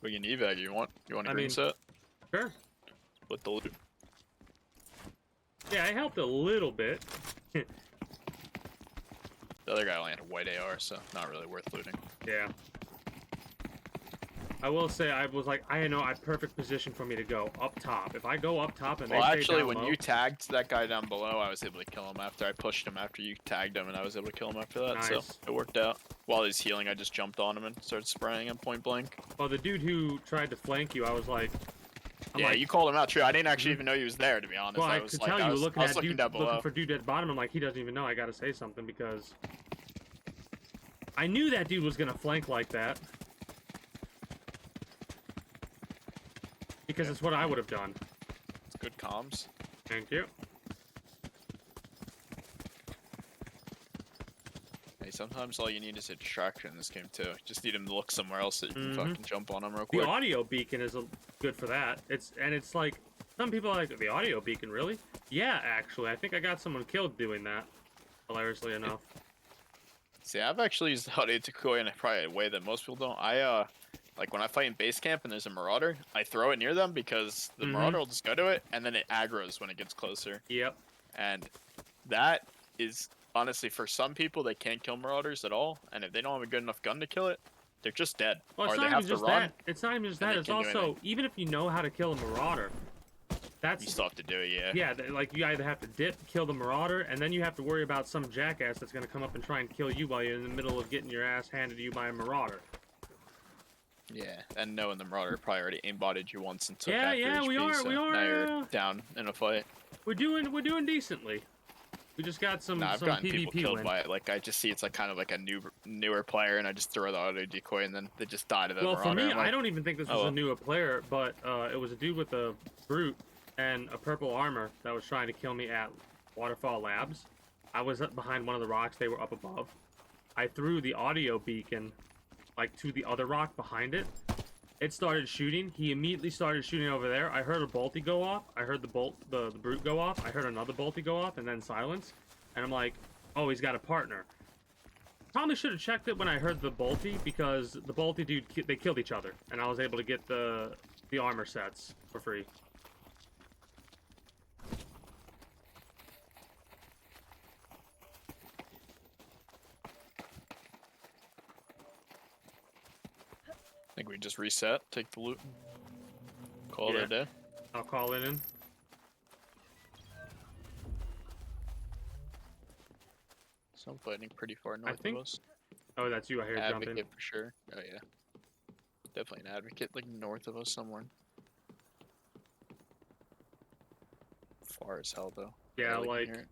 We can evac. You want a I green mean- set? Sure. Split the loot. Yeah, I helped a little bit. The other guy only had a white AR, so not really worth looting. Yeah. I will say I was like, I know a perfect position for me to go up top. If I go up top and Well, they stay actually, down when low, you tagged that guy down below, I was able to kill him after I pushed him after you tagged him, and I was able to kill him after that. So Nice. it worked out. While he's healing, I just jumped on him and started spraying him point blank. well, the dude who tried to flank you, I was like, Yeah, like, you called him out. True, I didn't actually even know he was there, to be honest. well, I I was could like, tell I you was looking at looking dude, down below. looking for dude at the bottom. I'm like, he doesn't even know. I gotta say something because I knew that dude was gonna flank like that. Because it's what I would have done. It's good comms. Thank you. Hey, sometimes all you need is a distraction in this game too. You just need him to look somewhere else that you can Mhm. fucking jump on him real The quick. audio beacon is good for that. It's like some people are like the audio beacon, really? Yeah, actually, I think I got someone killed doing that. Hilariously enough. See, I've actually used the audio decoy in probably a way that most people don't. Like when I fight in base camp and there's a marauder, I throw it near them because the marauder will just go to it and then it aggroes when it gets closer. Yep. And that is honestly for some people they can't kill marauders at all, and if they don't have a good enough gun to kill it, they're just dead. Well, Or it's they not have even to just run. that. It's not even just and that. they It's can't do also anything. even if you know how to kill a marauder, that's You still have to do it, yeah. yeah. Like you either have to dip, kill the marauder, and then you have to worry about some jackass that's gonna come up and try and kill you while you're in the middle of getting your ass handed to you by a marauder. Yeah, and knowing the marauder probably already aimbotted you once and took Yeah, half your yeah, HP, we are- so we are, now you're down in a fight. We're doing decently. We just got some Nah, I've some gotten people PvP killed win. by it. Like I just see it's like kind of like a newer player, and I just throw the auto decoy, and then they just die to the Well, marauder. for me, I'm like, I don't even think this was oh, a well. newer player, but it was a dude with a brute and a purple armor that was trying to kill me at Waterfall Labs. I was up behind one of the rocks; they were up above. I threw the audio beacon like to the other rock behind it. It started shooting. He immediately started shooting over there. I heard a bolty go off. I heard the brute go off. I heard another bolty go off, and then silence. And I'm like, oh, he's got a partner. Probably should have checked it when I heard the bolty because the bolty dude they killed each other, and I was able to get the armor sets for free. I think we just reset, take the loot, call it Yeah. a day. I'll call it in. So I'm fighting pretty far north think of us. Oh, that's you. I hear Advocate jumping. for sure. Oh yeah, definitely an advocate, like north of us somewhere. Far as hell though. Yeah, Barely can like hear it.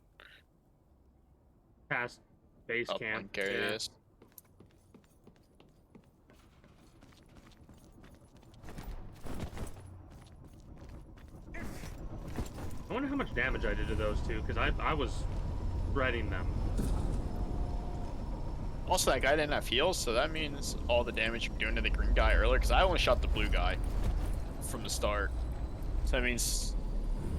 past base camp. Uplink areas. I wonder how much damage I did to those two, because I was shredding them. Also, that guy didn't have heals, so that means all the damage you're doing to the green guy earlier, because I only shot the blue guy from the start. So that means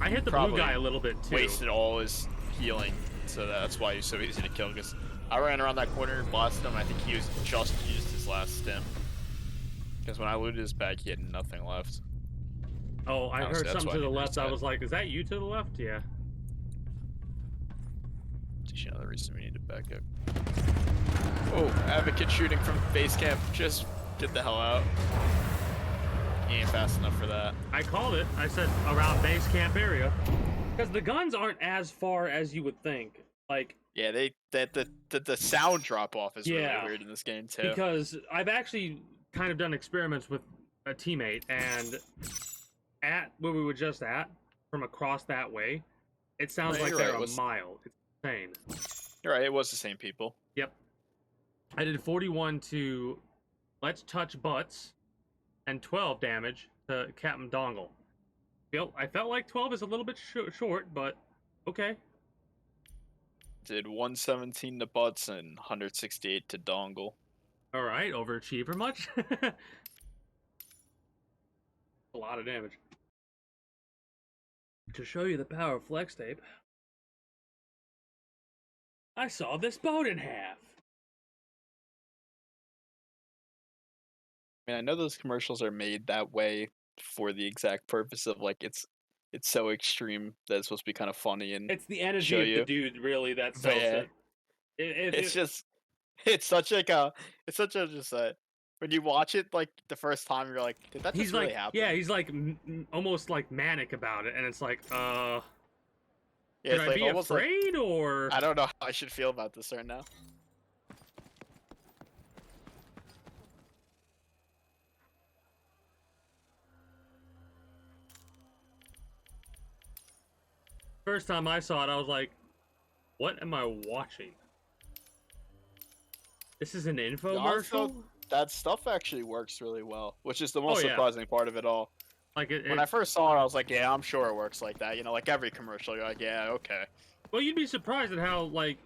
I hit the blue probably guy a little bit too. wasted all his healing, so that's why he's so easy to kill, because I ran around that corner, blasted him, I think he was just used his last stim. Because when I looted his bag, he had nothing left. Oh, I Honestly, heard that's something why to the I didn't left. I reset. was like, is that you to the left? Yeah. Just another reason we need to back up. Oh, advocate shooting from base camp. Just get the hell out. He ain't fast enough for that. I called it. I said around base camp area. Because the guns aren't as far as you would think. Like, Yeah, the sound drop off is Yeah. really weird in this game too. because I've actually kind of done experiments with a teammate, and at where we were just at, from across that way, it sounds No, like you're they're right, it a was- mile. It's insane. You're right, it was the same people. Yep. I did 41 to Let's Touch Butts and 12 damage to Captain Dongle. I felt like 12 is a little bit short, but okay. Did 117 to butts and 168 to dongle. All right, overachiever much? A lot of damage. To show you the power of flex tape, I saw this boat in half. I mean, I know those commercials are made that way for the exact purpose of like it's so extreme that it's supposed to be kind of funny and It's the energy show of you. the dude, really, that But sells yeah, it. it's just it's such like a just a when you watch it like the first time, you're like, did that just He's really like, happen? yeah, he's like almost like manic about it, and it's like, Yeah, should it's I like be almost like afraid or? I don't know how I should feel about this right now. First time I saw it, I was like, what am I watching? This is an infomercial? That stuff actually works really well, which is the most Oh, yeah. surprising part of it all. Like When I first saw it, I was like, yeah, I'm sure it works like that. You know, like every commercial, you're like, yeah, okay. well, you'd be surprised at how like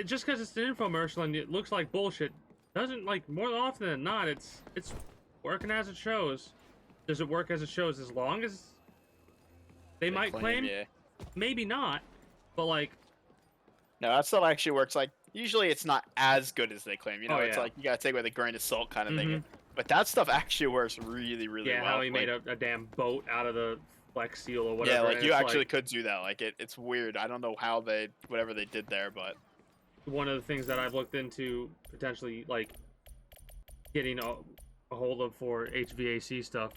just because it's an infomercial and it looks like bullshit doesn't, like, more often than not it's working as it shows. Does it work as it shows as long as they might claim? Yeah. Maybe not, but like, No, that stuff actually works. Like, usually it's not as good as they claim. You know, Oh, it's yeah. like you gotta take it with a grain of salt kind of Mhm. thing. But that stuff actually works really, really yeah, well. how he made Like, a damn boat out of the Flex Seal or yeah, whatever. like and you it's actually could do that. Like it's weird. I don't know how they whatever they did there, but one of the things that I've looked into potentially like getting a hold of for HVAC stuff,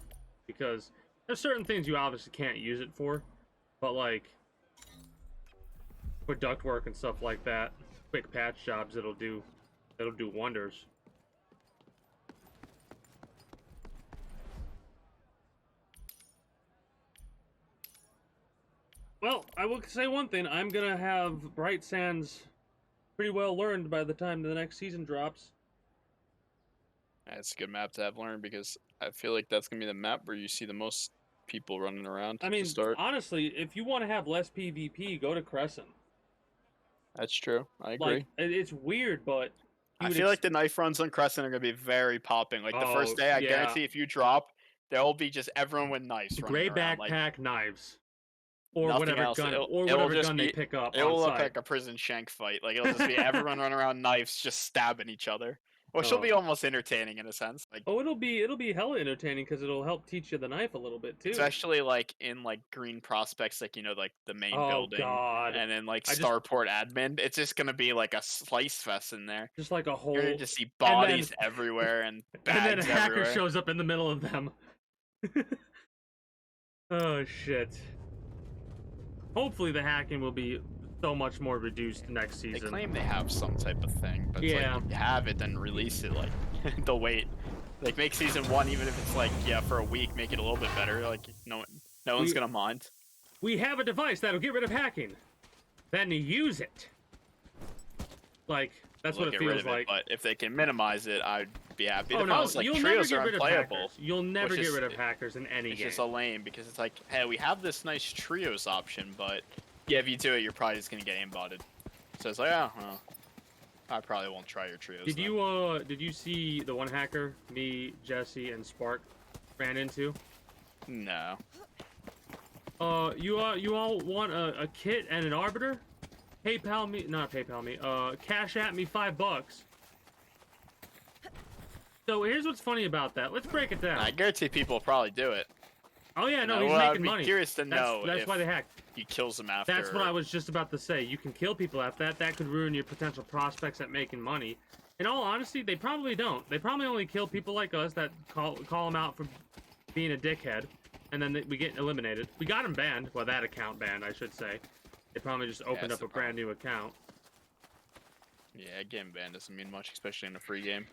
because there's certain things you obviously can't use it for, but like for ductwork and stuff like that, quick patch jobs, it'll do wonders. Well, I will say one thing. I'm gonna have Bright Sands pretty well learned by the time the next season drops. it's a good map to have learned because I feel like that's gonna be the map where you see the most people running around I mean, to start. honestly, if you want to have less PvP, go to Crescent. That's true. I agree. Like, it's weird, but you I would feel like the knife runs on Crescent are gonna be very popping. Like the Oh, first day, I yeah. guarantee if you drop, there will be just everyone with knives running gray around. backpack Like, knives, or nothing whatever else. gun, It'll- or it'll whatever just gun they be- pick up it on will look site. like a prison shank fight. Like it'll just be everyone running around knives, just stabbing each other. Which will Oh. be almost entertaining in a sense. Like Oh, it'll be hella entertaining because it'll help teach you the knife a little bit too. especially like in like green prospects, like you know, like the main Oh, building, God. and then like I just- Starport admin. It's just gonna be like a slice fest in there. Just like a whole, You're gonna just see bodies everywhere and and then bags a hacker everywhere. shows up in the middle of them. Oh shit. Hopefully the hacking will be so much more reduced next They season. claim they have some type of thing, but it's Yeah. like if you have it, then release it. Like they'll wait. Like make season 1, even if it's like for a week, make it a little bit better. Like no one's gonna mind. We have a device that'll get rid of hacking. Then use it. Like, that's They'll what it get rid feels of it, like. but if they can minimize it, I'd be happy. Oh The no, problem is, like you'll never trios get are rid of unplayable. hackers. You'll never which get is- rid of hackers in any It's game. just a lame because it's like, hey, we have this nice trios option, but yeah, if you do it, you're probably just gonna get aimbotted. So it's like, oh, well, I probably won't try your trios. Did then. did you see the one hacker me, Jesse, and Spark ran into? No. You all want a kit and an arbiter? Not PayPal me. Cash at me $5. So here's what's funny about that. Let's break it down. I guarantee people will probably do it. Oh yeah, no, And he's I'd making be money. curious to know That's if why they hacked. he kills them after. That's what I was just about to say. You can kill people after that. That could ruin your potential prospects at making money. In all honesty, they probably don't. They probably only kill people like us that call them out for being a dickhead, and then we get eliminated. We got him banned. Well, that account banned, I should say. They probably just opened that's up a the brand new account. Yeah, game ban doesn't mean much, especially in a free game.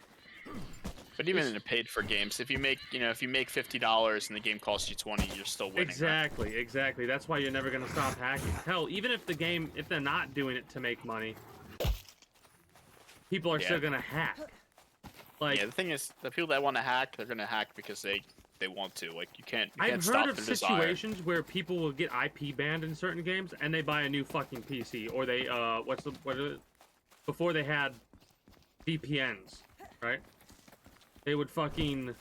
But even in a paid for games, if you make $50 and the game costs you 20, you're still winning. Exactly, exactly. That's why you're never gonna stop hacking. Hell, even if they're not doing it to make money, people are still gonna hack. Like, Yeah, the thing is, the people that want to hack, they're gonna hack because they want to. Like you can't I've stop heard of their desire. situations where people will get IP banned in certain games and they buy a new fucking PC, or they before they had VPNs, right? They would fucking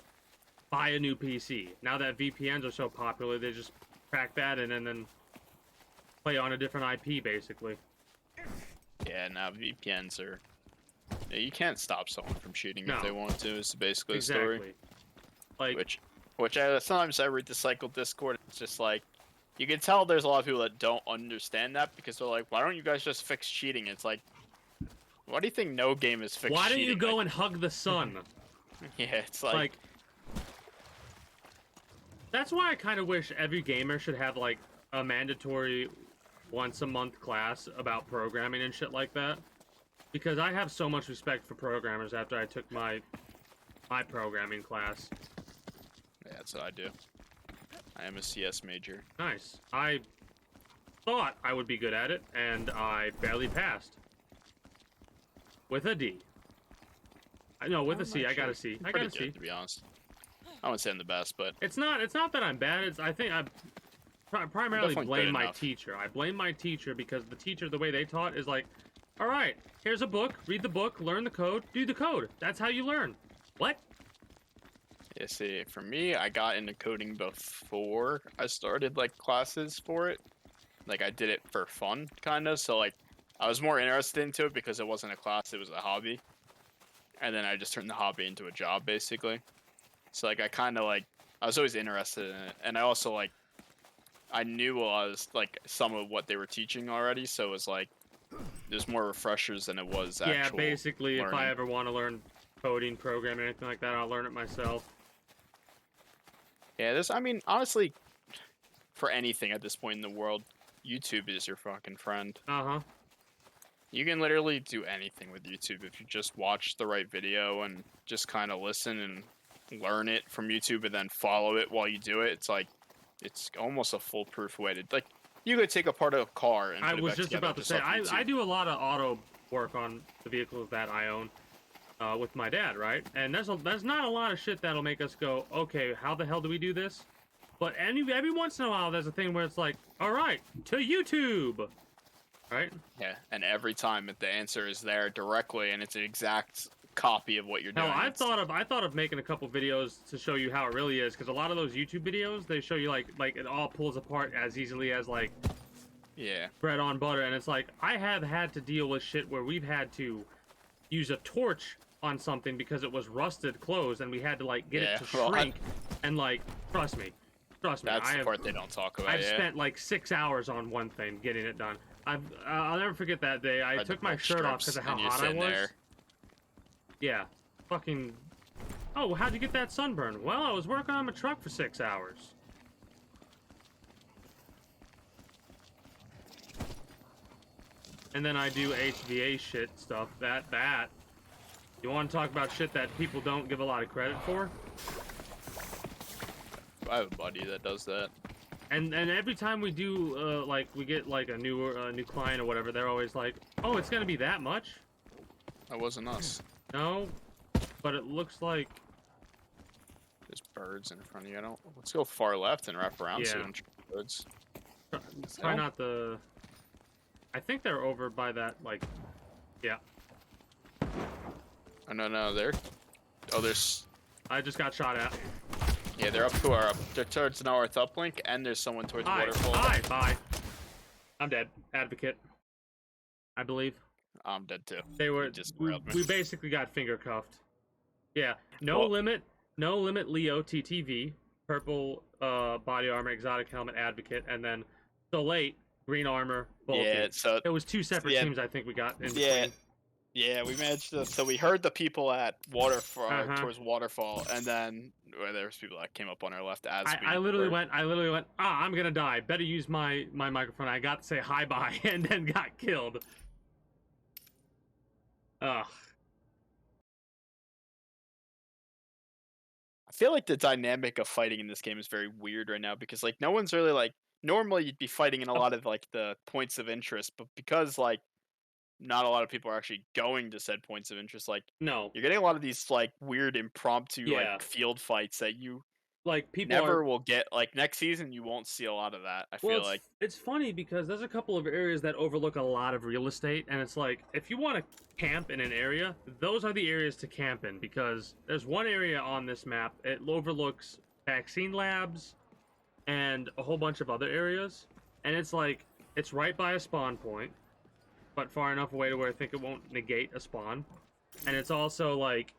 buy a new PC. Now that VPNs are so popular, they just crack that and then play on a different IP, basically. Yeah, now VPNs are. Yeah, you can't stop someone from cheating No. if they want to. Is basically the story. Exactly. Like, Which sometimes I read the cycle Discord. It's just like you can tell there's a lot of people that don't understand that because they're like, why don't you guys just fix cheating? It's like, why do you think no game is fixed? why don't you cheating? go Like, and hug the sun? Yeah, it's like That's why I kind of wish every gamer should have like a mandatory once a month class about programming and shit like that. Because I have so much respect for programmers after I took my programming class. yeah, that's what I do. I am a CS major. Nice. I thought I would be good at it, and I barely passed. With a D. No, with a C. I got a C. I got a C. To be honest. I wouldn't say I'm the best, but It's not that I'm bad. I think I primarily Definitely blame good my enough. teacher. I blame my teacher because the teacher, the way they taught is like, all right, here's a book, read the book, learn the code, do the code. That's how you learn. What? yeah, see, for me, I got into coding before I started like classes for it. Like I did it for fun, kind of. So like, I was more interested into it because it wasn't a class; it was a hobby. And then I just turned the hobby into a job, basically. So like, I kind of like, I was always interested in it, and I also like, I knew like some of what they were teaching already. So it was like, there's more refreshers than it was Yeah, actual basically, if I learning. ever want to learn coding, programming, anything like that, I'll learn it myself. Yeah, I mean, honestly, for anything at this point in the world, YouTube is your fucking friend. Uh-huh. You can literally do anything with YouTube if you just watch the right video and just kind of listen and learn it from YouTube and then follow it while you do it. It's like, it's almost a foolproof way to, like, you could take apart a car and I put it was back just together about to say, off I YouTube. do a lot of auto work on the vehicles that I own with my dad, right? And there's not a lot of shit that'll make us go, okay, how the hell do we do this? But every once in a while, there's a thing where it's like, all right, to YouTube, right? Yeah, and every time the answer is there directly and it's an exact copy of what you're doing. Hell, I It's- thought of making a couple videos to show you how it really is, because a lot of those YouTube videos, they show you like it all pulls apart as easily as like Yeah. bread on butter, and it's like I have had to deal with shit where we've had to use a torch on something because it was rusted closed, and we had to like get it to Yeah, well, shrink, and like trust me, That's the part they don't talk about. I've Yeah. spent like 6 hours on one thing getting it done. I'll never forget that day. I Read the took my book shirt off strips because of how and you're hot I sitting was. there. Yeah, fucking. Oh, how'd you get that sunburn? Well, I was working on my truck for 6 hours. And then I do HVA shit stuff. That. You want to talk about shit that people don't give a lot of credit for? I have a buddy that does that. And every time we do, like, we get like a new client or whatever, they're always like, "Oh, it's gonna be that much?" That wasn't us. No, but it looks like. There's birds in front of you. Let's go far left and wrap around so we Yeah. don't trip birds. Try not the. I think they're over by that, like. Yeah. Oh, no, they're. Oh, there's. I just got shot at. Yeah, they're up to our. They're towards the north uplink, and there's someone towards the waterfall. Bye. I'm dead. Advocate. I believe. I'm dead too. They were. He just We railed me. basically got finger cuffed. Yeah. No Well- limit. No limit. Leo TTV. Purple body armor, exotic helmet, advocate, and then so late green armor. Bulky. Yeah, so It was two separate Yeah. teams. I think we got in Yeah. between. yeah, we managed to. So we heard the people at waterfall Uh-huh. towards waterfall, and then there was people that came up on our left as we I literally were- went. I'm gonna die. Better use my microphone. I got to say hi bye and then got killed. Ugh. I feel like the dynamic of fighting in this game is very weird right now because like no one's really like normally you'd be fighting in a lot of like the points of interest, but because like not a lot of people are actually going to said points of interest, like No. you're getting a lot of these like weird impromptu Yeah. like field fights that you Like people never are. will get. Like next season, you won't see a lot of that. I Well, feel it's, like it's funny because there's a couple of areas that overlook a lot of real estate, and it's like if you want to camp in an area, those are the areas to camp in because there's one area on this map. It overlooks vaccine labs and a whole bunch of other areas, and it's like it's right by a spawn point, but far enough away to where I think it won't negate a spawn, and it's also like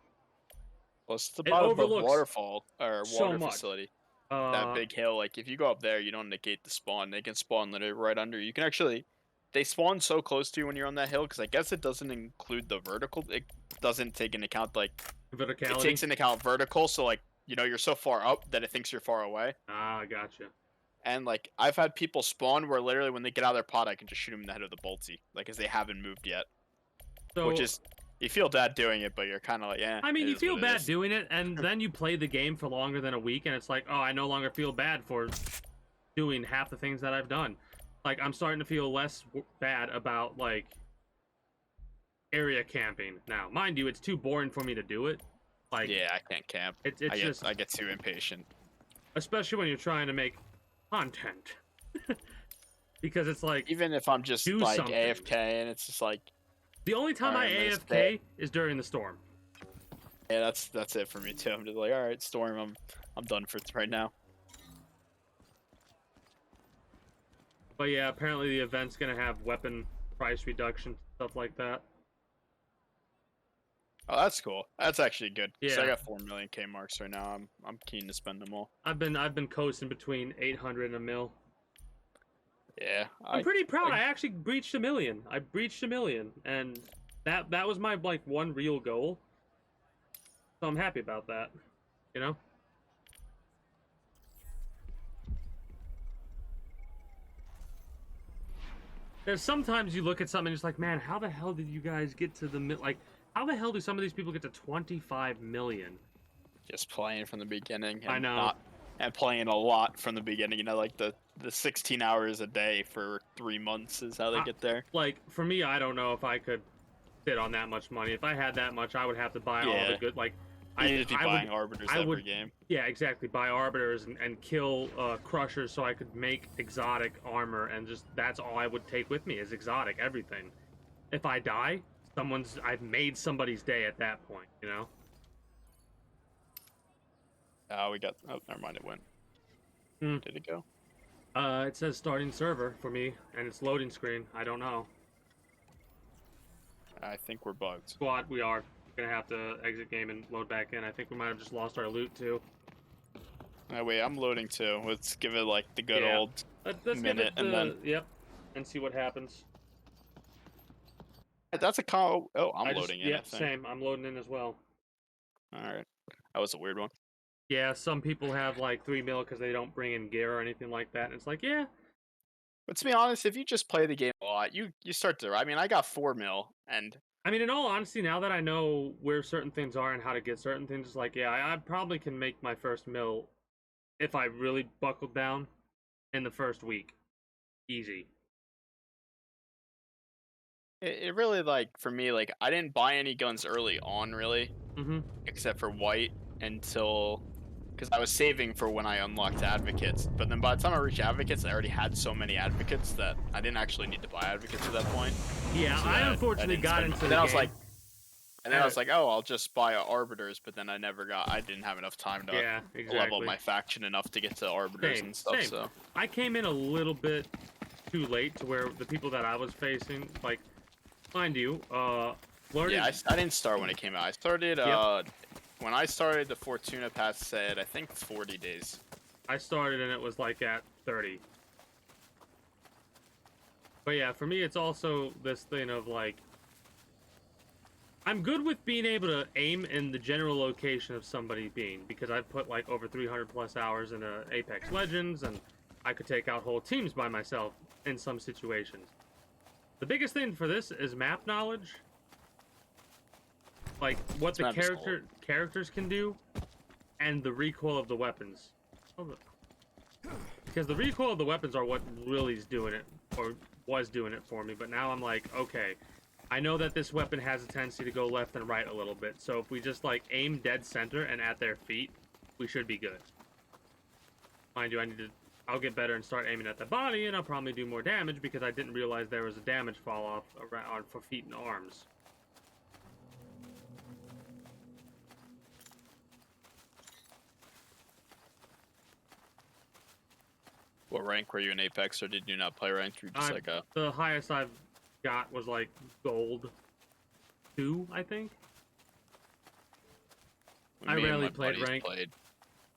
well, it's the it bottom of the overlooks waterfall or so water much. facility. That big hill, like if you go up there, you don't negate the spawn. They can spawn literally right under. You can actually, they spawn so close to you when you're on that hill because I guess it doesn't include the vertical. It doesn't take into account like Verticality. It takes into account vertical, so like you're so far up that it thinks you're far away. Ah, gotcha. And like I've had people spawn where literally when they get out of their pod, I can just shoot them in the head with a bolty, like as they haven't moved yet. So, Which is you feel bad doing it, but you're kind of like, yeah. I mean, it you is feel what it bad is. doing it, and then you play the game for longer than a week, and it's like, oh, I no longer feel bad for doing half the things that I've done. Like, I'm starting to feel less bad about, like, area camping now. Mind you, it's too boring for me to do it. Like, Yeah, I can't camp. It's just, I get too impatient. especially when you're trying to make content. Because it's like, Even if I'm just do like something. AFK and it's just like, the only time Alright, I I'm gonna AFK is during the storm. yeah, that's it for me too. I'm just like, all right, storm, I'm done for right now. But yeah, apparently the event's gonna have weapon price reduction, stuff like that. Oh, that's cool. That's actually good. Yeah. So I Yeah. got 4 million K marks right now. I'm keen to spend them all. I've been coasting between 800 and a mil. Yeah. I'm pretty proud. I actually breached 1 million. I breached 1 million, and that was my like one real goal. So I'm happy about that. You know. There's sometimes you look at something and it's like, man, how the hell did you guys get to the like? How the hell do some of these people get to 25 million? Just playing from the beginning. And I know. And playing a lot from the beginning. Like the 16 hours a day for 3 months is how they get there. Like for me, I don't know if I could sit on that much money. If I had that much, I would have to buy all the good like. I'd be buying arbiters every game. Yeah, exactly. Buy arbiters and kill crushers so I could make exotic armor, and just that's all I would take with me is exotic everything. If I die, I've made somebody's day at that point, you know. We got. Oh, never mind. It went. Did it go? It says starting server for me, and it's loading screen. I don't know. I think we're bugged. Squad, we are gonna have to exit game and load back in. I think we might have just lost our loot too. Oh, wait, I'm loading too. Let's give it like the good Yeah. old Let's minute, give it and then yep, and see what happens. that's a call. Oh, I'm loading in. Yep, I think. same. I'm loading in as well. All right, that was a weird one. Yeah, some people have like 3 mil because they don't bring in gear or anything like that. And it's like, yeah. But to be honest, if you just play the game a lot, you start to. I mean, I got 4 mil, and I mean, in all honesty, now that I know where certain things are and how to get certain things, it's like, yeah, I probably can make my first mil if I really buckled down in the first week. Easy. it really like for me, like I didn't buy any guns early on, really, except for white until. Because I was saving for when I unlocked advocates, but then by the time I reached advocates, I already had so many advocates that I didn't actually need to buy advocates at that point. Yeah, So I unfortunately got into the then I was game. like, and then I was like, oh, I'll just buy arbiters, but then I didn't have enough time to level my faction enough to get to arbiters and stuff. Same. So I came in a little bit too late to where the people that I was facing, like, mind you, learning. yeah, I didn't start when it came out. I started when I started, the Fortuna Pass said, I think 40 days. I started and it was like at 30. But yeah, for me, it's also this thing of like, I'm good with being able to aim in the general location of somebody being, because I've put like over 300 plus hours into Apex Legends, and I could take out whole teams by myself in some situations. The biggest thing for this is map knowledge. Like what the characters can do, and the recoil of the weapons. Because the recoil of the weapons are what really is doing it, or was doing it for me. But now I'm like, okay, I know that this weapon has a tendency to go left and right a little bit. So if we just like aim dead center and at their feet, we should be good. Mind you, I'll get better and start aiming at the body, and I'll probably do more damage because I didn't realize there was a damage fall off around for feet and arms. What rank were you in Apex, or did you not play ranked? You just like a... The highest I've got was like gold 2, I think. I rarely played ranked.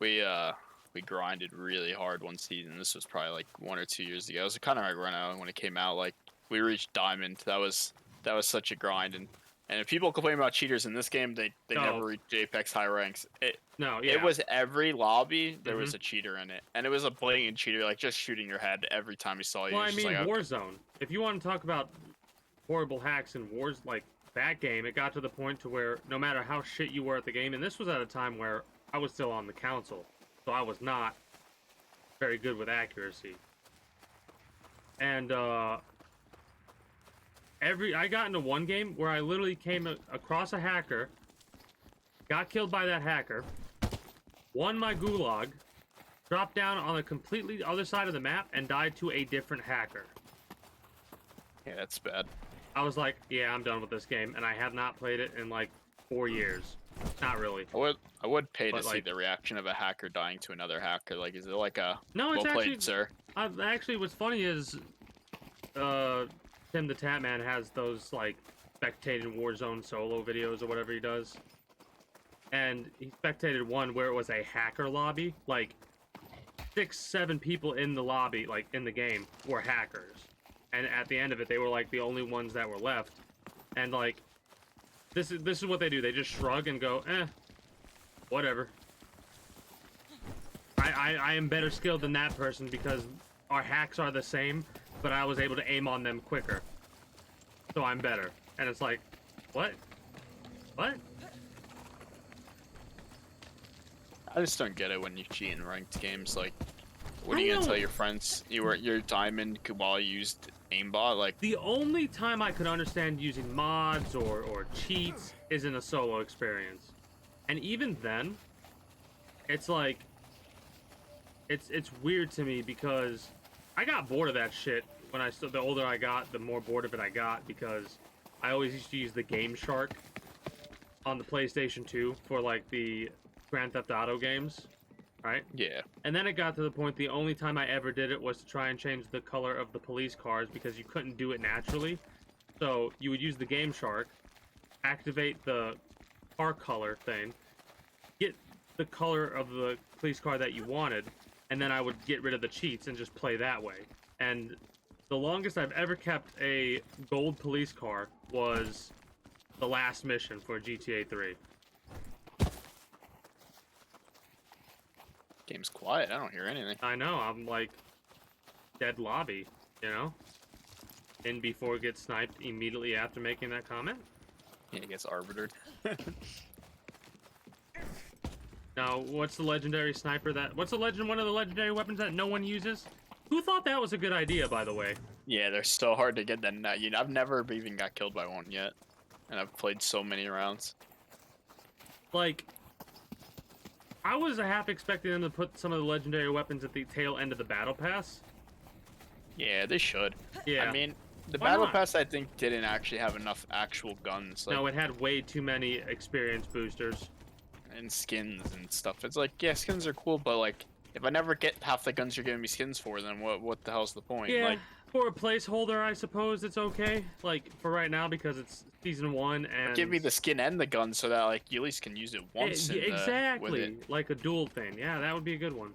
We grinded really hard one season. This was probably like 1 or 2 years ago. It was kind of like when it came out. Like we reached diamond. That was such a grind, and And if people complain about cheaters in this game, they No. never reach Apex high ranks. No, yeah. It was every lobby there was a cheater in it, and it was a blatant cheater, like just shooting your head every time he saw you. Well, I It's just mean, like, okay. Warzone. If you want to talk about horrible hacks in Wars, like that game, it got to the point to where no matter how shit you were at the game, and this was at a time where I was still on the console, so I was not very good with accuracy. And I got into one game where I literally came across a hacker, got killed by that hacker, won my gulag, dropped down on the completely other side of the map, and died to a different hacker. Yeah, that's bad. I was like, yeah, I'm done with this game, and I have not played it in like 4 years. Not really. I would pay But, to see like- the reaction of a hacker dying to another hacker. Like, is it like a No, it's well played, actually. sir? Actually, what's funny is, Tim the Tatman has those like spectated Warzone solo videos or whatever he does, and he spectated one where it was a hacker lobby, like 6-7 people in the lobby, like in the game, were hackers, and at the end of it, they were like the only ones that were left, and like this is what they do. They just shrug and go, whatever. I am better skilled than that person because our hacks are the same, but I was able to aim on them quicker. So I'm better. And it's like, what? What? I just don't get it when you cheat in ranked games. Like, what are I you gonna know. tell your friends? You were your diamond while you used aimbot? Like, The only time I could understand using mods or cheats is in a solo experience. And even then, it's like, it's weird to me because I got bored of that shit when the older I got, the more bored of it I got, because I always used to use the Game Shark on the PlayStation 2 for like the Grand Theft Auto games, right? yeah, And then it got to the point the only time I ever did it was to try and change the color of the police cars because you couldn't do it naturally. So you would use the Game Shark, activate the car color thing, get the color of the police car that you wanted, and then I would get rid of the cheats and just play that way. And the longest I've ever kept a gold police car was the last mission for GTA 3. game's quiet. I don't hear anything. I know, I'm like dead lobby, you know? In before it gets sniped immediately after making that comment. Yeah, it gets arbitered. Now, what's the legendary sniper what's one of the legendary weapons that no one uses? Who thought that was a good idea, by the way? Yeah, they're so hard to get. Then I've never even got killed by one yet, and I've played so many rounds. Like, I was half expecting them to put some of the legendary weapons at the tail end of the battle pass. Yeah, they should. Yeah. I mean, the Why battle not? pass I think didn't actually have enough actual guns. Like, No, it had way too many experience boosters. and skins and stuff. It's like, yeah, skins are cool, but like, if I never get half the guns you're giving me skins for, then what the hell's the point? Yeah, Like, for a placeholder, I suppose it's okay. Like, for right now, because it's Season 1 and... give me the skin and the gun so that like you at least can use it once. Yeah, with exactly, it. like a dual thing. Yeah, that would be a good one.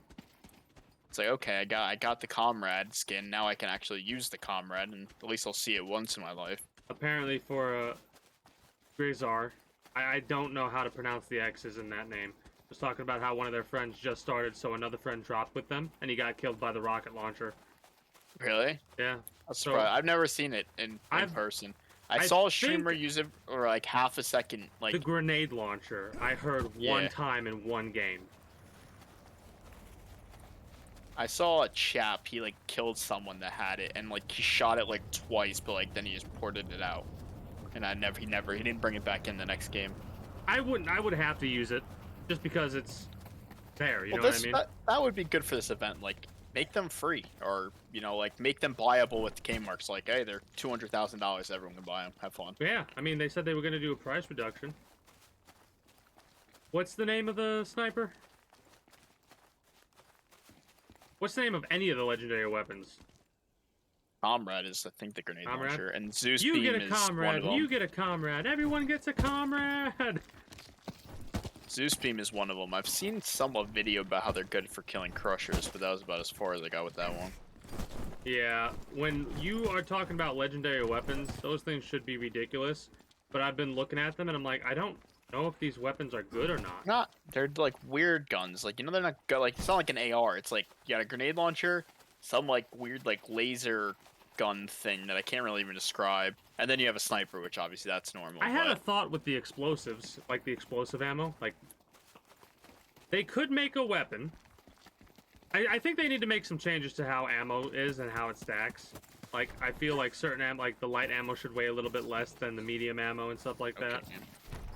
It's like, okay, I got the comrade skin. Now I can actually use the comrade, and at least I'll see it once in my life. Apparently for Grizar, I don't know how to pronounce the X's in that name. Was talking about how one of their friends just started, so another friend dropped with them, and he got killed by the rocket launcher. Really? Yeah. That's So- surprised. I've never seen it in person. I I saw a streamer think- use it for like half a second. Like, The grenade launcher, I heard one Yeah. time in one game. I saw a chap. He like killed someone that had it, and like he shot it like twice, but like then he just ported it out. And he didn't bring it back in the next game. I would have to use it, just because it's there, you know what I mean? That would be good for this event. Like, make them free, or like make them buyable with Kmart's. Like, hey, they're $200,000. Everyone can buy them. Have fun. Yeah, I mean, they said they were going to do a price reduction. What's the name of the sniper? What's the name of any of the legendary weapons? Comrade is, I think, the grenade Comrade? launcher, and Zeus You Beam get a is one comrade, of them. you get a comrade, everyone gets a comrade! Zeus Beam is one of them. I've seen some video about how they're good for killing crushers, but that was about as far as I got with that one. Yeah, when you are talking about legendary weapons, those things should be ridiculous. but I've been looking at them and I'm like, I don't know if these weapons are good or not. Not. They're like weird guns. Like, you know, they're not like, it's not like an AR. It's like you got a grenade launcher, some like weird like laser gun thing that I can't really even describe, and then you have a sniper, which obviously that's normal. I had a but... thought with the explosives, like the explosive ammo. Like, they could make a weapon. I think they need to make some changes to how ammo is and how it stacks. Like, I feel like certain ammo, like the light ammo should weigh a little bit less than the medium ammo and stuff like that.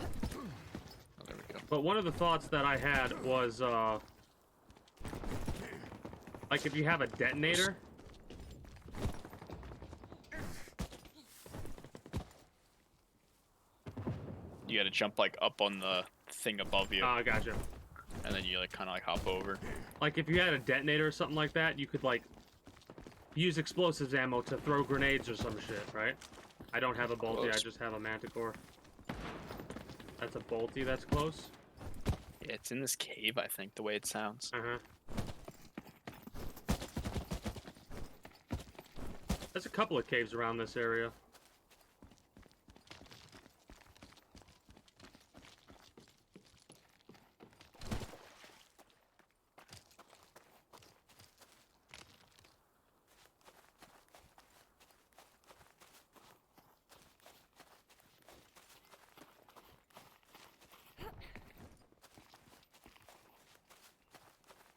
Oh, there we go. But one of the thoughts that I had was, like if you have a detonator. You gotta jump like up on the thing above you, Oh, gotcha. and then you like kind of like hop over. Like if you had a detonator or something like that, you could like use explosives ammo to throw grenades or some shit, right? I don't have a bolty, I Close. just have a manticore. That's a bolty that's close. Yeah, it's in this cave, I think, the way it sounds. Uh-huh. There's a couple of caves around this area.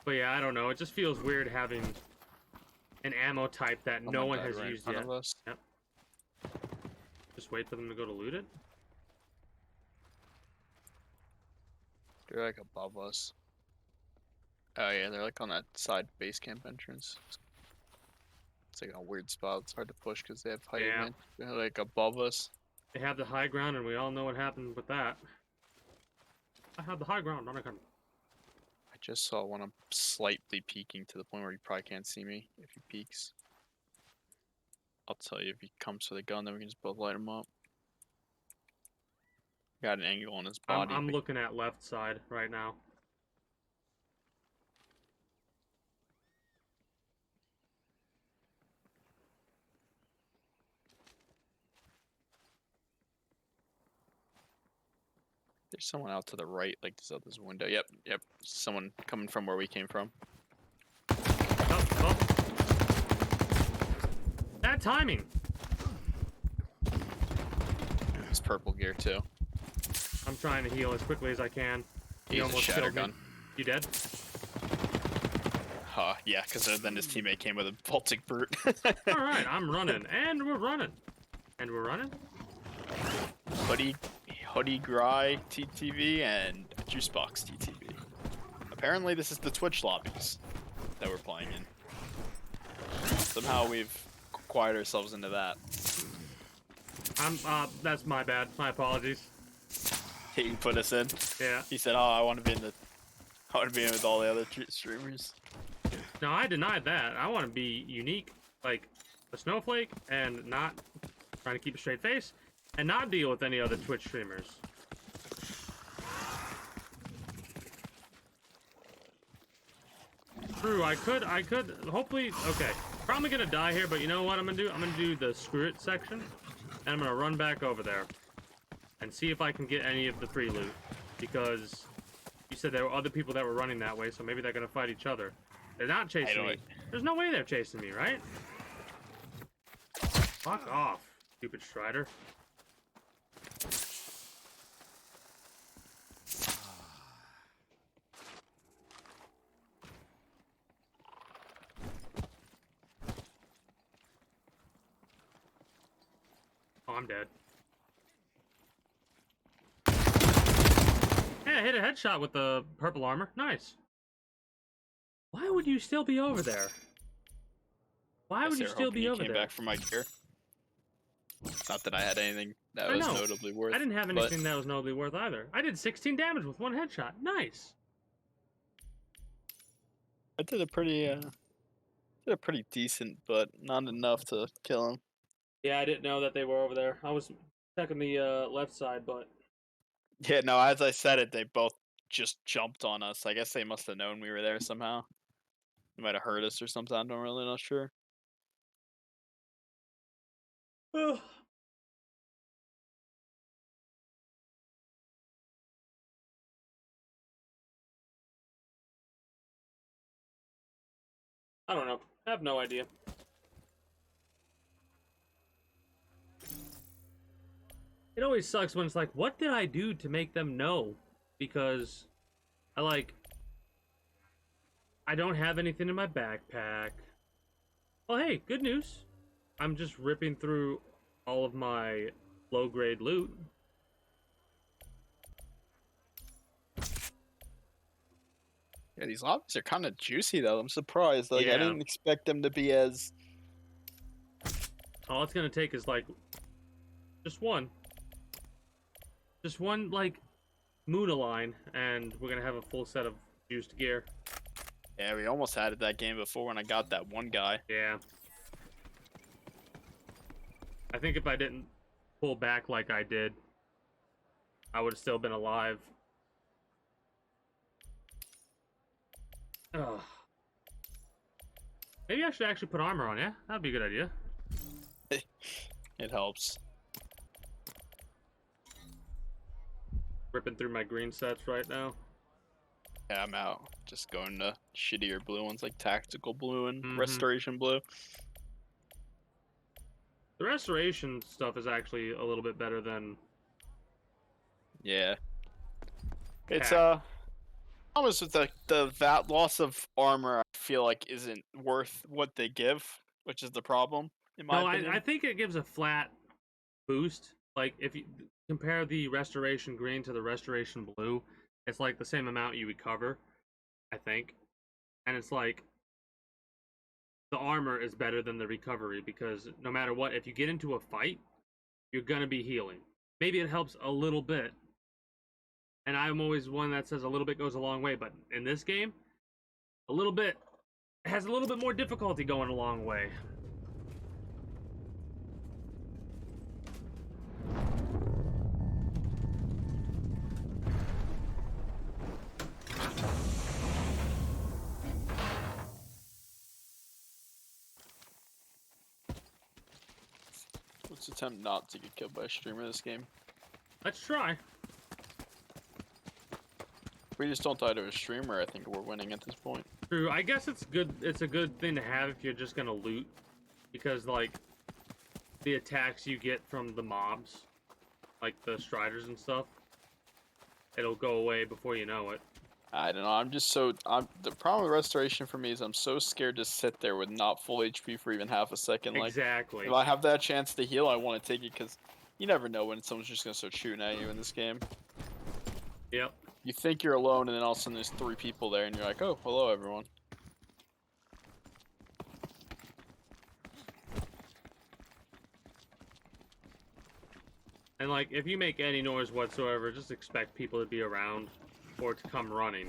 But yeah, I don't know. It just feels weird having an ammo type that no one has used yet. Yep. Just wait for them to go to loot it. They're like above us. Oh yeah, they're like on that side base camp entrance. It's like a weird spot. It's hard to push because they have height. Yeah. Man. They're like above us. They have the high ground, and we all know what happened with that. I have the high ground. I'm not gonna. I just saw one. I'm slightly peeking to the point where he probably can't see me if he peeks. I'll tell you if he comes for the gun, then we can just both light him up. Got an angle on his body. I'm looking at left side right now. There's someone out to the right, like this out this window. Yep, yep. Someone coming from where we came from. Oh, oh. Bad timing. It's purple gear too. I'm trying to heal as quickly as I can. He He's a almost shatter killed me. gun. You dead? Huh, yeah, because then his teammate came with a Baltic brute. All right, I'm running, and we're running, and we're running. Hoodie Gry TTV and Juicebox TTV. Apparently this is the Twitch lobbies that we're playing in. Somehow we've acquired ourselves into that. That's my bad. My apologies. He put us in. Yeah. He said, "Oh, I want to be in with all the other streamers." No, I denied that. I want to be unique, like a snowflake, and not trying to keep a straight face, and not deal with any other Twitch streamers. True, I could, hopefully, okay. Probably gonna die here, but you know what I'm gonna do? I'm gonna do the screw it section, and I'm gonna run back over there, and see if I can get any of the free loot, because you said there were other people that were running that way, so maybe they're gonna fight each other. They're not chasing me. There's no way they're chasing me, right? Fuck off, stupid Strider. Oh, I'm dead. Hey, I hit a headshot with the purple armor. Nice. Why would you still be over there? Why would you still be over there? Came back for my gear. Not that I had anything that I was know. notably worth. I didn't have anything that was notably worth either. I did 16 damage with one headshot. Nice. I did a pretty decent, but not enough to kill him. Yeah, I didn't know that they were over there. I was checking the left side, but Yeah, no, as I said it, they both just jumped on us. I guess they must have known we were there somehow. They might have heard us or something. I'm really not sure. I don't know. I have no idea. It always sucks when it's like, what did I do to make them know? Because I don't have anything in my backpack. Oh, hey, good news. I'm just ripping through all of my low-grade loot. Yeah, these lobbies are kind of juicy though. I'm surprised. Like Yeah. I didn't expect them to be as. All it's gonna take is like just one like Moonaline, and we're gonna have a full set of juiced gear. Yeah, we almost had it that game before when I got that one guy. Yeah. I think if I didn't pull back like I did, I would have still been alive. Ugh. Maybe I should actually put armor on, yeah? That'd be a good idea. It helps. Ripping through my green sets right now. Yeah, I'm out. Just going to shittier blue ones like tactical blue and Mhm. restoration blue. The restoration stuff is actually a little bit better than... Yeah. It's Tac. almost with that loss of armor I feel like isn't worth what they give, which is the problem in my No, opinion. I think it gives a flat boost. Like, if you compare the restoration green to the restoration blue, it's like the same amount you recover, I think. And it's like, the armor is better than the recovery, because no matter what, if you get into a fight, you're gonna be healing. Maybe it helps a little bit. And I'm always one that says a little bit goes a long way, but in this game, a little bit has a little bit more difficulty going a long way. Let's attempt not to get killed by a streamer this game. Let's try. If we just don't die to a streamer, I think we're winning at this point. True. I guess it's good. It's a good thing to have if you're just gonna loot, because like the attacks you get from the mobs, like the striders and stuff, it'll go away before you know it. I don't know. The problem with restoration for me is I'm so scared to sit there with not full HP for even half a second. Like, Exactly. if I have that chance to heal, I want to take it because you never know when someone's just gonna start shooting at you in this game. Yep. You think you're alone, and then all of a sudden there's 3 people there, and you're like, "Oh, hello, everyone." And like, if you make any noise whatsoever, just expect people to be around or to come running.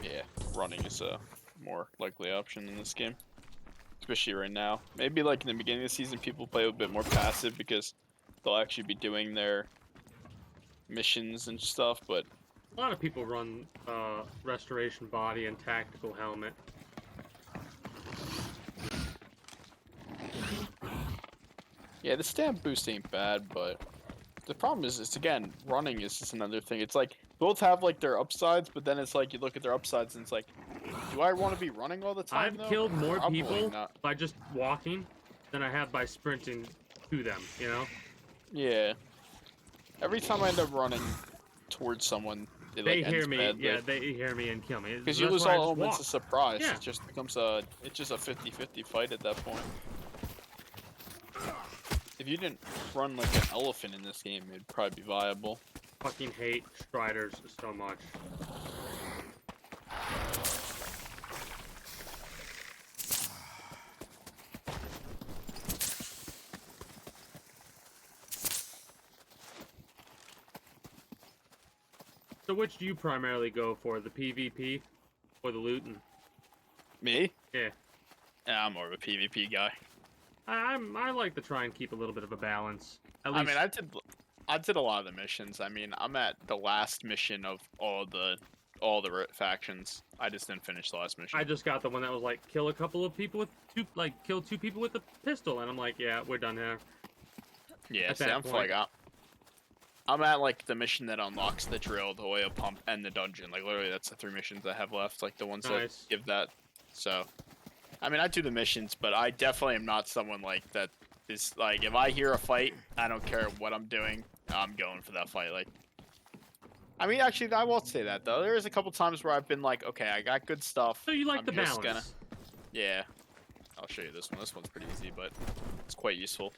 Yeah, running is a more likely option in this game, especially right now. Maybe like in the beginning of the season, people play a bit more passive because they'll actually be doing their missions and stuff, but A lot of people run restoration body and tactical helmet. yeah, the stamp boost ain't bad, but the problem is, it's again, running is just another thing. It's like, both have like their upsides, but then it's like, you look at their upsides and it's like, do I want to be running all the time, I've though? killed more Probably people not. by just walking than I have by sprinting to them, you know? Yeah. Every time I end up running towards someone, it They like hear ends me, badly. yeah, they hear me and kill me. Because you That's lose why I all just elements walk. of surprise. Yeah. It just becomes a 50-50 fight at that point. If you didn't run like an elephant in this game, it'd probably be viable. Fucking hate striders so much. So which do you primarily go for, the PvP or the looting? Me? Yeah. Yeah, I'm more of a PvP guy. I like to try and keep a little bit of a balance. At least, I mean, I did a lot of the missions. I mean, I'm at the last mission of all the factions. I just didn't finish the last mission. I just got the one that was like kill a couple of people with kill 2 people with a pistol, and I'm like, yeah, we're done here. Yeah, at see, that I'm point. like, I'm at like the mission that unlocks the drill, the oil pump, and the dungeon. Like literally, that's the 3 missions I have left. Like the ones Nice. that give that So, I mean, I do the missions, but I definitely am not someone like that. Is like, if I hear a fight, I don't care what I'm doing. I'm going for that fight. Like, I mean, actually, I won't say that though. There is a couple times where I've been like, okay, I got good stuff. So you like I'm the just balance. yeah. I'll show you this one. This one's pretty easy, but it's quite useful.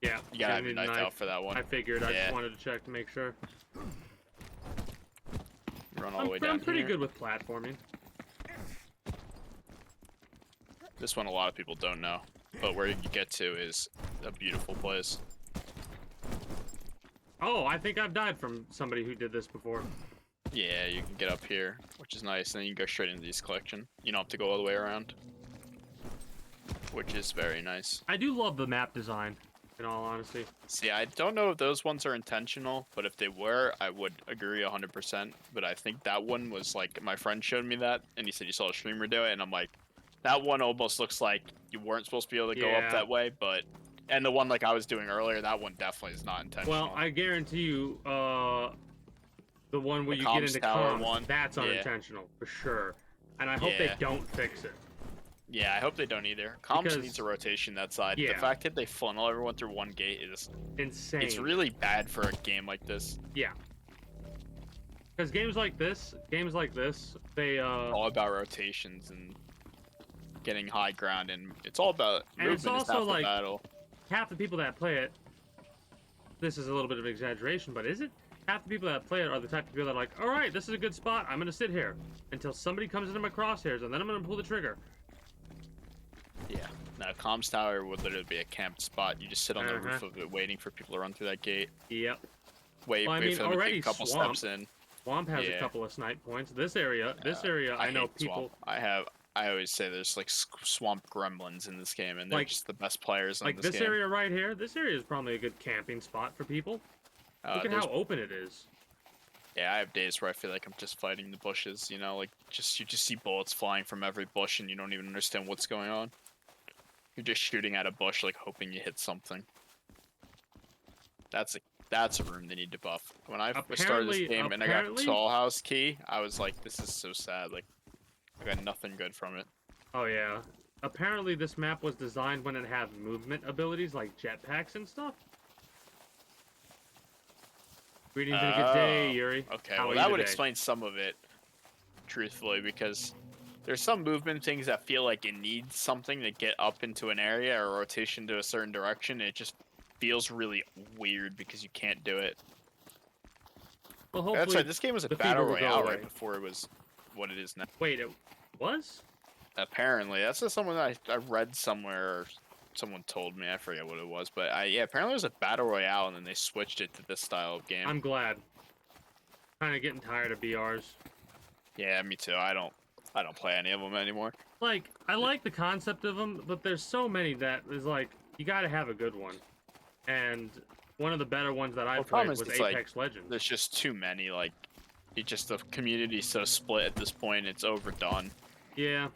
Yeah. You gotta have need your a knife out for that one. I figured. I Yeah. just wanted to check to make sure. Run all the way down I'm pretty here. good with platforming. This one a lot of people don't know, but where you get to is a beautiful place. Oh, I think I've died from somebody who did this before. Yeah, you can get up here, which is nice, and then you can go straight into this collection. You don't have to go all the way around, which is very nice. I do love the map design, in all honesty. See, I don't know if those ones are intentional, but if they were, I would agree 100%. But I think that one was like, my friend showed me that, and he said you saw a streamer do it, and I'm like, that one almost looks like you weren't supposed to be able to go up Yeah. that way, but... And the one like I was doing earlier, that one definitely is not intentional. Well, I guarantee you, the one where The you get comms into tower comms, one? that's Yeah. unintentional, for sure. And I hope they Yeah. don't fix it. Yeah, I hope they don't either. Comms Because- needs a rotation that side. Yeah. The fact that they funnel everyone through one gate is... Insane. It's really bad for a game like this. Yeah. Because games like this, they, All about rotations and getting high ground, and it's all about And movement. it's It's also, half the like- battle. half the people that play it, this is a little bit of an exaggeration, but is it? Half the people that play it are the type of people that are like, alright, this is a good spot, I'm gonna sit here until somebody comes into my crosshairs, and then I'm gonna pull the trigger. Yeah. Now, comms tower would literally be a camped spot. You just sit on the roof Uh-huh. of it, waiting for people to run through that gate. Yep. Wait, Well, I wait mean, for them to already take a couple Swamp- steps in. Swamp has a Yeah. couple of snipe points. This area, I know hate people... Swamp. I always say there's like swamp gremlins in this game, and they're Like- just the best players in Like this this game. area right here, this area is probably a good camping spot for people. Look at There's- how open it is. Yeah, I have days where I feel like I'm just fighting the bushes. You know, like you just see bullets flying from every bush, and you don't even understand what's going on. You're just shooting at a bush, like hoping you hit something. That's a room they need to buff. When I first started this game and I got Apparently- Tall House Key, I was like, this is so sad. Like, I got nothing good from it. Oh yeah. Apparently this map was designed when it had movement abilities like jetpacks and stuff. Greetings and a good day, Yuri. Okay, How well are that you would today? explain some of it, truthfully, because there's some movement things that feel like it needs something to get up into an area or rotation to a certain direction. And it just feels really weird because you can't do it. Well, hopefully... That's right. This game was a the battle fever will go royale away. right before it was what it is now. Wait, it was? Apparently, that's just someone that I read somewhere. Or someone told me. I forget what it was, but yeah, apparently it was a battle royale, and then they switched it to this style of game. I'm glad. Kind of getting tired of BRs. Yeah, me too. I don't play any of them anymore. Like, I like the concept of them, but there's so many that is like, you gotta have a good one. And one of the better ones that I Well, played problem was is it's like, Apex Legends. There's just too many. Like, the community's so split at this point. It's overdone. Yeah.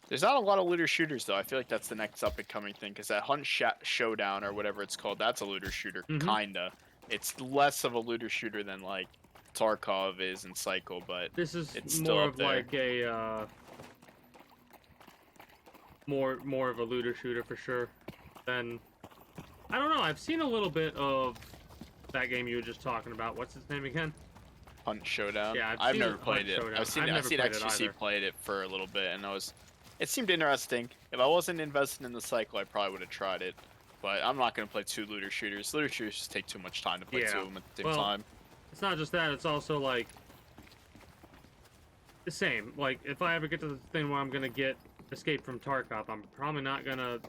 There's not a lot of looter shooters though. I feel like that's the next up and coming thing, because that Hunt Showdown or whatever it's called, that's a looter shooter, kinda. It's less of a looter shooter than like Tarkov is in Cycle, but This is it's still more up of there. like a more of a looter shooter for sure. Than I don't know. I've seen a little bit of that game you were just talking about. What's its name again? Hunt Showdown. Yeah, I've seen never Hunt played it. Showdown. I've seen never played it XQC either. played it for a little bit, and it seemed interesting. If I wasn't invested in the Cycle, I probably would have tried it. But I'm not gonna play two looter shooters. Looter shooters just take too much time to play Yeah. two of them at the same Well, time. It's not just that. It's also like the same. Like if I ever get to the thing where I'm gonna get Escape from Tarkov, I'm probably not gonna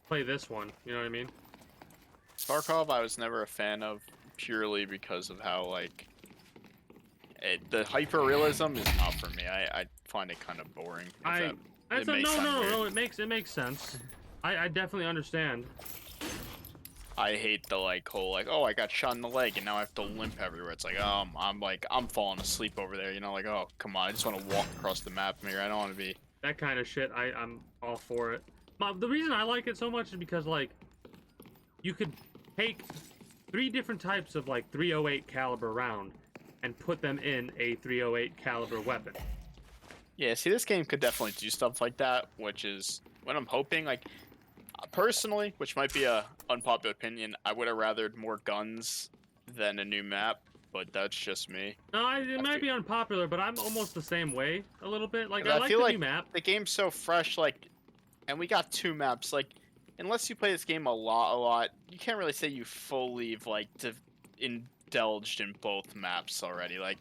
play this one. You know what I mean? Tarkov, I was never a fan of purely because of how like the hyper realism is not for me. I find it kind of boring. No. It makes sense. I definitely understand. I hate the whole oh, I got shot in the leg and now I have to limp everywhere. It's like I'm falling asleep over there. You know, like, oh come on, I just want to walk across the map here. I don't want to be. That kind of shit. I'm all for it. The reason I like it so much is because like you could take 3 different types of like 308 caliber round and put them in a 308 caliber weapon. Yeah, see, this game could definitely do stuff like that, which is what I'm hoping. Like, personally, which might be a unpopular opinion, I would have rathered more guns than a new map, but that's just me. No, it might be unpopular, but I'm almost the same way a little bit. Like, 'Cause I I like feel the like new map. the game's so fresh, like, and we got 2 maps. Like, unless you play this game a lot, you can't really say you fully like indulged in both maps already. Like,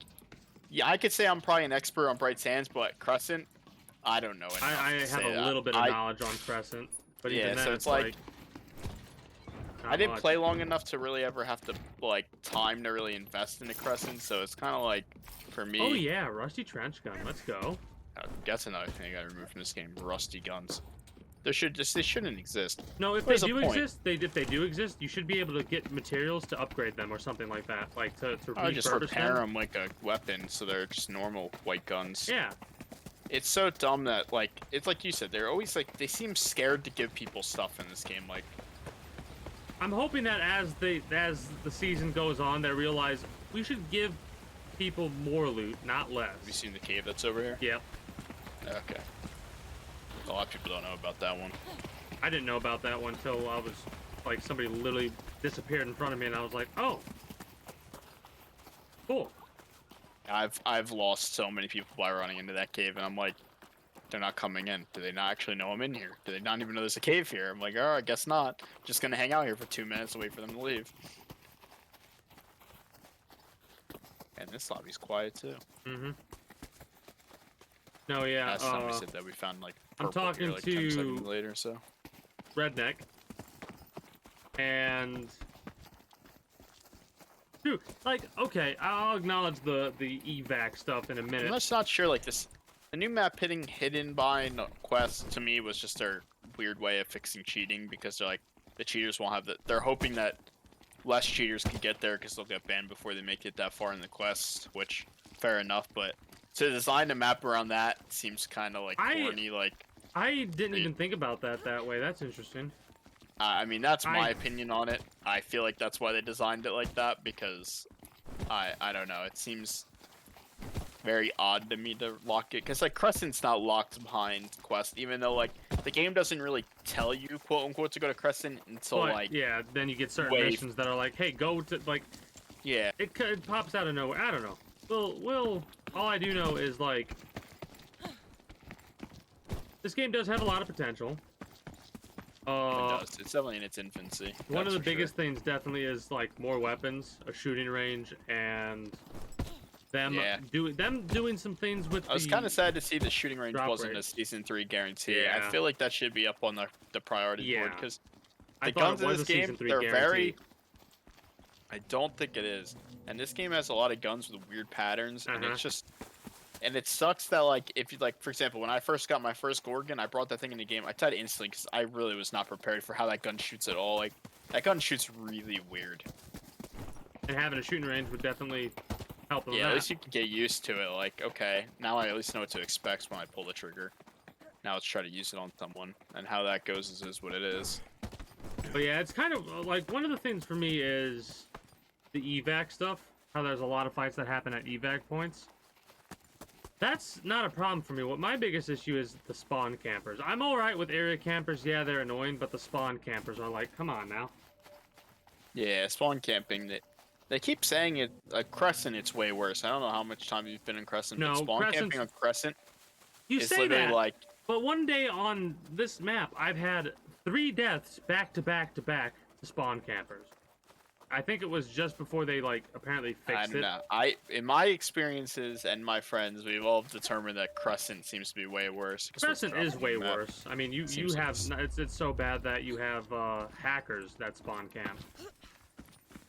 yeah, I could say I'm probably an expert on Bright Sands, but Crescent, I don't know enough I to have say a little bit of knowledge on Crescent, but Yeah, even then, so it's it's like, not I didn't much. play long enough to really ever have to like time to really invest in a Crescent. So it's kind of like, for me. Oh yeah, rusty trench gun. Let's go. That's another thing I got to remove from this game: rusty guns. They shouldn't exist. No, if Where's they the do point? exist, if they do exist, you should be able to get materials to upgrade them or something like that, like to I just refurbish repair them. them like a weapon, so they're just normal white guns. Yeah, It's so dumb that, like, it's like you said, they're always like, they seem scared to give people stuff in this game. Like, I'm hoping that as the season goes on, they realize we should give people more loot, not less. have you seen the cave that's over here? Yep, Okay. A lot of people don't know about that one. I didn't know about that one until I was like somebody literally disappeared in front of me, and I was like, oh, cool. I've lost so many people by running into that cave, and I'm like, they're not coming in. Do they not actually know I'm in here? Do they not even know there's a cave here? I'm like, oh, I guess not. Just gonna hang out here for 2 minutes and wait for them to leave. And this lobby's quiet too. Mm-hmm. No, yeah. Last time we said that we found like I'm purple talking here, like 10 to- seconds later, so. Redneck. And dude, like, okay, I'll acknowledge the evac stuff in a I'm minute. just not sure, like, this, the new map hitting hidden by quest to me was just their weird way of fixing cheating, because they're like, the cheaters won't have the, they're hoping that less cheaters can get there because they'll get banned before they make it that far in the quest, which, fair enough, but to design a map around that seems kind of like corny. Like, I didn't even think about that way. That's interesting. I mean, that's my opinion on it. I feel like that's why they designed it like that, because I don't know, it seems very odd to me to lock it, because like Crescent's not locked behind quest, even though like the game doesn't really tell you quote unquote to go to Crescent until But, like, yeah, then you get certain missions that are like, hey, go to, like, yeah, it pops out of nowhere. I don't know. Well, all I do know is like this game does have a lot of potential. it does. It's definitely in its infancy. One of that's the for biggest things definitely is like more weapons, a shooting range, and them doing some things with I was kind of sad to see the shooting range drop wasn't rate. a season 3 guarantee. I Yeah. feel like that should be up on the priority board, Yeah. because I the thought guns it in was this a game, season 3 they're guarantee. very. I don't think it is, and this game has a lot of guns with weird patterns, and it's just, and it sucks that like if you like, for example, when I first got my first Gorgon, I brought that thing in the game. I died instantly because I really was not prepared for how that gun shoots at all. Like, that gun shoots really weird. And having a shooting range would definitely help with Yeah, that. at least you can get used to it. Like, okay, now I at least know what to expect when I pull the trigger. Now let's try to use it on someone, and how that goes is what it is. But yeah, it's kind of like one of the things for me is the evac stuff. How there's a lot of fights that happen at evac points. That's not a problem for me. What my biggest issue is the spawn campers. I'm alright with area campers. Yeah, they're annoying, but the spawn campers are like, come on now. Yeah, spawn camping. They keep saying it. Crescent, it's way worse. I don't know how much time you've been in Crescent, No, but spawn Crescent's- camping on Crescent You is say literally that, like, but one day on this map, I've had 3 deaths back to back to back to spawn campers. I think it was just before they like apparently I fixed don't it. know. In my experiences and my friends, we've all determined that Crescent seems to be way worse. 'cause Crescent what's is dropping way on the map. worse. I mean, you Seems like have it's so bad that you have hackers that spawn camp.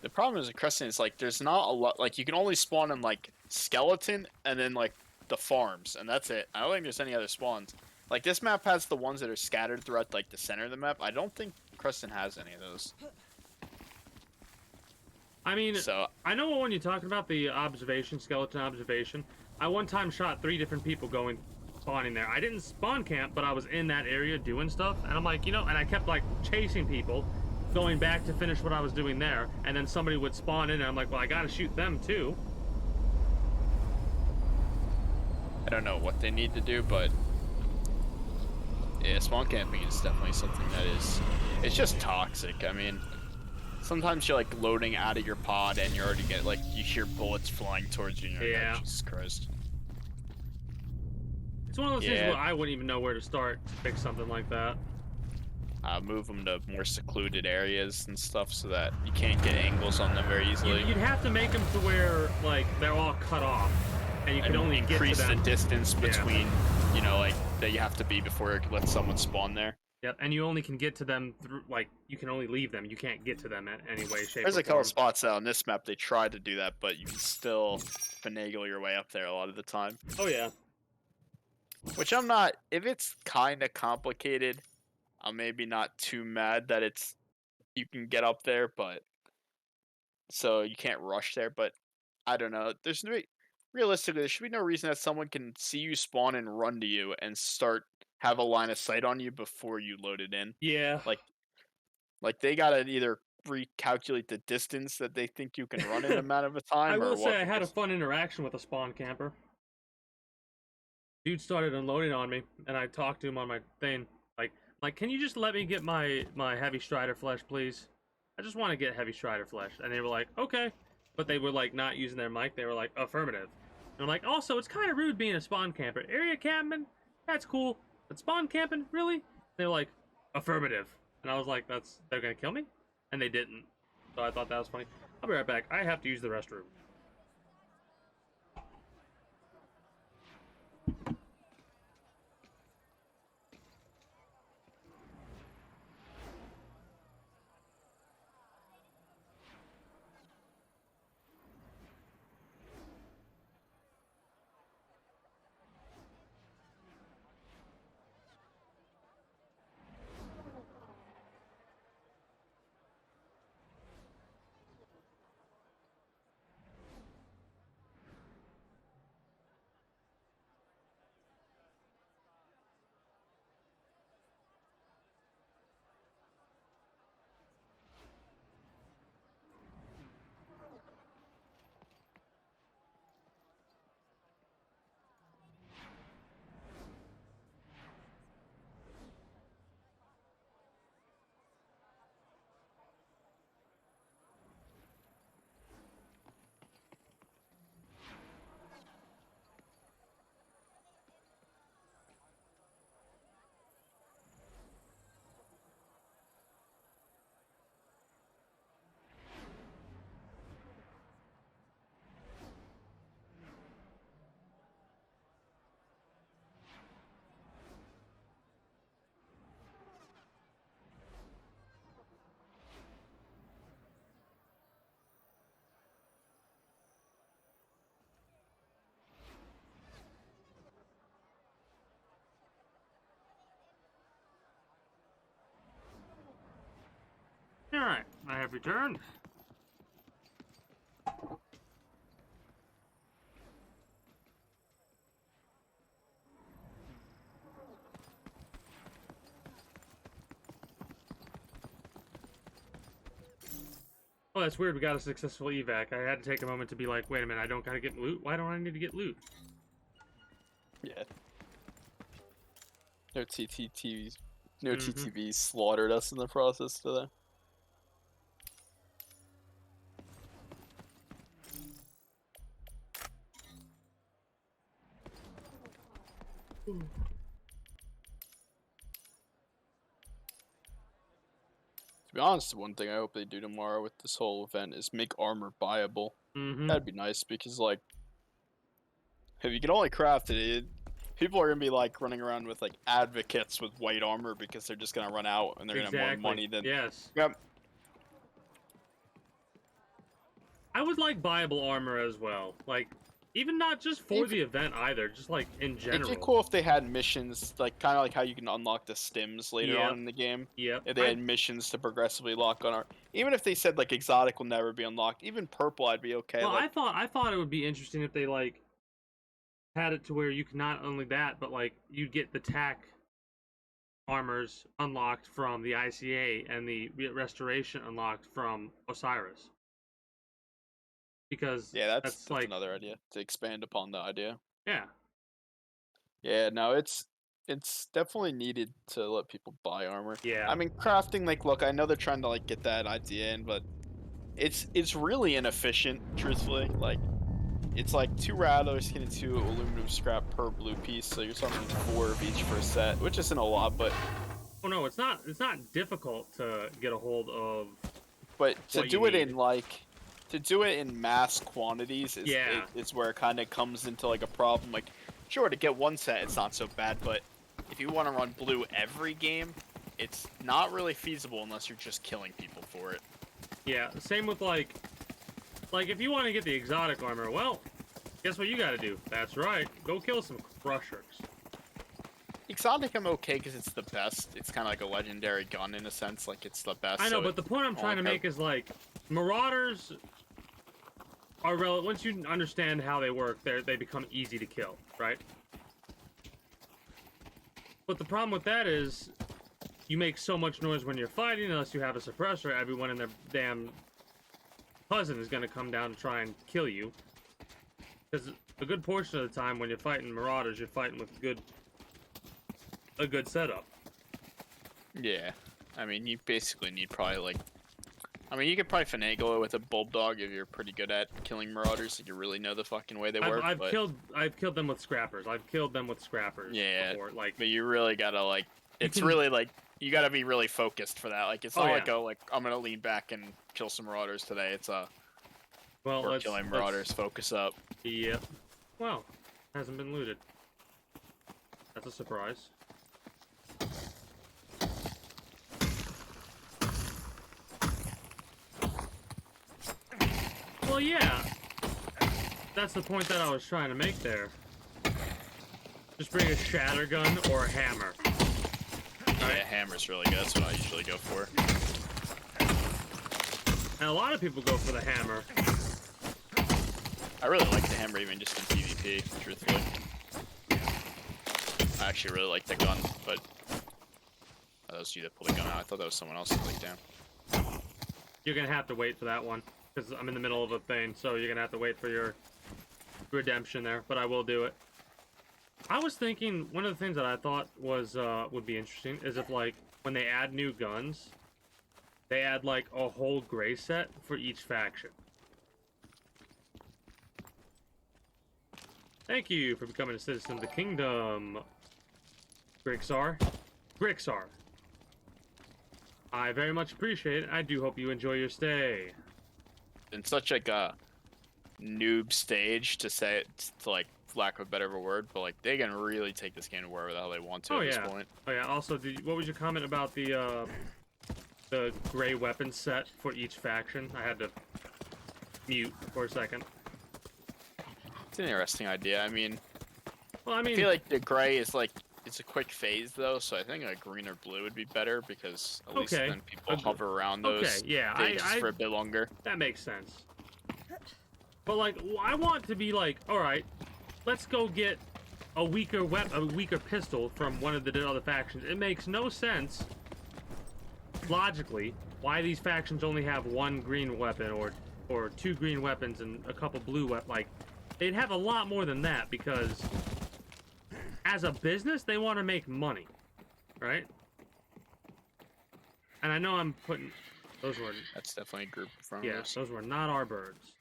The problem is with Crescent is like there's not a lot. Like you can only spawn in like Skeleton and then like the farms, and that's it. I don't think there's any other spawns. Like this map has the ones that are scattered throughout like the center of the map. I don't think Crescent has any of those. I mean, So I know when you're talking about the observation, skeleton observation. I one time shot 3 different people going spawning there. I didn't spawn camp, but I was in that area doing stuff, and I'm like, you know, and I kept like chasing people, going back to finish what I was doing there, and then somebody would spawn in, and I'm like, well, I gotta shoot them too. I don't know what they need to do, but yeah, spawn camping is definitely something that it's just toxic. I mean, sometimes you're like loading out of your pod and you already get like you hear bullets flying towards you and you're like, Yeah. oh, Jesus Christ. It's one of those things Yeah. where I wouldn't even know where to start to fix something like that. Move them to more secluded areas and stuff so that you can't get angles on them very easily. You'd have to make them to where like they're all cut off, and you can only increase get to them. the distance between, you know, like that you have to be before you let someone spawn there. Yep, and you only can get to them through like you can only leave them. You can't get to them in any way, shape, There's or a couple form. spots out on this map they tried to do that, but you can still finagle your way up there a lot of the time. Oh yeah. Which I'm not. If it's kind of complicated, I'm maybe not too mad that it's you can get up there, but so you can't rush there. But I don't know. There's no realistically there should be no reason that someone can see you spawn and run to you and start have a line of sight on you before you load it in. Yeah. Like they gotta either recalculate the distance that they think you can run in a amount of a time, I or will what? say I had a because- fun interaction with a spawn camper. Dude started unloading on me, and I talked to him on my thing, like, can you just let me get my heavy strider flesh, please? I just want to get heavy strider flesh. And they were like, okay, but they were like not using their mic. They were like, affirmative. And I'm like, also, it's kind of rude being a spawn camper. Area camping, that's cool, but spawn camping, really? They're like, affirmative. And I was like, they're gonna kill me? And they didn't. So I thought that was funny. I'll be right back. I have to use the restroom. Alright, I have returned. Oh, that's weird. We got a successful evac. I had to take a moment to be like, wait a minute, I don't gotta get loot? Why don't I need to get loot? Yeah. No TTTVs. No TTVs slaughtered us in the process today. To be honest, one thing I hope they do tomorrow with this whole event is make armor buyable. That'd be nice because, like, if you can only craft it, people are gonna be like running around with like advocates with white armor because they're just gonna run out and they're gonna have more money than. Yes. Yep. I would like buyable armor as well. Like, even not just for the event either, just like in general. It'd be cool if they had missions, like kind of like how you can unlock the stims later on in the game. Yep. If they had missions to progressively lock on our, even if they said like exotic will never be unlocked, even purple I'd be okay. Well, like, I thought it would be interesting if they like had it to where you can not only that, but like you'd get the tack armors unlocked from the ICA and the restoration unlocked from Osiris. Because yeah, that's like another idea to expand upon the idea. yeah, Yeah, no, it's definitely needed to let people buy armor. Yeah. I mean, crafting, like, look, I know they're trying to like get that idea in, but it's really inefficient, truthfully. Like, it's like 2 rattlers getting 2 aluminum scrap per blue piece, so you're talking 4 of each for a set, which isn't a lot, but Oh no, it's not. It's not difficult to get a hold of. to What you do it need. in like to do it in mass quantities is Yeah. it's where it kind of comes into like a problem. Like, sure, to get one set, it's not so bad, but if you want to run blue every game, it's not really feasible unless you're just killing people for it. Yeah. Same with like if you want to get the exotic armor, well, guess what you got to do? That's right. Go kill some crushers. Exotic, I'm okay because it's the best. It's kind of like a legendary gun in a sense, like it's the best. I know, so but the point I'm trying to make is like marauders are once you understand how they work, they become easy to kill, right? But the problem with that is you make so much noise when you're fighting, unless you have a suppressor, everyone and their damn cousin is going to come down to try and kill you. Because a good portion of the time when you're fighting marauders, you're fighting with a good setup. Yeah, I mean, you basically need probably like, I mean, you could probably finagle it with a bulldog if you're pretty good at killing marauders, if you really know the fucking way they work. I've killed them with scrappers. I've killed them with scrappers. Yeah, before. Like, but you really gotta like, it's really like you gotta be really focused for that. Like, it's not like, oh, like I'm gonna lean back and kill some marauders today. It's well, we're killing marauders. Focus up. Yep. Well, hasn't been looted. That's a surprise. Well, yeah. That's the point that I was trying to make there. Just bring a shatter gun or a hammer. Yeah, hammer's really good. That's what I usually go for. And a lot of people go for the hammer. I really like the hammer even just in PvP, truthfully. I actually really like the gun, but that was you that pulled the gun out. I thought that was someone else that laid down. You're gonna have to wait for that one, because I'm in the middle of a thing, so you're gonna have to wait for your redemption there, but I will do it. I was thinking, one of the things that I thought was, would be interesting, is if, like, when they add new guns, they add, like, a whole gray set for each faction. Thank you for becoming a citizen of the kingdom, Grixar. Grixar. I very much appreciate it. I do hope you enjoy your stay. In such like a noob stage to say it, to like lack of a better word, but like they can really take this game to wherever the hell they want to at this point. Oh yeah. Also, what was your comment about the gray weapon set for each faction? I had to mute for a second. It's an interesting idea. I mean, Well, I mean, I feel like the gray is like it's a quick phase though, so I think a green or blue would be better because at least then people hover around those things for a bit longer. That makes sense. But like, I want to be like, all right, let's go get a weaker pistol from one of the other factions. It makes no sense logically why these factions only have one green weapon or two green weapons and a couple blue weapons. Like, they'd have a lot more than that because as a business, they want to make money, right? And I know I'm putting those were That's definitely a group in front of us. those were not our birds.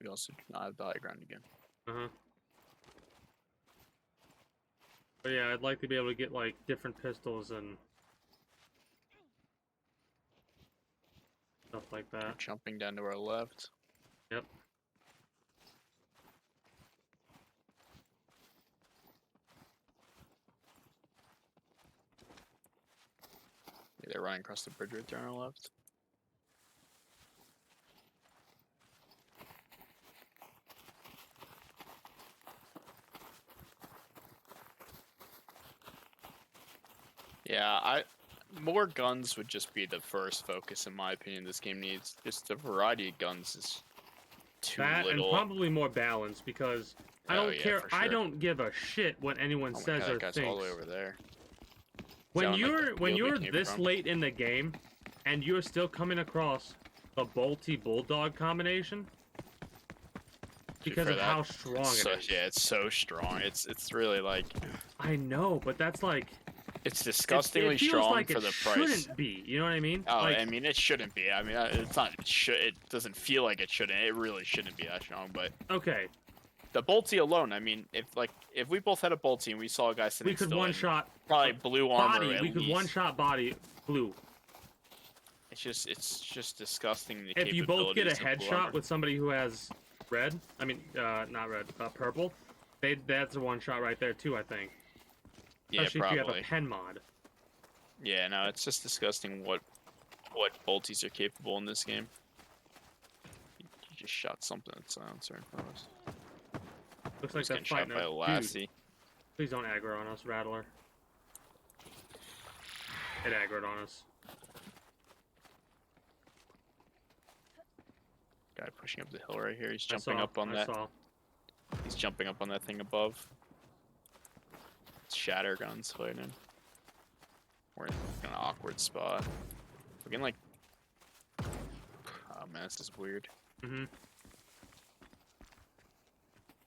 We also do not have the high ground again. But yeah, I'd like to be able to get like different pistols and stuff like that. Jumping down to our left. Yep. Yeah, they're running across the bridge right there on our left. Yeah, more guns would just be the first focus in my opinion. This game needs just the variety of guns is too little. And probably more balance because I don't care. For I sure. don't give a shit what anyone says God, or that guy's thinks. all the way over there. When you're this late in the game, and you're still coming across the Bolty Bulldog combination because For of that, how strong it's it is. Yeah, it's so strong. It's really like I know, but that's like it's disgustingly it feels strong like for it the price. shouldn't be. You know what I mean? Oh, Like, I mean, it shouldn't be. I mean, it's not. It doesn't feel like it shouldn't. It really shouldn't be that strong. But okay, the Bolty alone, I mean, if we both had a Bolty and we saw a guy sitting we could still in one-shot probably blue armor body. at We could least. one-shot body blue. It's just disgusting. The If you both get a capabilities of blue headshot armor. with somebody who has red, I mean, not red, purple, that's a one-shot right there too, I think. Yeah, Especially if you have probably. a pen mod. Yeah, no, it's just disgusting what Bolties are capable in this game. You just shot something at silencer in front of us. Looks like Just they're getting shot fighting by a Dude, lassie. please don't aggro on us, Rattler. It aggroed on us. Guy pushing up the hill right here. He's I jumping saw, up on I that. saw. He's jumping up on that thing above. It's shatter guns fighting. We're in an awkward spot. We're getting like. Oh man, this is weird. Mm-hmm.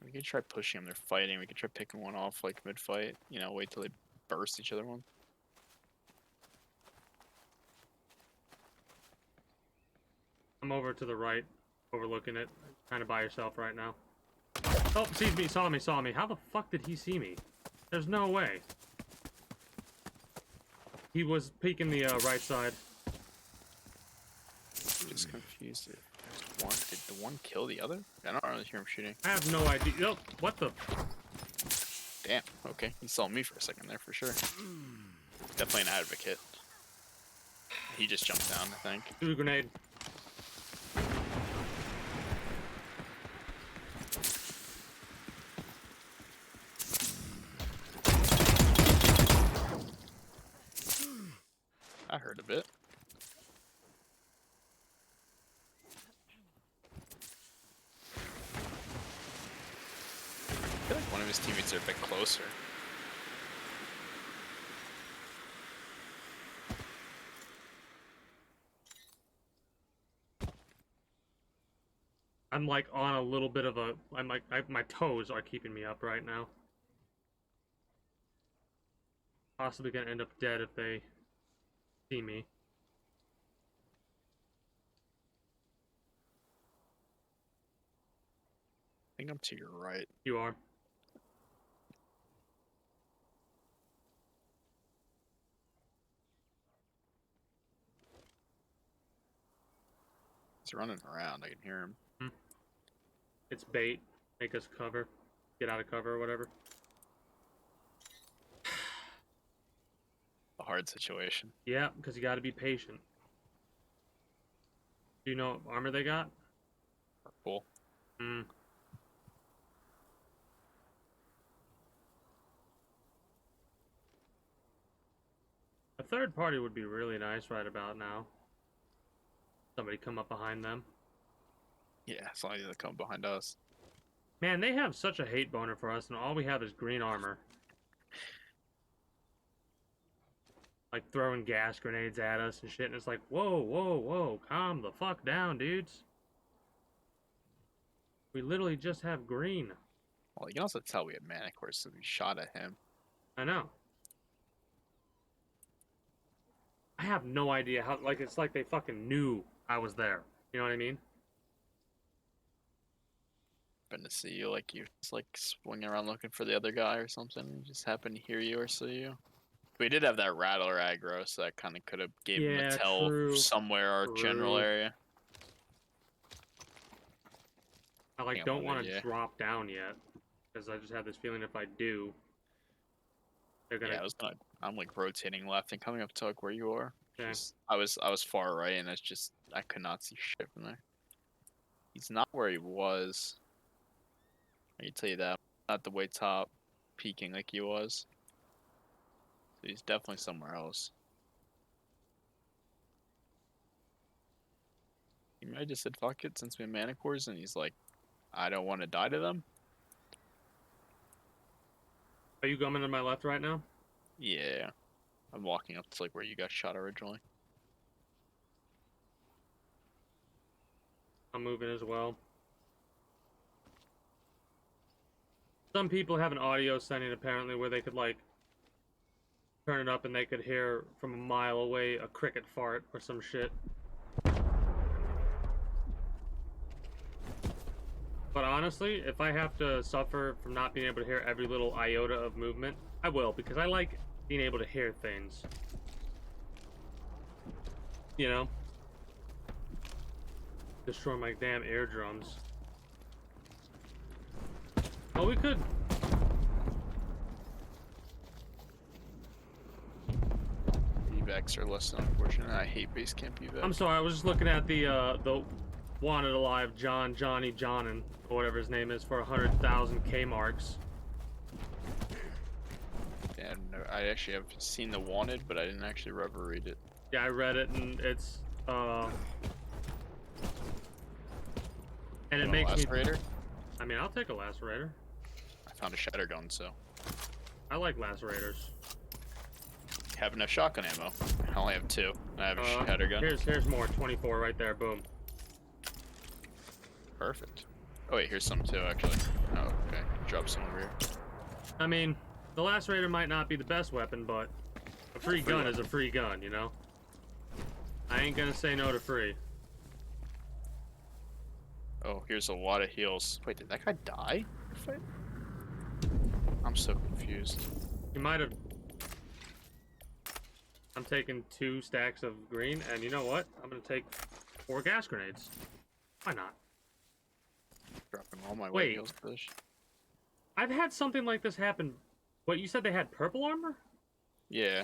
We could try pushing them. They're fighting. We could try picking one off like mid-fight. You know, wait till they burst each other one. I'm over to the right, overlooking it. Kind of by yourself right now. Oh, sees me, saw me. How the fuck did he see me? There's no way. He was peeking the right side. Just confused. Did the one kill the other? I don't really hear him shooting. I have no idea. Oh, what the? Damn. Okay, he saw me for a second there for sure. Definitely an advocate. He just jumped down, I think. Threw a grenade. I heard a bit. I feel like one of his teammates are a bit closer. I'm like on a little bit of a. I'm like my toes are keeping me up right now. Possibly gonna end up dead if they see me. I think I'm to your right. You are. He's running around. I can hear him. It's bait. Make us cover. Get out of cover or whatever. A hard situation. Yeah, because you got to be patient. Do you know what armor they got? Cool. Hmm. A third party would be really nice right about now. Somebody come up behind them. Yeah, as long as they come behind us. Man, they have such a hate boner for us, and all we have is green armor. Like throwing gas grenades at us and shit, and it's like, whoa, whoa, whoa, calm the fuck down, dudes. We literally just have green. Well, you can also tell we had Manicores, so we shot at him. I know. I have no idea how, like, it's like they fucking knew I was there. You know what I mean? Happened to see you, like you just like swinging around looking for the other guy or something. And just happened to hear you or see you. We did have that Rattler aggro, so that kind of could have gave him Yeah, a tell true. somewhere our general True. area. I like Yeah, don't well, want to yeah. drop down yet, because I just have this feeling if I do, they're gonna. Yeah, I'm like rotating left and coming up to like where you are. Okay. Just, I was far right, and I could not see shit from there. He's not where he was. I can tell you that. Not the way top, peeking like he was. So he's definitely somewhere else. He might have just said fuck it since we have Manicores, and he's like, I don't want to die to them. Are you coming to my left right now? Yeah. I'm walking up to like where you got shot originally. I'm moving as well. Some people have an audio setting apparently where they could like turn it up and they could hear from a mile away a cricket fart or some shit. But honestly, if I have to suffer from not being able to hear every little iota of movement, I will, because I like being able to hear things. You know? Destroy my damn eardrums. Oh, we could. Evacs are less than unfortunate. I hate base camp evacs. I'm sorry, I was just looking at the wanted alive Johnny Johnin, or whatever his name is, for 100,000 K marks. Yeah, no, I actually have seen the wanted, but I didn't actually ever read it. Yeah, I read it, and it's and it makes me. Lacerator? I mean, I'll take a lacerator. I found a shatter gun, so I like lacerators. have enough shotgun ammo. I only have 2. I have a shatter gun. Here's more. 24 right there. Boom. Perfect. Oh wait, here's some too, actually. Oh, okay. Drop some over here. I mean, the lacerator might not be the best weapon, but a free gun is a free gun, you know? I ain't gonna say no to free. Oh, here's a lot of heals. Wait, did that guy die? I'm so confused. You might have... I'm taking 2 stacks of green, and you know what? I'm gonna take 4 gas grenades. Why not? Dropping all my Wait. white heals for this. I've had something like this happen. What, you said they had purple armor? Yeah.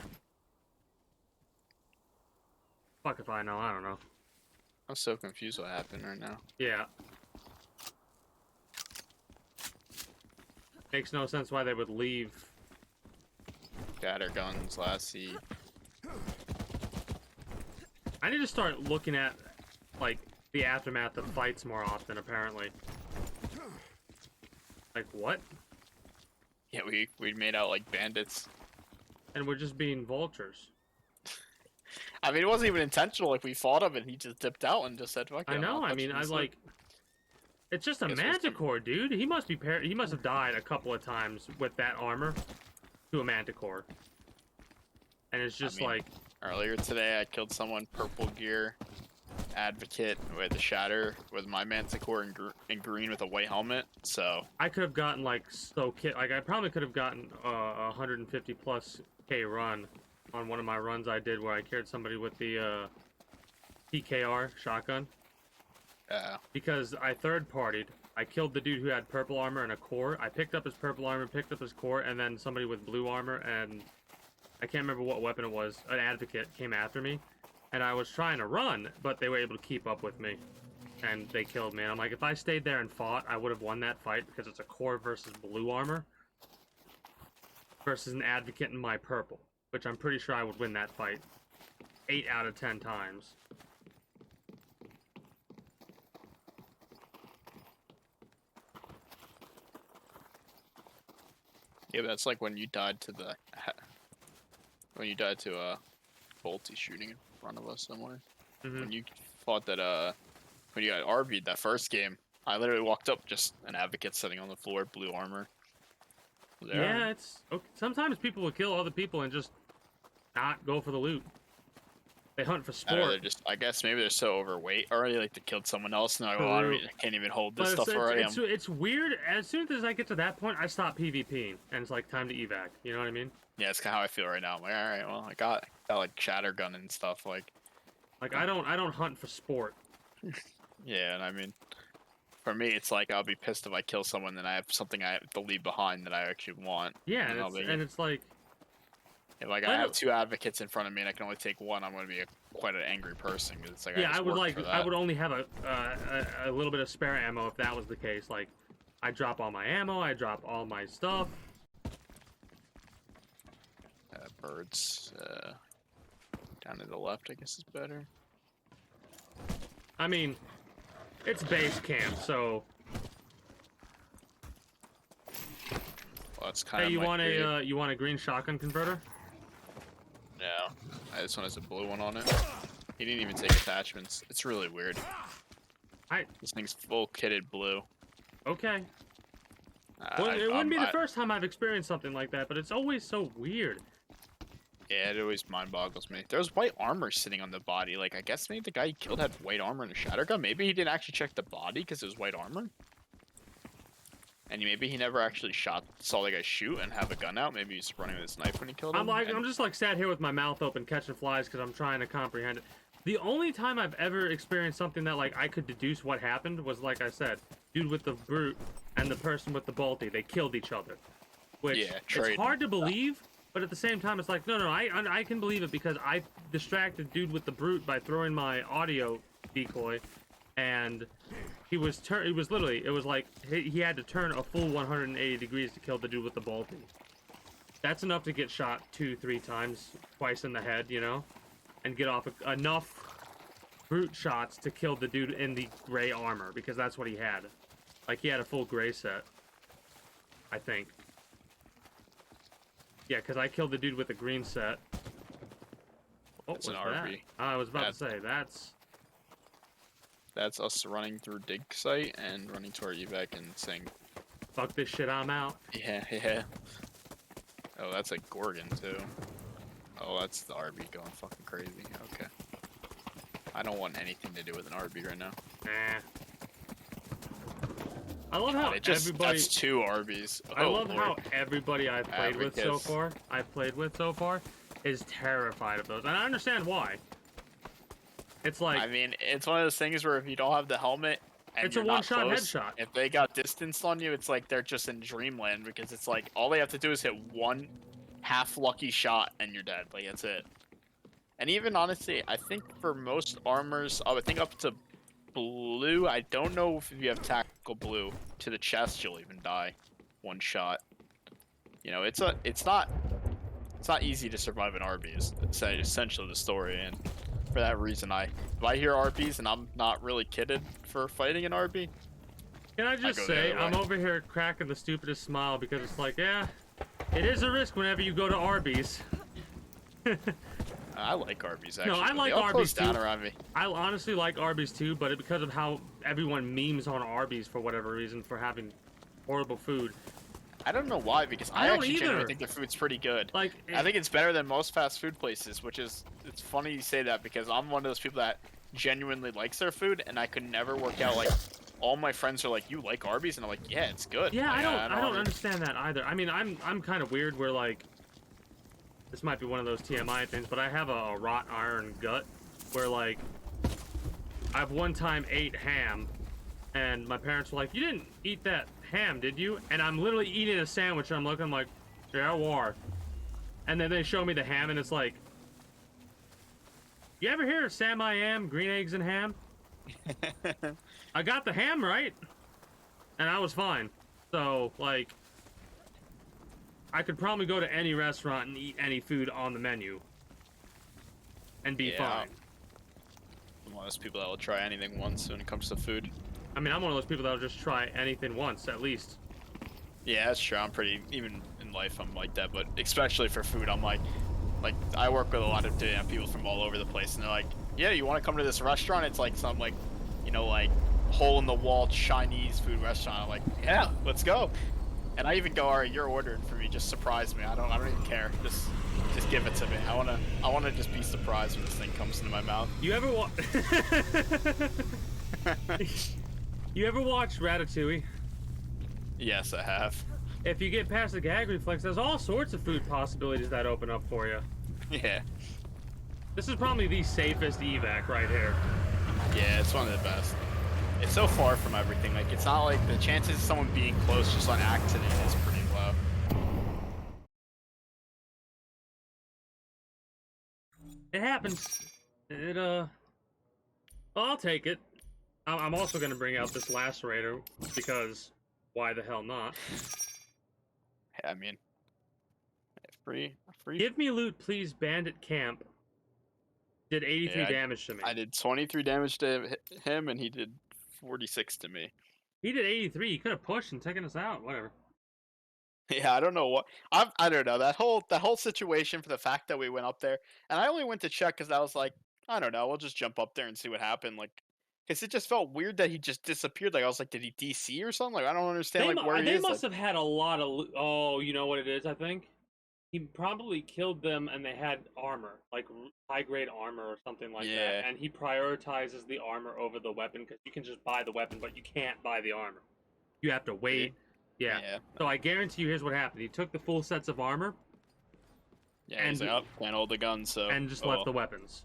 Fuck if I know, I don't know. I'm so confused what happened right now. Yeah. Makes no sense why they would leave. Shatter guns, lassie. I need to start looking at, like, the aftermath of fights more often, apparently. Like, what? Yeah, we made out like bandits. And we're just being vultures. I mean, it wasn't even intentional. Like, we fought him and he just dipped out and just said, fuck it, I I'm know, not I mean, touching I this like... It's just a Guess what's manticore, dude. He must be he must have died a couple of times with that armor to a manticore. And it's just mean, like... Earlier today, I killed someone, purple gear, advocate with a shatter with my manticore in green with a white helmet, so... I could have gotten, like, like, I probably could have gotten a 150 plus K run on one of my runs I did where I carried somebody with the PKR shotgun. Yeah. Because I third-partied. I killed the dude who had purple armor and a core. I picked up his purple armor, picked up his core, and then somebody with blue armor, and I can't remember what weapon it was. An advocate came after me, and I was trying to run, but they were able to keep up with me, and they killed me. And I'm like, if I stayed there and fought, I would have won that fight because it's a core versus blue armor versus an advocate in my purple, which I'm pretty sure I would win that fight 8 out of 10 times. Yeah, but that's like when you died to the... When you died to Bolty shooting in front of us somewhere. Mm-hmm. When you fought that, when you got RV'd that first game, I literally walked up, just an advocate sitting on the floor, blue armor. There. Yeah, it's... Okay. Sometimes people will kill other people and just not go for the loot. They hunt for I sport. don't know, they're just, I guess maybe they're so overweight already, like they killed someone else, and they're like, well, I can't even hold this But stuff already. it's weird. As soon as I get to that point, I stop PvPing, and it's like time to evac. You know what I mean? Yeah, it's kind of how I feel right now. I'm like, all right, well, I got like shatter gun and stuff. Like I don't hunt for sport. yeah, and I mean, for me, it's like I'll be pissed if I kill someone, then I have something I have to leave behind that I actually want. Yeah, and it's like... If like I have 2 advocates in front of me and I can only take one, I'm going to be quite an angry person because it's like yeah, I would only have a little bit of spare ammo if that was the case. Like, I drop all my ammo, I drop all my stuff. Birds down to the left, I guess is better. I mean, it's base camp, so... Well, that's kind of Hey, you want a green shotgun converter? No, this one has a blue one on it. He didn't even take attachments. It's really weird. This thing's full kitted blue. Okay. Well, it wouldn't be the first time I've experienced something like that, but it's always so weird. Yeah, it always mind boggles me. There's white armor sitting on the body. Like, I guess maybe the guy he killed had white armor and a shatter gun. Maybe he didn't actually check the body because it was white armor. And maybe he never actually saw the guy shoot and have a gun out. Maybe he's running with his knife when he killed him. I'm just like sat here with my mouth open catching flies because I'm trying to comprehend it. The only time I've ever experienced something that like I could deduce what happened was, like I said, dude with the brute and the person with the bolty. They killed each other. Which it's hard to believe, but at the same time it's like, no, I can believe it because I distracted dude with the brute by throwing my audio decoy, and he was like he had to turn a full 180 degrees to kill the dude with the bolty. That's enough to get shot 2-3 times, twice in the head, you know, and get off enough brute shots to kill the dude in the gray armor, because that's what he had. Like, he had a full gray set, I think. Yeah, because I killed the dude with the green set. Oh, that's an that? RB. I was about to say, That's us running through dig site and running to our evac and saying, fuck this shit, I'm out. Yeah. Oh, that's a Gorgon, too. Oh, that's the RB going fucking crazy. Okay. I don't want anything to do with an RB right now. Nah. I love how everybody... That's 2 RBs. Oh, I love Lord. how everybody I've played with so far is terrified of those. And I understand why. It's like... I mean, it's one of those things where if you don't have the helmet and it's you're a one-shot headshot. if they got distanced on you, it's like they're just in dreamland, because it's like all they have to do is hit one half-lucky shot and you're dead. Like, that's it. And even, honestly, I think for most armors, I would think up to blue, I don't know if you have tactical blue, to the chest you'll even die one shot. You know, it's not easy to survive an RB is essentially the story, and for that reason if I hear RBs and I'm not really kitted for fighting an RB. Can I just say, I'm over here cracking the stupidest smile because it's like, yeah, it is a risk whenever you go to Arby's. I like Arby's, actually. No, I like they all Arby's close down too. around me. I honestly like Arby's too, but because of how everyone memes on Arby's for whatever reason for having horrible food. I don't know why, because I actually genuinely think their food's pretty good. Like, I think it's better than most fast food places, which is, it's funny you say that, because I'm one of those people that genuinely likes their food, and I could never work out, like, all my friends are like, you like Arby's? And I'm like, yeah, it's good. Yeah, like, I don't understand that either. I mean, I'm kind of weird where, like, this might be one of those TMI things, but I have a wrought iron gut where, like, I've one time ate ham, and my parents were like, you didn't eat that ham, did you? And I'm literally eating a sandwich, and I'm looking like, yeah, war. And then they show me the ham, and it's like, you ever hear of Sam I Am, green eggs and ham? I got the ham right, and I was fine. So, like, I could probably go to any restaurant and eat any food on the menu and be fine. I'm one of those people that will try anything once when it comes to food. I mean, I'm one of those people that'll just try anything once, at least. Yeah, that's true. I'm pretty, even in life, I'm like that, but especially for food, I'm like, I work with a lot of people from all over the place, and they're like, yeah, you want to come to this restaurant? It's like some, like, you know, like, hole-in-the-wall Chinese food restaurant. I'm like, yeah, let's go. And I even go, all right, you're ordered for me. Just surprise me. I don't even care. Just give it to me. I wanna just be surprised when this thing comes into my mouth. You ever You ever watch Ratatouille? Yes, I have. If you get past the gag reflex, there's all sorts of food possibilities that open up for you. Yeah. This is probably the safest evac right here. Yeah, it's one of the best. It's so far from everything. Like, it's not like the chances of someone being close just on accident is pretty low. It happens. Well, I'll take it. I'm also going to bring out this lacerator because why the hell not? I mean, free. Give me loot, please, Bandit Camp. Did 83 damage to me. I did 23 damage to him, and he did 46 to me. He did 83. He could have pushed and taken us out. Whatever. Yeah, I don't know what. I don't know that whole situation for the fact that we went up there, and I only went to check because I was like, I don't know, we'll just jump up there and see what happened. Like, Because it just felt weird that he just disappeared. Like I was like, did he DC or something? Like I don't understand like where he they is. must Like, have had a lot of. Oh, you know what it is? I think he probably killed them, and they had armor, like high grade armor or something like Yeah. that. And he prioritizes the armor over the weapon because you can just buy the weapon, but you can't buy the armor. You have to wait. Yeah. So I guarantee you, here's what happened. He took the full sets of armor. Yeah, he's like, oh, can't hold the gun, so. And just left the weapons.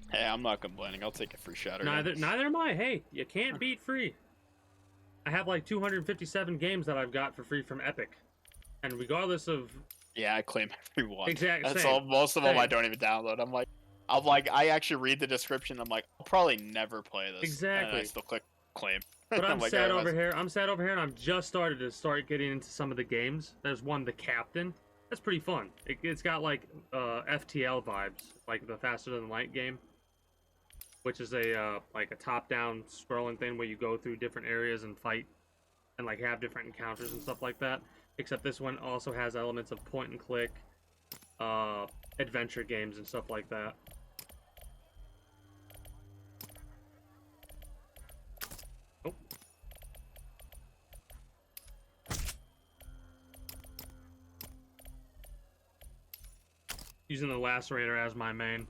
Hey, I'm not complaining. I'll take a free shatter. Neither am I. Hey, you can't beat free. I have like 257 games that I've got for free from Epic, and regardless of. Yeah, I claim everyone. Exactly. That's all. Most of them I don't even download. I'm like, I actually read the description. I'm like, I'll probably never play this. Exactly. And I still click claim. But I'm like, sad over here. I'm sad over here, and I'm just started getting into some of the games. There's one, The Captain. That's pretty fun. It's got like FTL vibes, like the Faster Than Light game, which is a like a top-down scrolling thing where you go through different areas and fight, and like have different encounters and stuff like that. Except this one also has elements of point and click, adventure games and stuff like that. Oh. Using the lacerator as my main.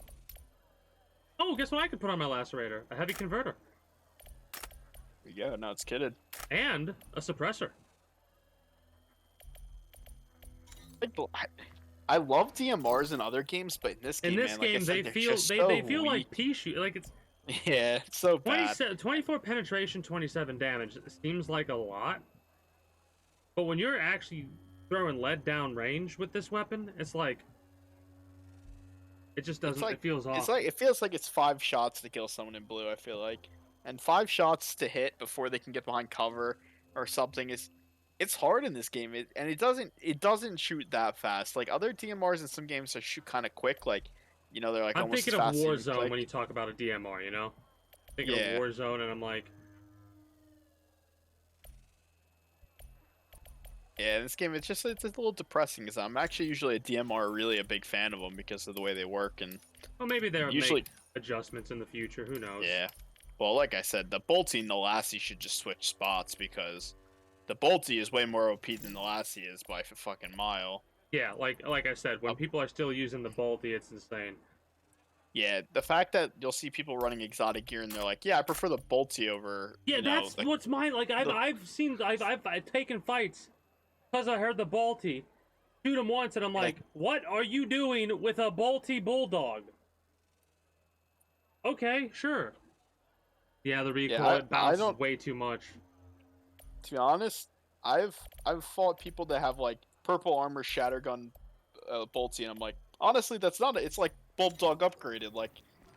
Oh, guess what I could put on my lacerator? A heavy converter. There you go. Now it's kitted. And a suppressor. I love DMRs in other games, but in this game, they feel like pea shoot. Like it's. Yeah, it's so bad. 24 penetration, 27 damage. It seems like a lot, but when you're actually throwing lead down range with this weapon, it's like. It just doesn't. It feels off. It feels like it's 5 shots to kill someone in blue. I feel like, and 5 shots to hit before they can get behind cover or something is. It's hard in this game, and it doesn't shoot that fast. Like other DMRs in some games, they shoot kind of quick. Like, you know, they're like. I'm thinking of Warzone when you talk about a DMR. You know, thinking of Warzone, and I'm like. Yeah, this game it's a little depressing because I'm actually usually a DMR really a big fan of them because of the way they work and. Well, maybe they'll make adjustments in the future. Who knows? Yeah, well, like I said, the Bolty and the Lassie should just switch spots because the Bolty is way more OP than the Lassie is by a fucking mile. Yeah, like I said, when people are still using the Bolty, it's insane. Yeah, the fact that you'll see people running exotic gear and they're like, "Yeah, I prefer the Bolty over." Yeah, that's what's mine. Like I've taken fights. Because I heard the Bolty, shoot him once, and I'm like, what are you doing with a Bolty Bulldog? Okay, sure. Yeah, the recoil bounces way too much. To be honest, I've fought people that have like purple armor shattergun Bolty, and I'm like, honestly, that's not it. It's like Bulldog upgraded. Like,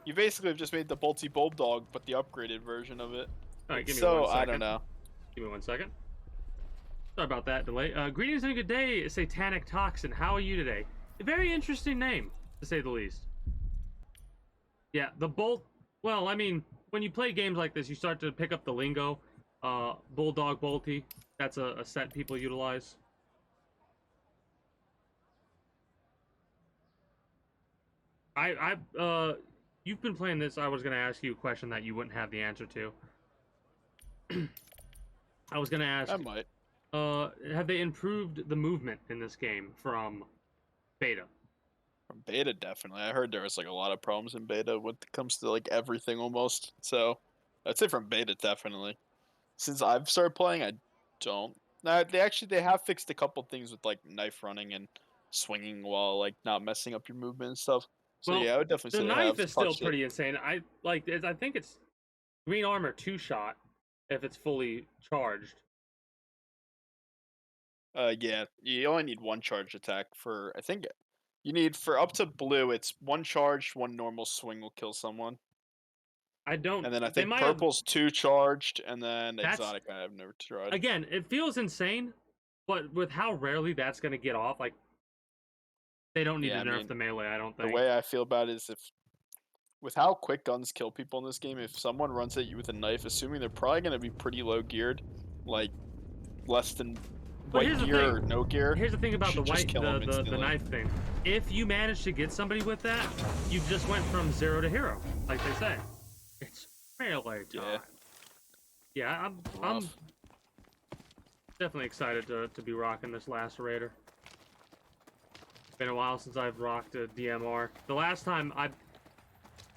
you basically have just made the Bolty Bulldog, but the upgraded version of it. All right, give me 1 second. I don't know. Give me 1 second. Sorry about that delay. Greetings and a good day, Satanic Toxin. How are you today? A very interesting name, to say the least. Yeah, the Bolt. Well, I mean, when you play games like this, you start to pick up the lingo. Bulldog Bolty. That's a set people utilize. You've been playing this. I was gonna ask you a question that you wouldn't have the answer to. I was gonna ask. I might. Have they improved the movement in this game from beta? From beta, definitely. I heard there was like a lot of problems in beta when it comes to like everything almost. So I'd say from beta, definitely. Since I've started playing, I don't. Now they have fixed a couple things with like knife running and swinging while like not messing up your movement and stuff. So well, yeah, I would definitely say the knife is still pretty insane. I think it's green armor 2-shot if it's fully charged. Yeah, you only need 1 charge attack for, I think, you need, for up to blue, it's 1 charged, 1 normal swing will kill someone. I don't... And then I think purple's 2 charged, and then exotic I've never tried. Again, it feels insane, but with how rarely that's going to get off, like, they don't need to nerf the melee, I don't think. The way I feel about it is with how quick guns kill people in this game, if someone runs at you with a knife, assuming they're probably going to be pretty low geared, like, less than... white gear or no gear. Here's the thing about the knife thing. If you manage to get somebody with that, you just went from 0 to hero, like they say. It's Melee time. Yeah. Yeah, I'm Rough. definitely excited to be rocking this Lacerator. It's been a while since I've rocked a DMR. The last time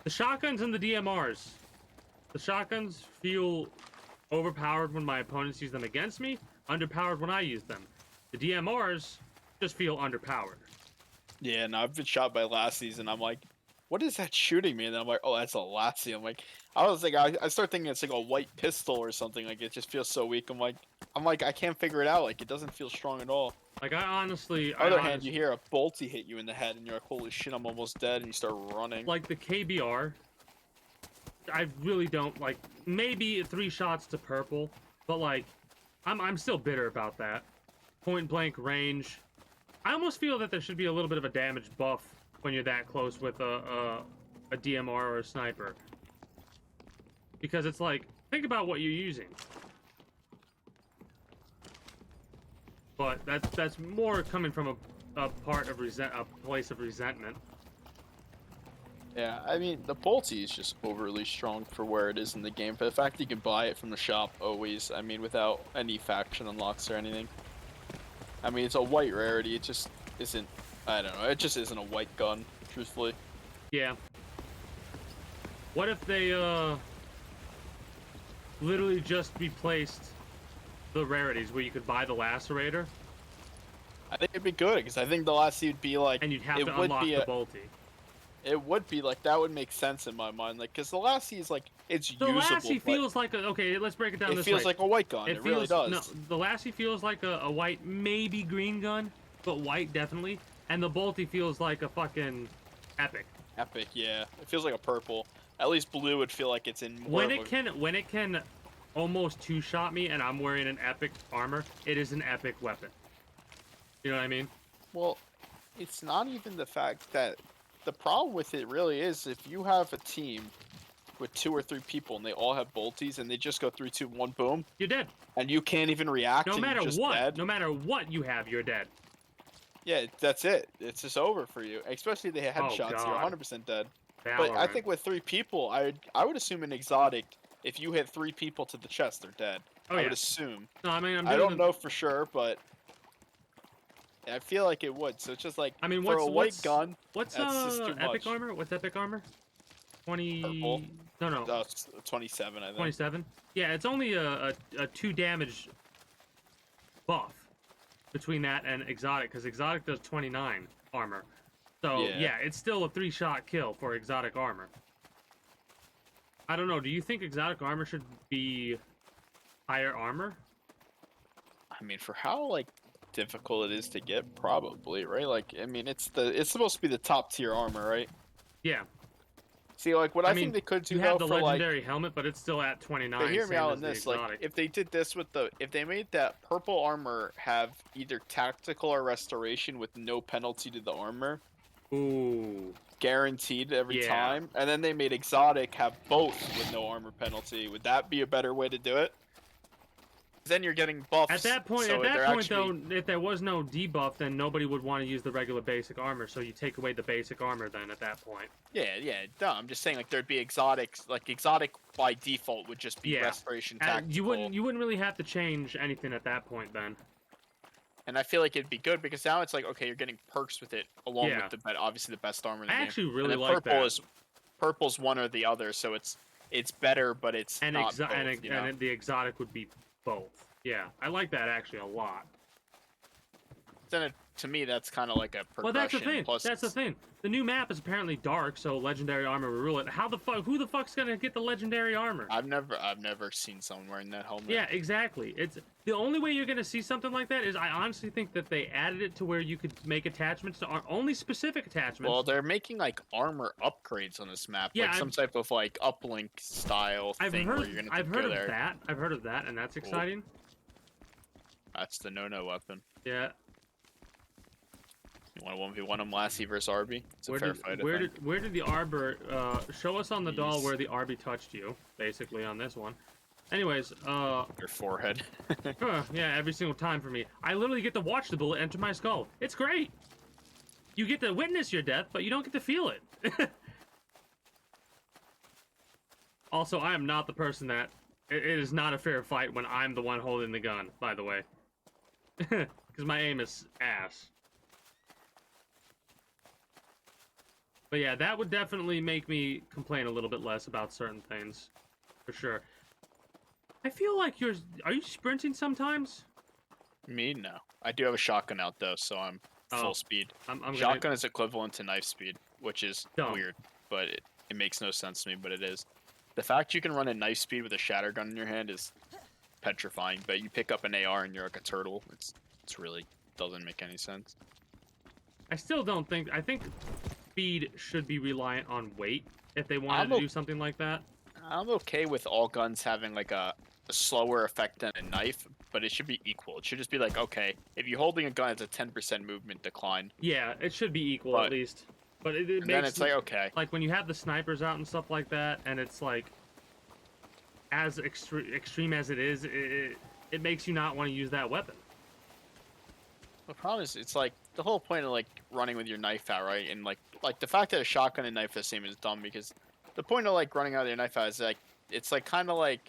the shotguns and the DMRs. The shotguns feel overpowered when my opponents use them against me, underpowered when I use them. The DMRs just feel underpowered. Yeah, and I've been shot by Lassies, and I'm like, what is that shooting me? And then I'm like, oh, that's a Lassie. I'm like, I start thinking it's like a white pistol or something. Like, it just feels so weak. I'm like, I can't figure it out. Like, it doesn't feel strong at all. Like, I honestly... On the other hand, you hear a bolty hit you in the head, and you're like, holy shit, I'm almost dead, and you start running. Like, the KBR, I really don't, like, maybe 3 shots to purple, but, like, I'm still bitter about that. Point blank range. I almost feel that there should be a little bit of a damage buff when you're that close with a DMR or a sniper. Because it's like, think about what you're using. But that's more coming from a place of resentment. Yeah, I mean, the bolty is just overly strong for where it is in the game. For the fact that you can buy it from the shop always, I mean, without any faction unlocks or anything. I mean, it's a white rarity. It just isn't, I don't know, it just isn't a white gun, truthfully. Yeah. What if they, literally just replaced the rarities where you could buy the Lacerator? I think it'd be good, because I think the Lassie would be like... And you'd have to unlock the bolty. It would be like, that would make sense in my mind, like, because the Lassie is like, it's the usable. The Lassie feels like a, okay, let's break it down this way. It feels like a white gun, it really does. No, the Lassie feels like a white, maybe green gun, but white definitely. And the bolty feels like a fucking epic. Epic, yeah. It feels like a purple. At least blue would feel like it's in more when it can almost 2-shot me and I'm wearing an epic armor, it is an epic weapon. You know what I mean? Well, it's not even the fact that... The problem with it really is if you have a team with 2 or 3 people and they all have bolties and they just go 3, 2, 1, boom. You're dead. And you can't even react. No and matter you're just what. dead. No matter what you have, you're dead. Yeah, that's it. It's just over for you. Especially if they had headshots, you're 100% dead. Valorant. But I think with 3 people, I would assume an exotic, if you hit 3 people to the chest, they're dead. Oh, I would assume. No, I mean, I don't know for sure, but I feel like it would. So it's just like, I mean, for a white gun, what's that's just too epic much. armor? What's epic armor? 20. Purple. No. It's 27, I think. 27. Yeah, it's only a 2 damage buff between that and exotic, because exotic does 29 armor. So yeah, it's still a 3-shot kill for exotic armor. I don't know. Do you think exotic armor should be higher armor? I mean, for how like difficult it is to get, probably, right? Like, I mean, it's supposed to be the top tier armor, right? Yeah. See, like, what I mean, think they could do you have the for legendary helmet, but it's still at 29. But hear me same out as on the this. Like, exotic. if they did this with if they made that purple armor have either tactical or restoration with no penalty to the armor, ooh, guaranteed every time, and then they made exotic have both with no armor penalty, would that be a better way to do it? Then you're getting buffs. At that point, so though, if there was no debuff, then nobody would want to use the regular basic armor. So you take away the basic armor then at that point. Yeah, duh. I'm just saying, like, there'd be exotics. Like, exotic by default would just be restoration tactical. You wouldn't really have to change anything at that point then. And I feel like it'd be good because now it's like, okay, you're getting perks with it along with obviously the best armor in the game. I actually really and like that. Purple's one or the other, so it's better, but it's not both, and the exotic would be both. Yeah, I like that actually a lot. Then to me, that's kind of like a progression. Well, that's the thing. Plus That's the thing. The new map is apparently dark, so legendary armor will rule it. How the fuck? Who the fuck's gonna get the legendary armor? I've never seen someone wearing that helmet. Yeah, exactly. It's the only way you're gonna see something like that is I honestly think that they added it to where you could make attachments to only specific attachments. Well, they're making like armor upgrades on this map, like some type of like uplink style thing where you're gonna I've heard there. of that. I've heard of that, and that's exciting. That's the no-no weapon. Yeah. You want to 1v1 him, Lassie versus Arby? It's a fair fight, where did the Arbor show us on the doll where the Arby touched you? Basically on this one. Anyways, your forehead. yeah, every single time for me. I literally get to watch the bullet enter my skull. It's great. You get to witness your death, but you don't get to feel it. Also, I am not the person that... It is not a fair fight when I'm the one holding the gun, by the way. Because my aim is ass. But yeah, that would definitely make me complain a little bit less about certain things. For sure. I feel like you're... Are you sprinting sometimes? Me? No. I do have a shotgun out, though, so I'm full speed. I'm Shotgun is equivalent to knife speed, which is Dumb. weird, but it makes no sense to me, but it is. The fact you can run at knife speed with a shatter gun in your hand is petrifying, but you pick up an AR and you're like a turtle. It's really doesn't make any sense. I still don't think... I think speed should be reliant on weight if they wanted to do something like that. I'm okay with all guns having like a slower effect than a knife, but it should be equal. It should just be like, okay, if you're holding a gun, it's a 10% movement decline. Yeah, it should be equal at least. But it makes... Then it's like, okay. Like when you have the snipers out and stuff like that, and it's like... As extreme as it is, it makes you not want to use that weapon. The problem is, it's like the whole point of like running with your knife out, right? And like the fact that a shotgun and knife are the same is dumb, because the point of like running out with your knife out is like it's like kind of like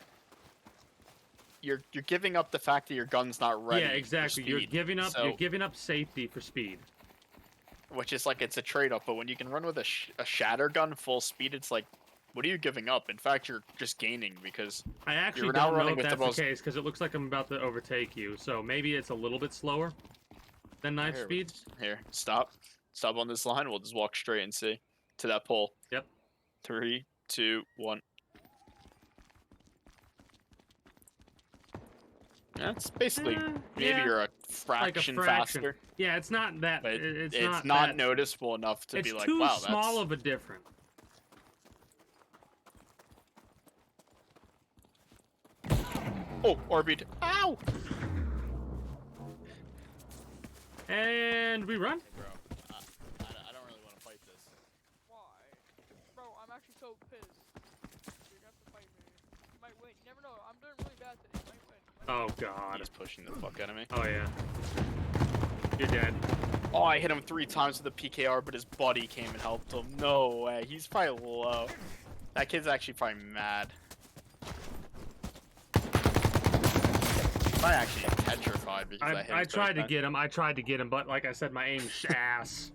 you're giving up the fact that your gun's not ready. Yeah, exactly. For You're speed. giving up safety for speed. Which is like it's a trade-off, but when you can run with a shatter gun full speed, it's like, what are you giving up? In fact, you're just gaining, because I actually don't know if that's the case, because it looks like I'm about to overtake you. So maybe it's a little bit slower than knife speed. Here, stop on this line. We'll just walk straight and see to that pole. Yep. 3, 2, 1. That's basically maybe you're a fraction, faster. Yeah, it's not that. But it's not noticeable enough to be like, wow, that's... It's too small of a difference. Oh, orbied. Ow! And we run. Bro, I don't really want to fight this. Why? Bro, I'm actually so pissed. You're gonna have to fight me. You might win. You never know. I'm doing really bad today. You might win. Oh god. He's pushing the fuck out of me. Oh yeah. You're dead. Oh, I hit him 3 times with a PKR, but his buddy came and helped him. No way. He's probably low. That kid's actually probably mad. I'm actually petrified because I hit him. I tried to get him. I tried to get him, but like I said, my aim's ass.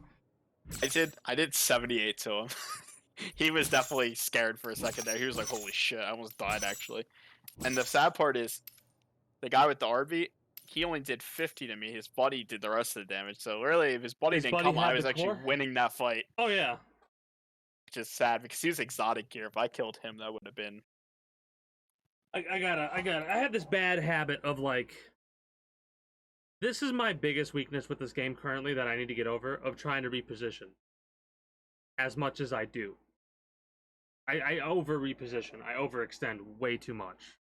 I did 78 to him. He was definitely scared for a second there. He was like, holy shit, I almost died actually. And the sad part is, the guy with the RV, he only did 50 to me. His buddy did the rest of the damage. So really, if his buddy didn't come, I was actually winning that fight. Oh yeah. Which is sad because he was exotic gear. If I killed him, that would have been... I had this bad habit of like, this is my biggest weakness with this game currently that I need to get over, of trying to reposition as much as I do. I over reposition. I overextend way too much.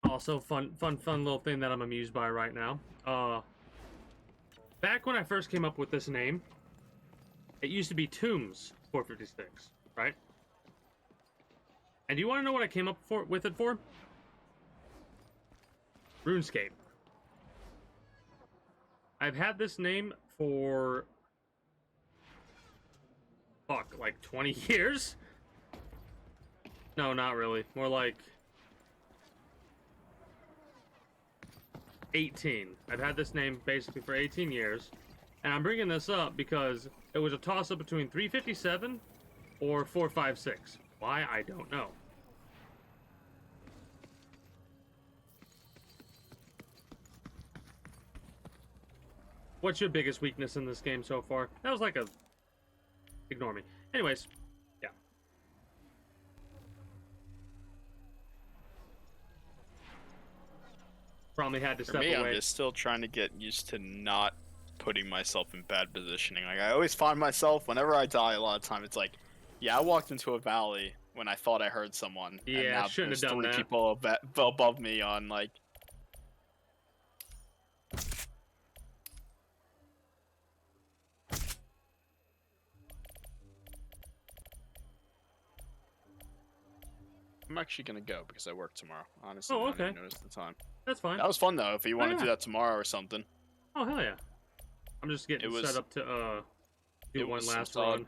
Also, fun little thing that I'm amused by right now. Back when I first came up with this name, it used to be Tombs 456, right? And do you want to know what I came up with it for? RuneScape. I've had this name for... fuck, like 20 years? No, not really. More like... 18. I've had this name basically for 18 years. And I'm bringing this up because it was a toss-up between 357 or 456. Why? I don't know. What's your biggest weakness in this game so far? That was like a... Ignore me. Anyways, yeah. Probably had to step away. I'm just still trying to get used to not putting myself in bad positioning. Like, I always find myself, whenever I die, a lot of time, it's like, yeah, I walked into a valley when I thought I heard someone. Yeah, and now shouldn't have done there's 3 that. people above me on, like... I'm actually gonna go because I work tomorrow. Honestly, Oh, I didn't okay. even notice the time. That's fine. That was fun though. If you want to yeah. do that tomorrow or something. Oh, hell yeah. I'm just getting set up to do one last run.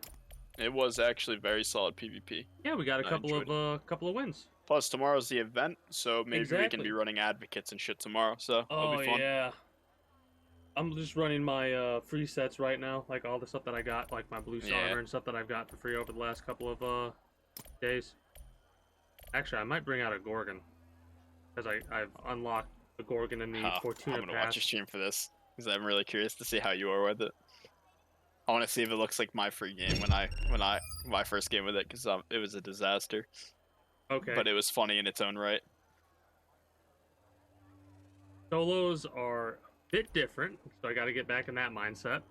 It was actually very solid PvP. Yeah, we got a I couple of wins. Plus, tomorrow's the event, so maybe we can Exactly. be running advocates and shit tomorrow. So it'll Oh be fun. yeah. I'm just running my free sets right now, like all the stuff that I got, like my blue starter Yeah. and stuff that I've got for free over the last couple of days. Actually, I might bring out a Gorgon, because I've unlocked the Gorgon in the Fortuna I'm gonna Pass. watch your stream for this because I'm really curious to see how you are with it. I want to see if it looks like my free game my first game with it, because it was a disaster. Okay. But it was funny in its own right. Solos are a bit different, so I got to get back in that mindset.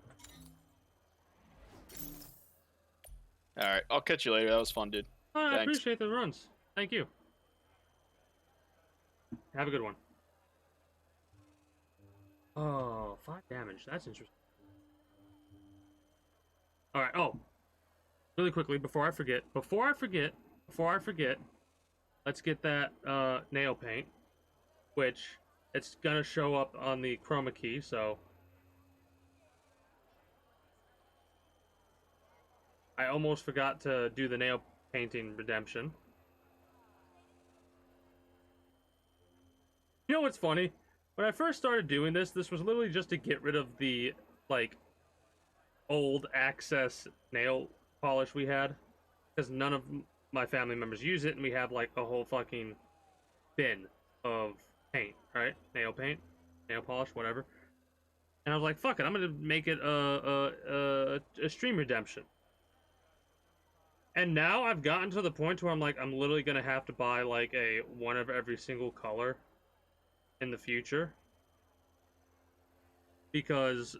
All right, I'll catch you later. That was fun, dude. I Thanks. appreciate the runs. Thank you. Have a good one. Oh, 5 damage. That's interesting. All right. Oh, really quickly before I forget, let's get that nail paint, which it's gonna show up on the chroma key. So I almost forgot to do the nail painting redemption. You know what's funny? When I first started doing this was literally just to get rid of the, like, old access nail polish we had. Because none of my family members use it, and we have, like, a whole fucking bin of paint, right? Nail paint, nail polish, whatever. And I was like, fuck it, I'm gonna make it a stream redemption. And now I've gotten to the point where I'm like, I'm literally gonna have to buy, like, one of every single color in the future, because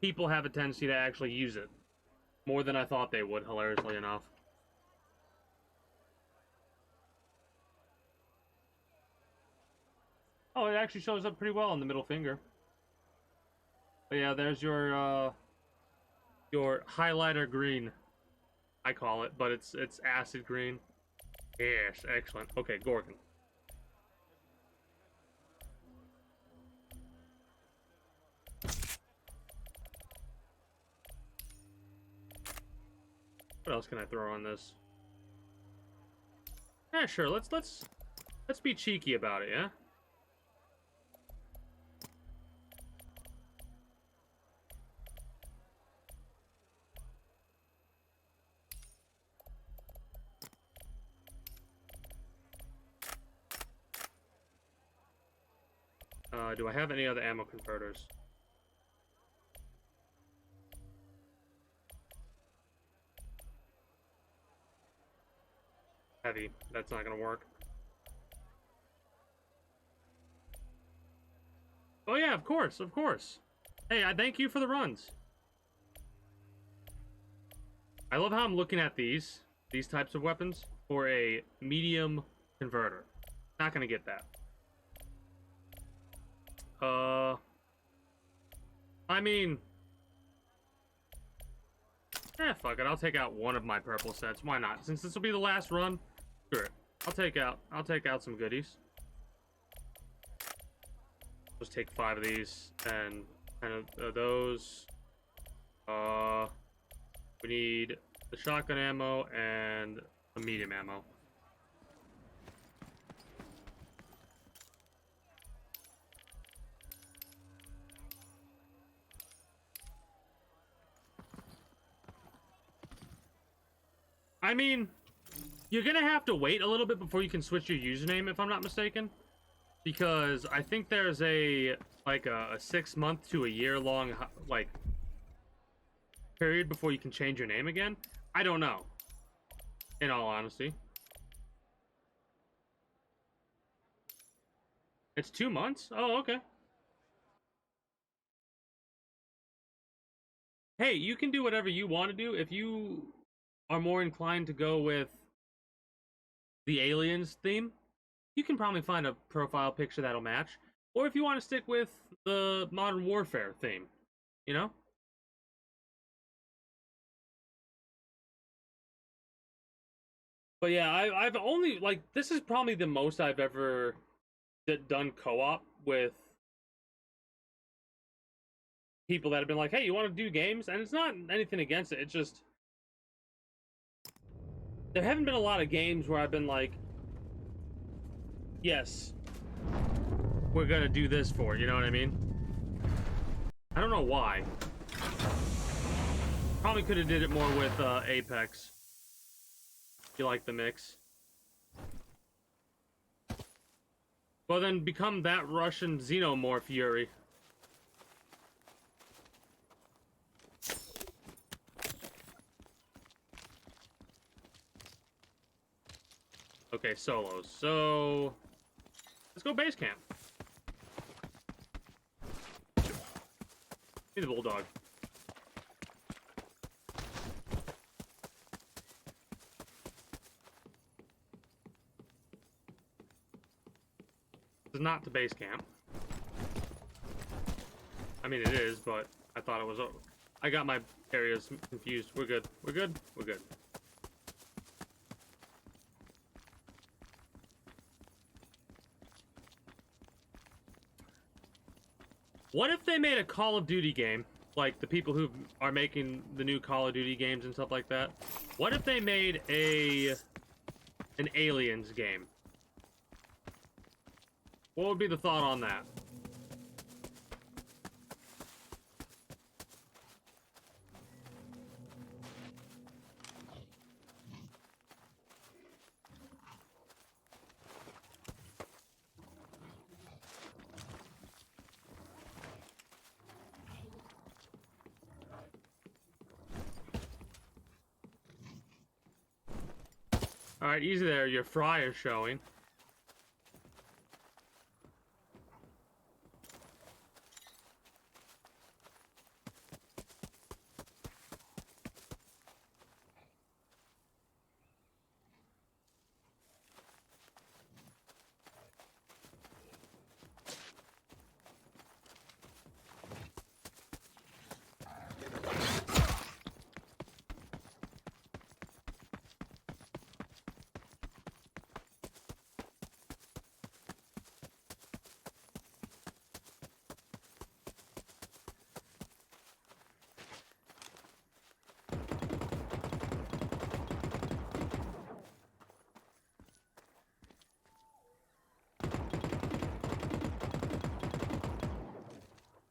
people have a tendency to actually use it more than I thought they would, hilariously enough. Oh, it actually shows up pretty well on the middle finger. But yeah, there's your highlighter green, I call it, but it's acid green. Yes, excellent. Okay, Gorgon. What else can I throw on this? Yeah, sure. Let's be cheeky about it, yeah? Do I have any other ammo converters? Heavy. That's not gonna work. Oh yeah, of course, of course. Hey, I thank you for the runs. I love how I'm looking at these types of weapons for a medium converter. Not gonna get that. I mean, fuck it. I'll take out one of my purple sets. Why not? Since this will be the last run, sure. I'll take out some goodies. Just take 5 of these and 10 of those. We need the shotgun ammo and the medium ammo. I mean, you're gonna have to wait a little bit before you can switch your username, if I'm not mistaken, because I think there's a 6-month to a year-long like period before you can change your name again. I don't know, in all honesty. It's 2 months? Oh, okay. Hey, you can do whatever you want to do. If you are more inclined to go with the aliens theme, you can probably find a profile picture that'll match. Or if you want to stick with the Modern Warfare theme, you know? But yeah, I've only, like, this is probably the most I've ever done co-op with people that have been like, hey, you want to do games? And it's not anything against it. It's just, There haven't been a lot of games where I've been like, yes, we're gonna do this for it, you know what I mean? I don't know why. Probably could have did it more with Apex. If you like the mix. Well then become that Russian xenomorph Yuri. Okay, solos. So let's go base camp. Be the bulldog. This is not to base camp. I mean, it is, but I thought it was. I got my areas confused. We're good. We're good. We're good. What if they made a Call of Duty game, like the people who are making the new Call of Duty games and stuff like that? What if they made an Aliens game? What would be the thought on that? Alright, easy there. Your fry is showing.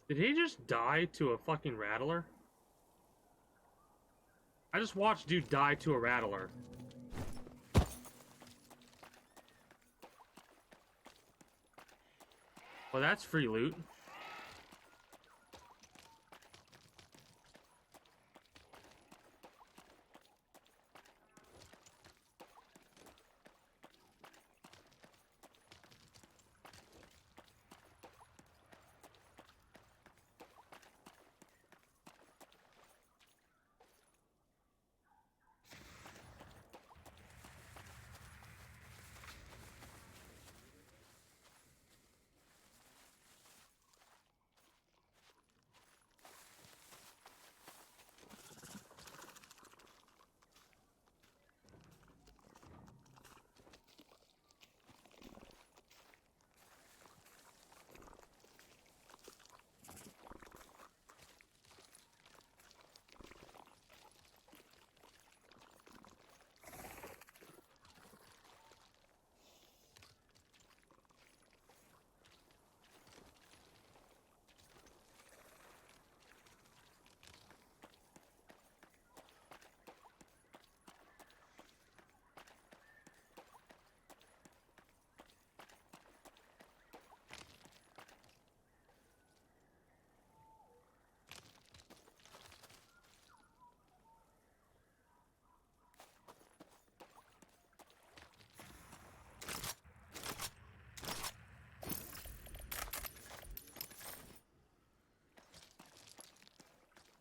Did he just die to a fucking rattler? I just watched dude die to a rattler. Well, that's free loot.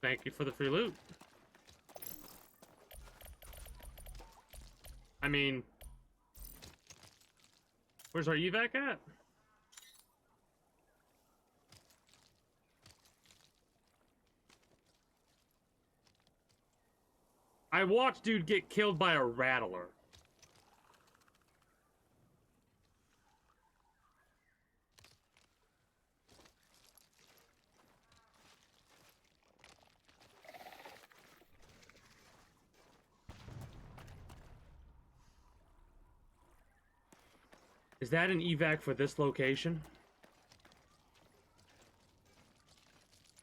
Thank you for the free loot. I mean, where's our evac at? I watched dude get killed by a rattler. Is that an evac for this location?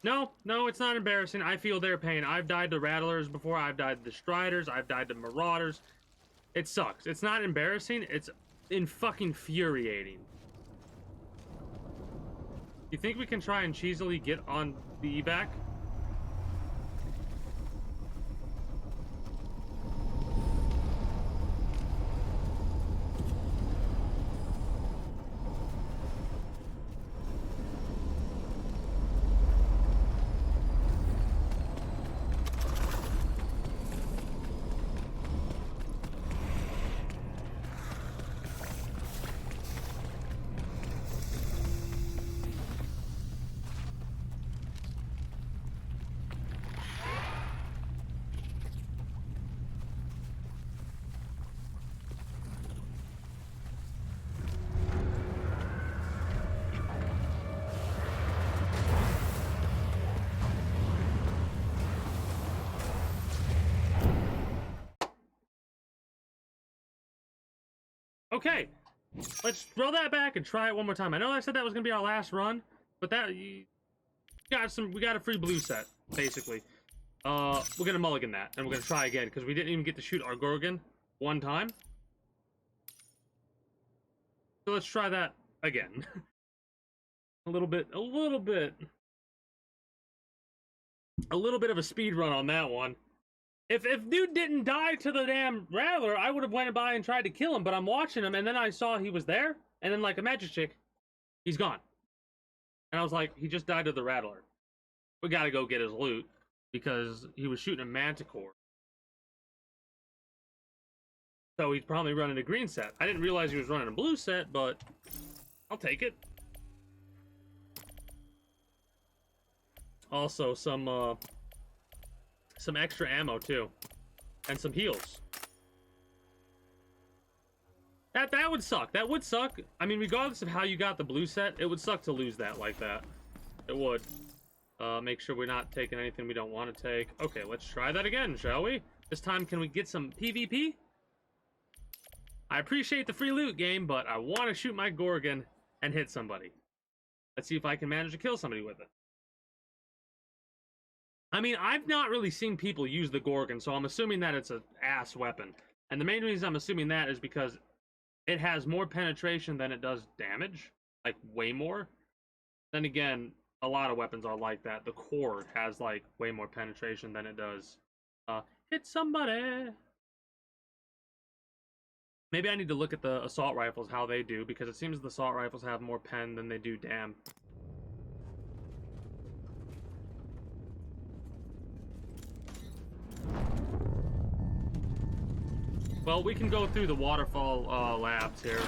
No, no, it's not embarrassing. I feel their pain. I've died to Rattlers before. I've died to Striders. I've died to Marauders. It sucks. It's not embarrassing. It's infuriating. You think we can try and cheesily get on the evac? Okay, let's throw that back and try it one more time. I know I said that was gonna be our last run, but we got a free blue set, basically. We're gonna mulligan that, and we're gonna try again, because we didn't even get to shoot our Gorgon one time. So let's try that again. a little bit of a speed run on that one. If dude didn't die to the damn Rattler, I would have went by and tried to kill him, but I'm watching him, and then I saw he was there, and then like a magic chick, he's gone. And I was like, he just died to the Rattler. We gotta go get his loot, because he was shooting a Manticore. So he's probably running a green set. I didn't realize he was running a blue set, but I'll take it. Also, some extra ammo too, and some heals. That would suck. That would suck. I mean, regardless of how you got the blue set, it would suck to lose that like that. It would. Make sure we're not taking anything we don't want to take. Okay, let's try that again, shall we? This time, can we get some PvP? I appreciate the free loot game, but I want to shoot my Gorgon and hit somebody. Let's see if I can manage to kill somebody with it. I mean, I've not really seen people use the Gorgon, so I'm assuming that it's an ass weapon. And the main reason I'm assuming that is because it has more penetration than it does damage. Like, way more. Then again, a lot of weapons are like that. The core has, like, way more penetration than it does hit somebody. Maybe I need to look at the assault rifles, how they do, because it seems the assault rifles have more pen than they do dam. Well, we can go through the waterfall labs here.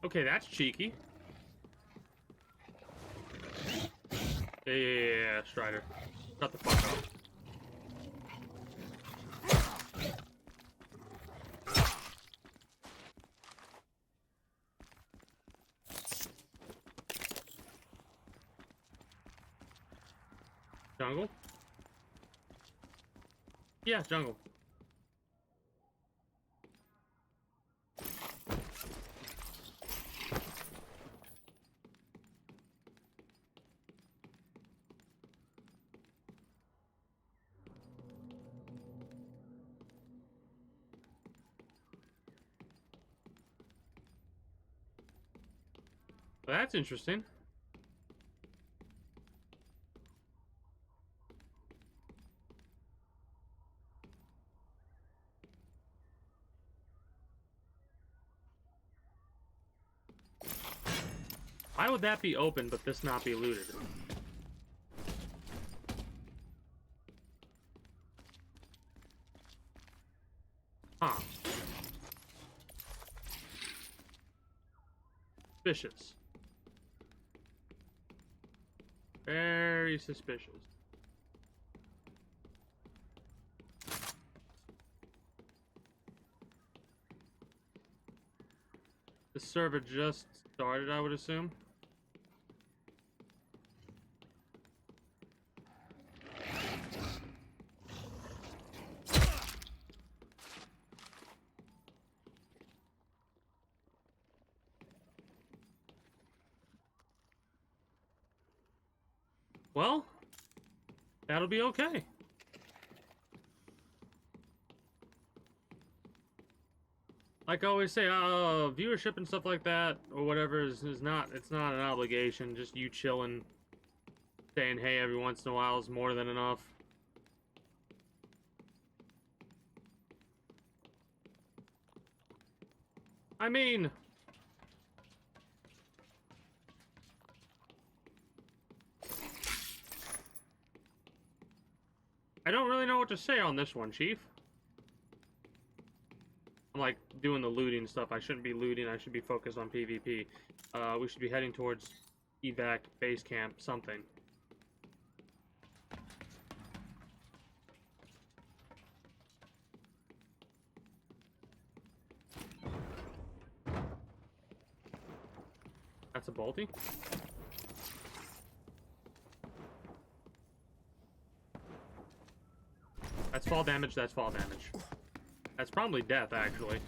Okay, that's cheeky. Yeah, Strider. Shut the fuck up. Jungle? Yeah, jungle. That's interesting. Why would that be open, but this not be looted? Huh. Suspicious. Very suspicious. The server just started, I would assume. Well, that'll be okay. Like I always say, viewership and stuff like that, or whatever, is not, it's not an obligation. Just you chilling, saying hey every once in a while is more than enough. I mean, I don't really know what to say on this one, Chief. I'm like doing the looting stuff. I shouldn't be looting. I should be focused on PvP. We should be heading towards evac base camp, something. That's a bolty. That's fall damage. That's fall damage. That's probably death, actually.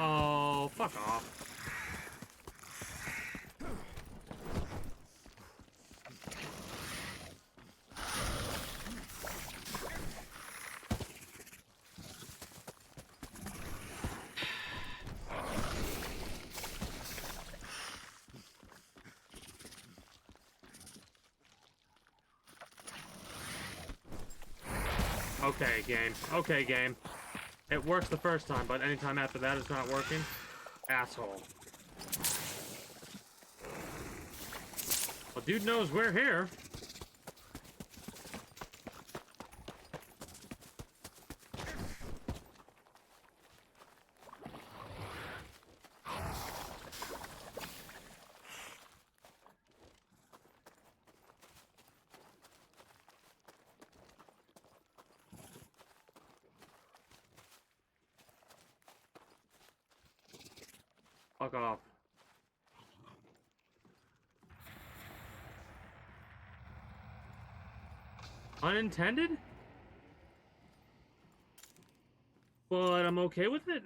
Oh, fuck off. Okay, game. Okay, game. It works the first time, but anytime after that it's not working. Asshole. Well, dude knows we're here. Fuck off. Unintended? But I'm okay with it.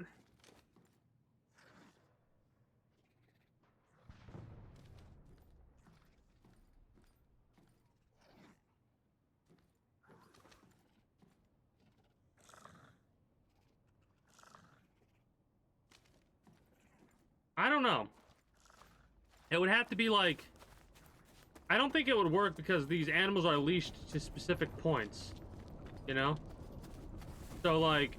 I don't know. It would have to be like... I don't think it would work because these animals are leashed to specific points. You know? So, like...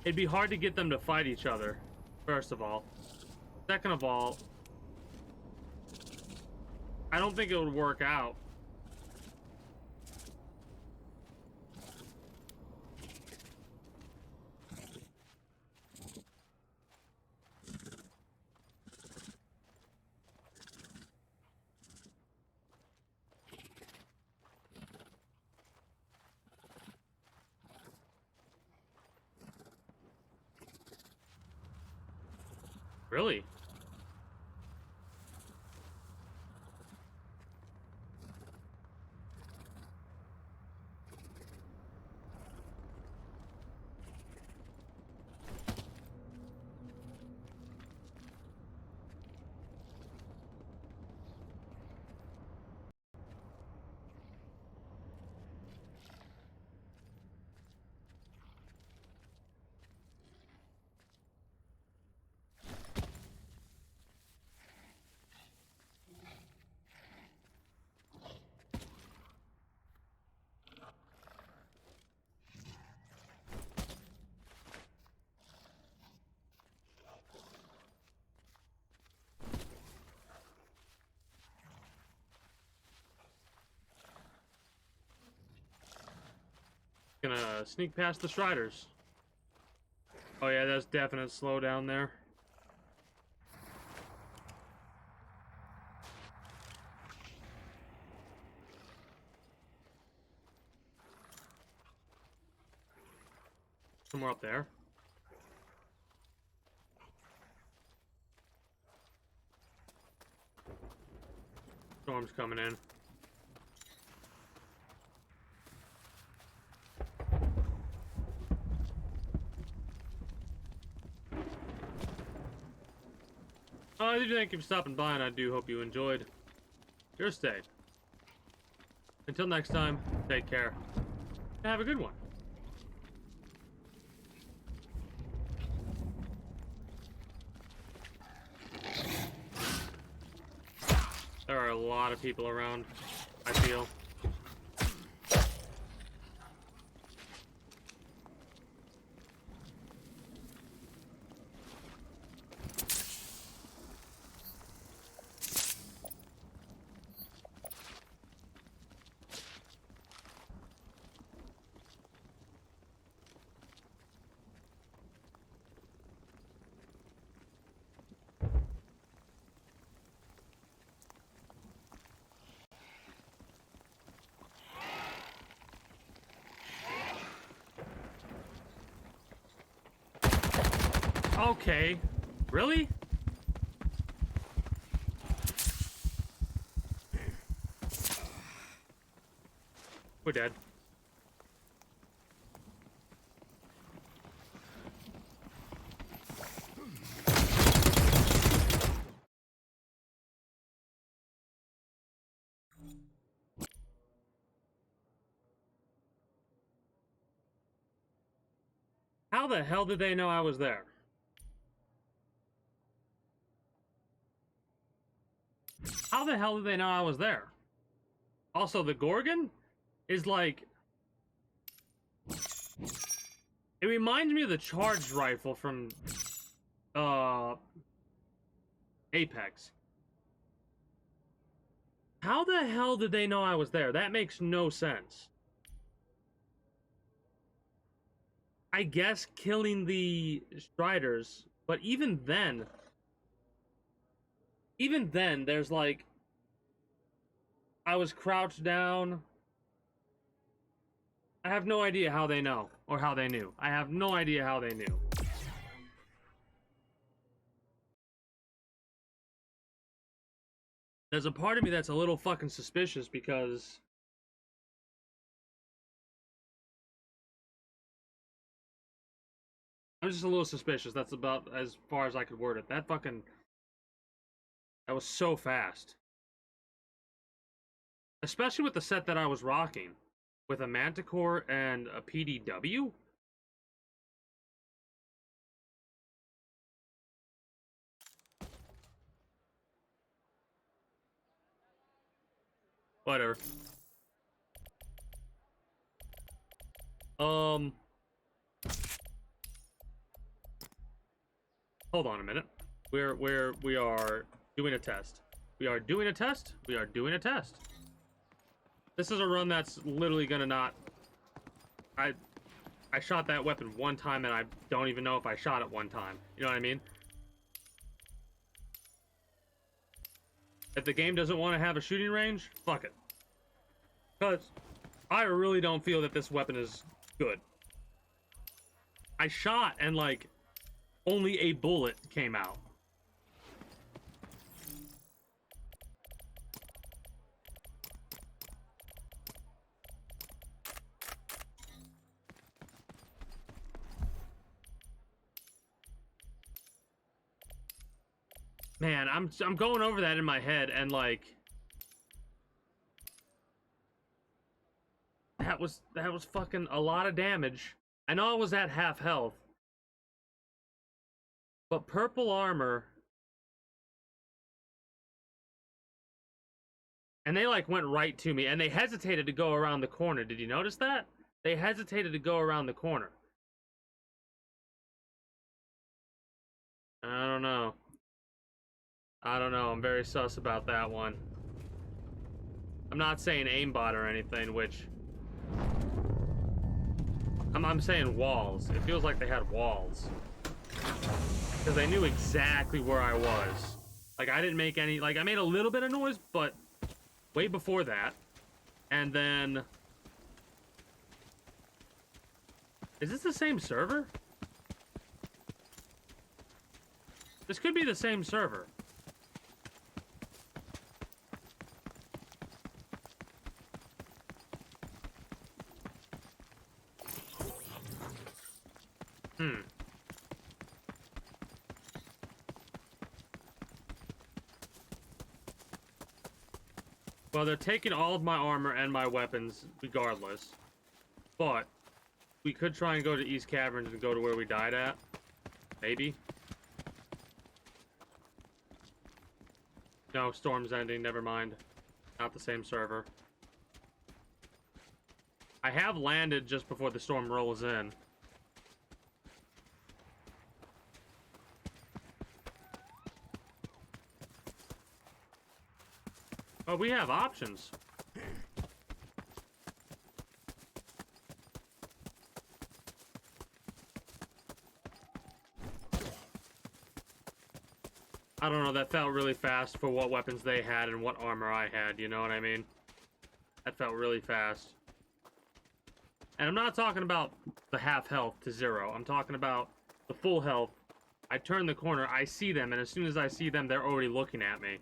it'd be hard to get them to fight each other, first of all. Second of all... I don't think it would work out. Really? Gonna sneak past the Striders. Oh yeah, that's definite slowdown there. Somewhere up there. Storm's coming in. I do thank you for stopping by, and I do hope you enjoyed your stay. Until next time, take care. And have a good one. There are a lot of people around, I feel. Okay. Really? We're dead. How the hell did they know I was there? How the hell did they know I was there? Also, the Gorgon is like... It reminds me of the charged rifle from... Apex. How the hell did they know I was there? That makes no sense. I guess killing the Striders, but even then, there's like, I was crouched down. I have no idea how they know, or how they knew. I have no idea how they knew. There's a part of me that's a little fucking suspicious because... I'm just a little suspicious. That's about as far as I could word it. That fucking... That was so fast. Especially with the set that I was rocking. With a Manticore and a PDW? Whatever. Hold on a minute. We are doing a test. We are doing a test. We are doing a test. This is a run that's literally gonna not... I shot that weapon one time and I don't even know if I shot it one time. You know what I mean? If the game doesn't want to have a shooting range, fuck it. Because I really don't feel that this weapon is good. I shot and like only a bullet came out. Man, I'm going over that in my head and like that was fucking a lot of damage. I know I was at half health. But purple armor, and they like went right to me and they hesitated to go around the corner. Did you notice that? They hesitated to go around the corner. I don't know. I'm very sus about that one. I'm not saying aimbot or anything, which I'm saying walls. It feels like they had walls. Because they knew exactly where I was. Like, I didn't make any... Like, I made a little bit of noise, but way before that. And then... Is this the same server? This could be the same server. Well, they're taking all of my armor and my weapons regardless. But we could try and go to East Caverns and go to where we died at. Maybe. No, storm's ending. Never mind. Not the same server. I have landed just before the storm rolls in. Oh, we have options. I don't know, that felt really fast for what weapons they had and what armor I had, you know what I mean? That felt really fast. And I'm not talking about the half health to 0. I'm talking about the full health. I turn the corner, I see them, and as soon as I see them, they're already looking at me.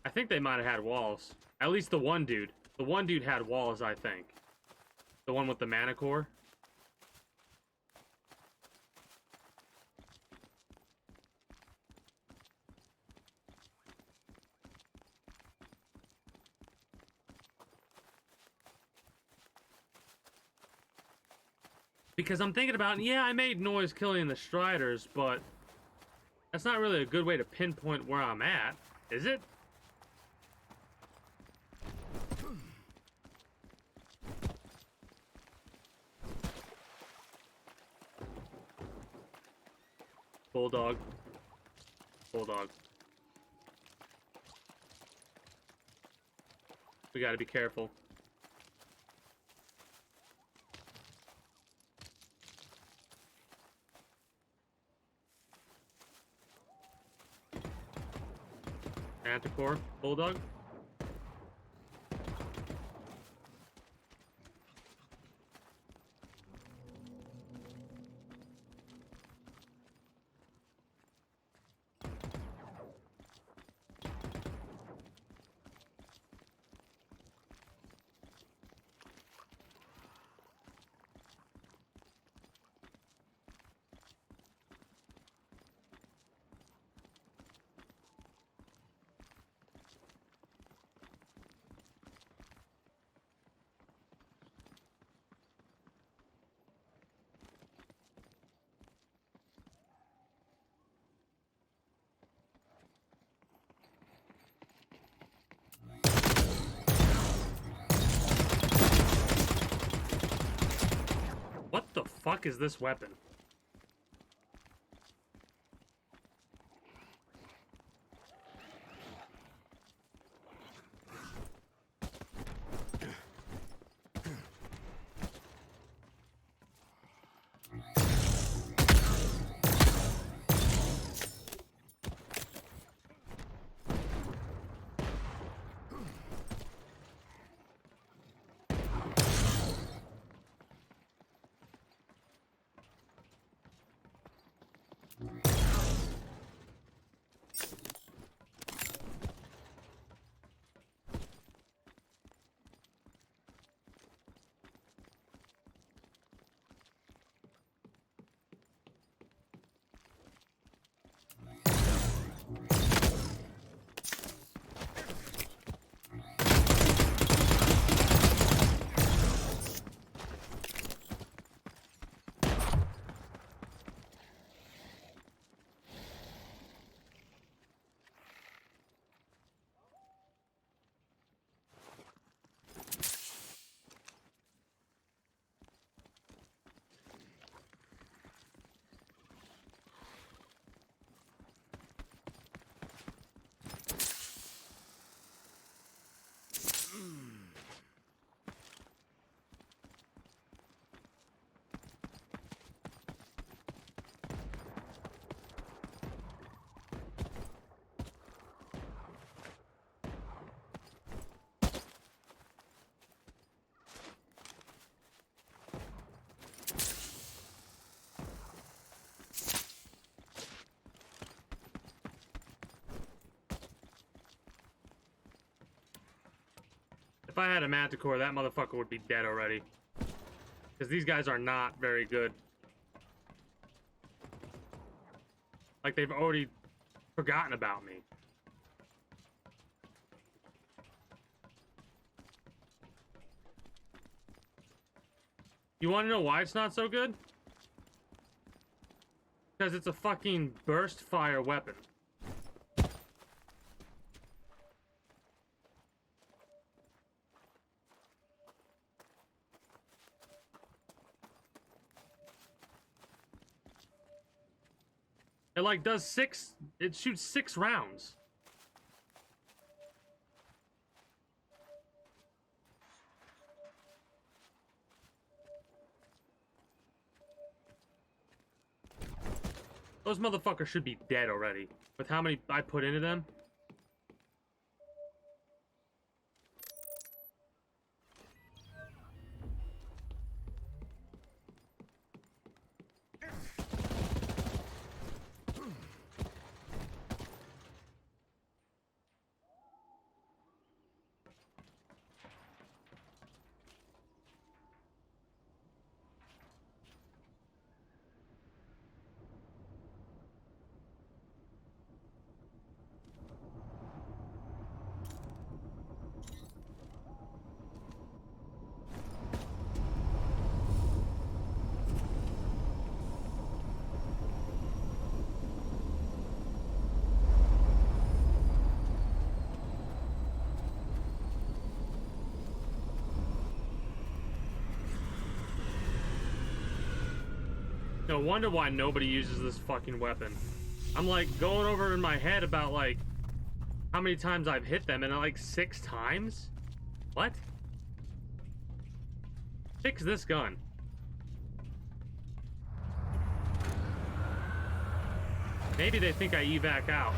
I think they might have had walls. At least the one dude. The one dude had walls, I think. The one with the mana core. Because I'm thinking about, yeah, I made noise killing the Striders, but that's not really a good way to pinpoint where I'm at, is it? Bulldog. Bulldog. We gotta be careful. Manticore, Bulldog. What the fuck is this weapon? If I had a Manticore, that motherfucker would be dead already. Because these guys are not very good. Like, they've already forgotten about me. You want to know why it's not so good? Because it's a fucking burst fire weapon. It like does it shoots 6 rounds. Those motherfuckers should be dead already. With how many I put into them. No wonder why nobody uses this fucking weapon. I'm like going over in my head about like how many times I've hit them, and like 6 times? What? Fix this gun. Maybe they think I evac out.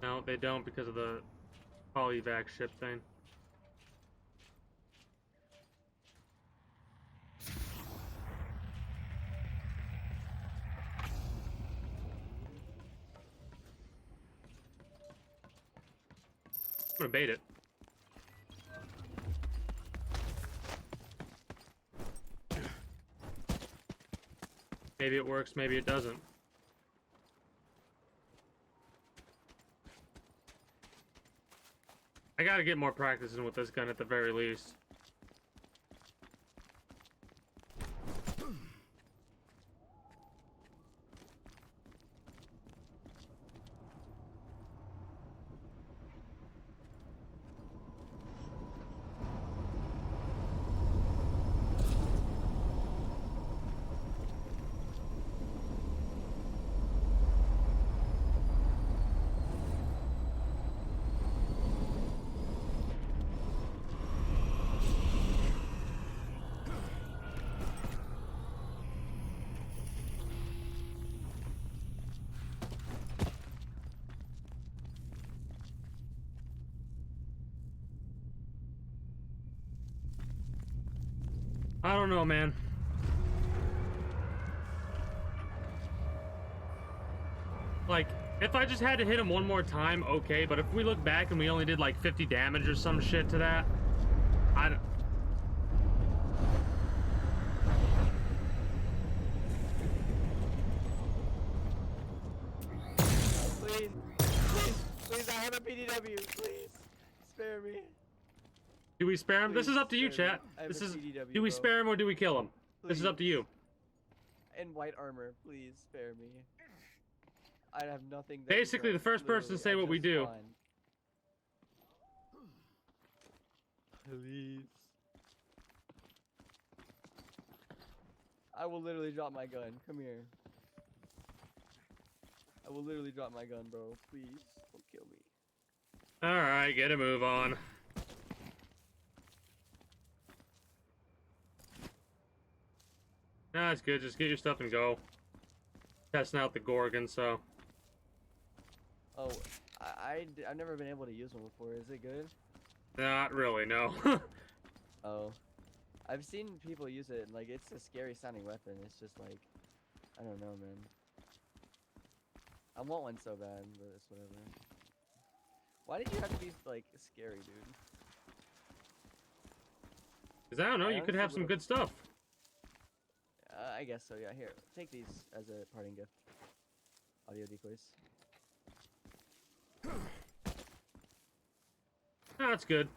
No, they don't because of the polyvac ship thing. I'm gonna bait it. Maybe it works, maybe it doesn't. I gotta get more practice in with this gun at the very least. I don't know, man. Like, if I just had to hit him one more time, okay, but if we look back and we only did like 50 damage or some shit to that, I don't... Please, please, please, I have a PDW, please, spare me. Do we spare him? Please, This is up to you, spare me. chat. I have This a is... PDW, Do we bro. spare him or do we kill him? This is up to you. In white armor, please spare me. I have nothing. Basically, the first person to say what we do. Please. I will literally drop my gun. Come here. I will literally drop my gun, bro. Please, don't kill me. Alright, get a move on. Nah, it's good. Just get your stuff and go. Testing out the Gorgon, so... Oh, I I've never been able to use one before. Is it good? Not really, no. Oh. I've seen people use it, and, like, it's a scary sounding weapon. It's just, like, I don't know, man. I want one so bad, but it's whatever. Why did you have to be, like, scary, dude? Because I don't know, you could have some good stuff. I guess so, yeah. Here, take these as a parting gift. Audio decoys. Oh, that's good.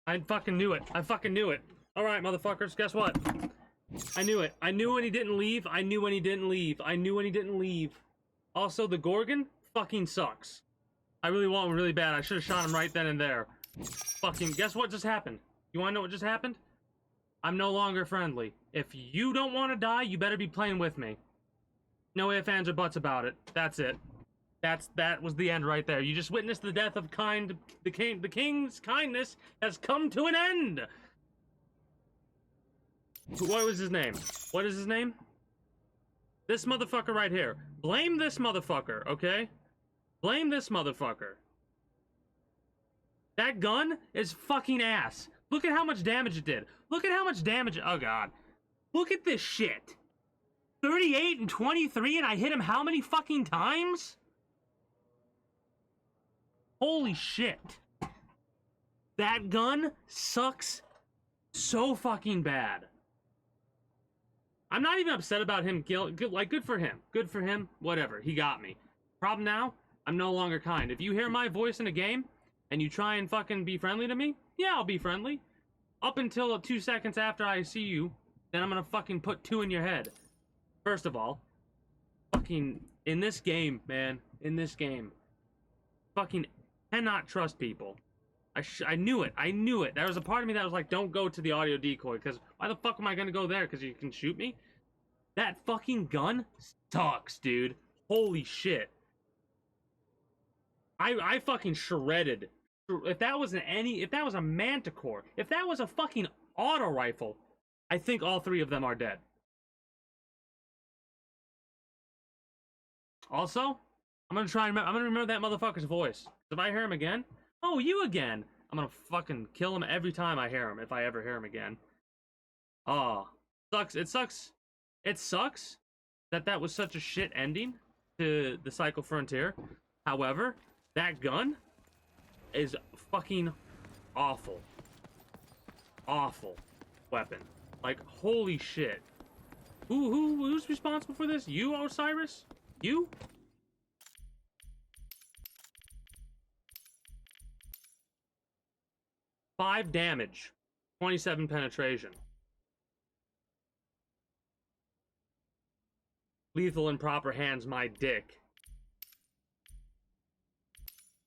I fucking knew it. I fucking knew it. Alright, motherfuckers, guess what? I knew it. I knew when he didn't leave. I knew when he didn't leave. I knew when he didn't leave. Also, the Gorgon fucking sucks. I really want one really bad. I should have shot him right then and there. Fucking, guess what just happened? You wanna know what just happened? I'm no longer friendly. If you don't want to die, you better be playing with me. No ifs, ands, or buts about it. That's it. That was the end right there. You just witnessed the death of the king's kindness has come to an end. What was his name? What is his name? This motherfucker right here. Blame this motherfucker, okay? Blame this motherfucker. That gun is fucking ass. Look at how much damage it did. Look at how much damage. Oh god. Look at this shit. 38 and 23, and I hit him how many fucking times? Holy shit. That gun sucks so fucking bad. I'm not even upset about him killing. Like, good for him. Good for him. Whatever. He got me. Problem now, I'm no longer kind. If you hear my voice in a game, and you try and fucking be friendly to me, yeah, I'll be friendly. Up until 2 seconds after I see you, then I'm gonna fucking put 2 in your head. First of all, fucking, in this game, man, in this game, fucking cannot trust people. I knew it. I knew it. There was a part of me that was like, don't go to the audio decoy, because why the fuck am I gonna go there? Because you can shoot me? That fucking gun sucks, dude. Holy shit. I fucking shredded. If that was if that was a manticore, if that was a fucking auto rifle, I think all 3 of them are dead. Also, I'm gonna try and I'm gonna remember that motherfucker's voice. If I hear him again, oh, you again, I'm gonna fucking kill him every time I hear him, if I ever hear him again. Oh, sucks. It sucks. It sucks that was such a shit ending to the Cycle Frontier. However, that gun is fucking awful. Awful weapon. Like, holy shit. Who's responsible for this? You, Osiris? You? Five damage. 27 penetration. Lethal in proper hands, my dick.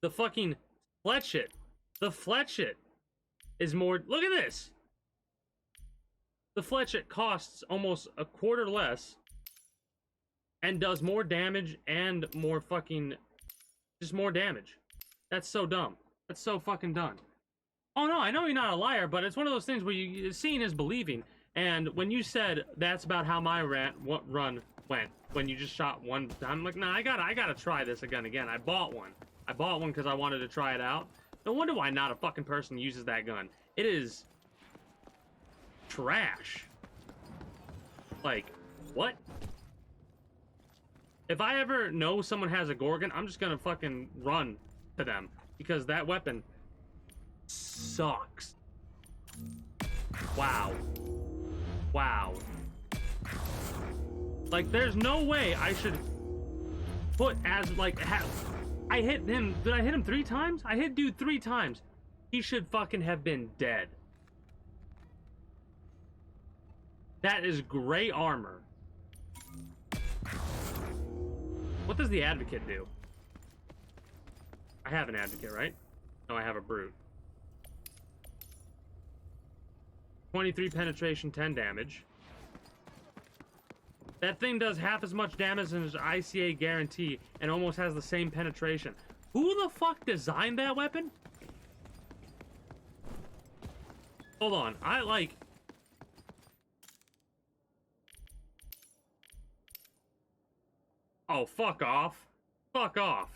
The fucking Fletchit. The Fletchit is more. Look at this. The Fletchit costs almost a quarter less and does more damage and more fucking. Just more damage. That's so dumb. That's so fucking dumb. Oh no, I know you're not a liar, but it's one of those things where seeing is believing. And when you said that's about how my run went, when you just shot one time, I'm like, nah, I gotta try this again. I bought one. I bought one because I wanted to try it out. No wonder why not a fucking person uses that gun. It is trash. Like, what? If I ever know someone has a Gorgon, I'm just gonna fucking run to them because that weapon sucks. Wow. Wow. Like, there's no way I should put as, like, I hit him. Did I hit him 3 times? I hit dude 3 times. He should fucking have been dead. That is gray armor. What does the advocate do? I have an advocate, right? No, I have a brute. 23 penetration, 10 damage. That thing does half as much damage as ICA guarantee and almost has the same penetration. Who the fuck designed that weapon? Hold on, Oh, fuck off. Fuck off.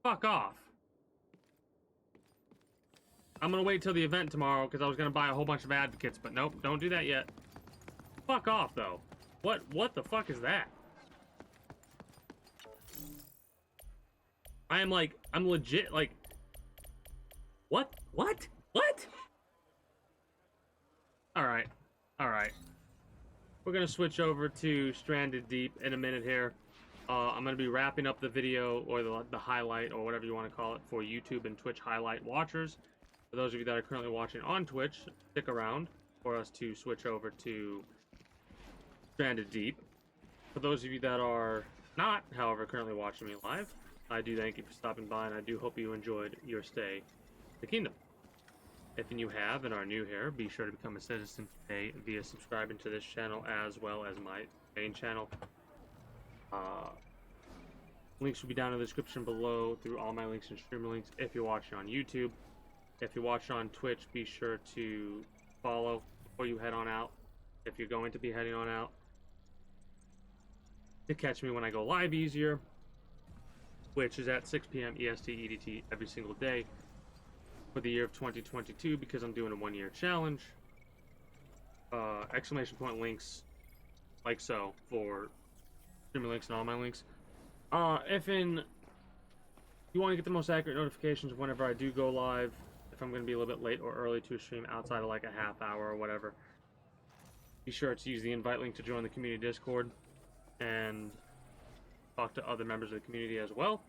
Fuck off. I'm gonna wait till the event tomorrow because I was gonna buy a whole bunch of advocates, but nope, don't do that yet. Fuck off, though. What the fuck is that? I'm legit, like... What? What? What? Alright. Alright. We're gonna switch over to Stranded Deep in a minute here. I'm gonna be wrapping up the video, or the highlight, or whatever you want to call it, for YouTube and Twitch highlight watchers. For those of you that are currently watching on Twitch, stick around for us to switch over to Stranded Deep. For those of you that are not, however, currently watching me live, I do thank you for stopping by, and I do hope you enjoyed your stay in the kingdom. If you have and are new here, be sure to become a citizen today via subscribing to this channel as well as my main channel. Links will be down in the description below through all my links and streamer links if you're watching on YouTube. If you're watching on Twitch, be sure to follow before you head on out, if you're going to be heading on out, to catch me when I go live easier, which is at 6 p.m. EST EDT every single day for the year of 2022, because I'm doing a 1-year challenge. Exclamation point links like so for streamer links and all my links. If you want to get the most accurate notifications of whenever I do go live, if I'm going to be a little bit late or early to a stream outside of like a half hour or whatever, be sure to use the invite link to join the community Discord and talk to other members of the community as well,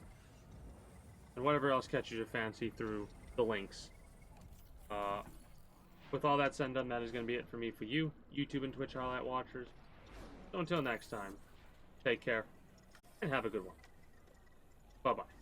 and whatever else catches your fancy through the links. With all that said and done, that is going to be it for me for you, YouTube and Twitch highlight watchers. So until next time, take care and have a good one. Bye-bye.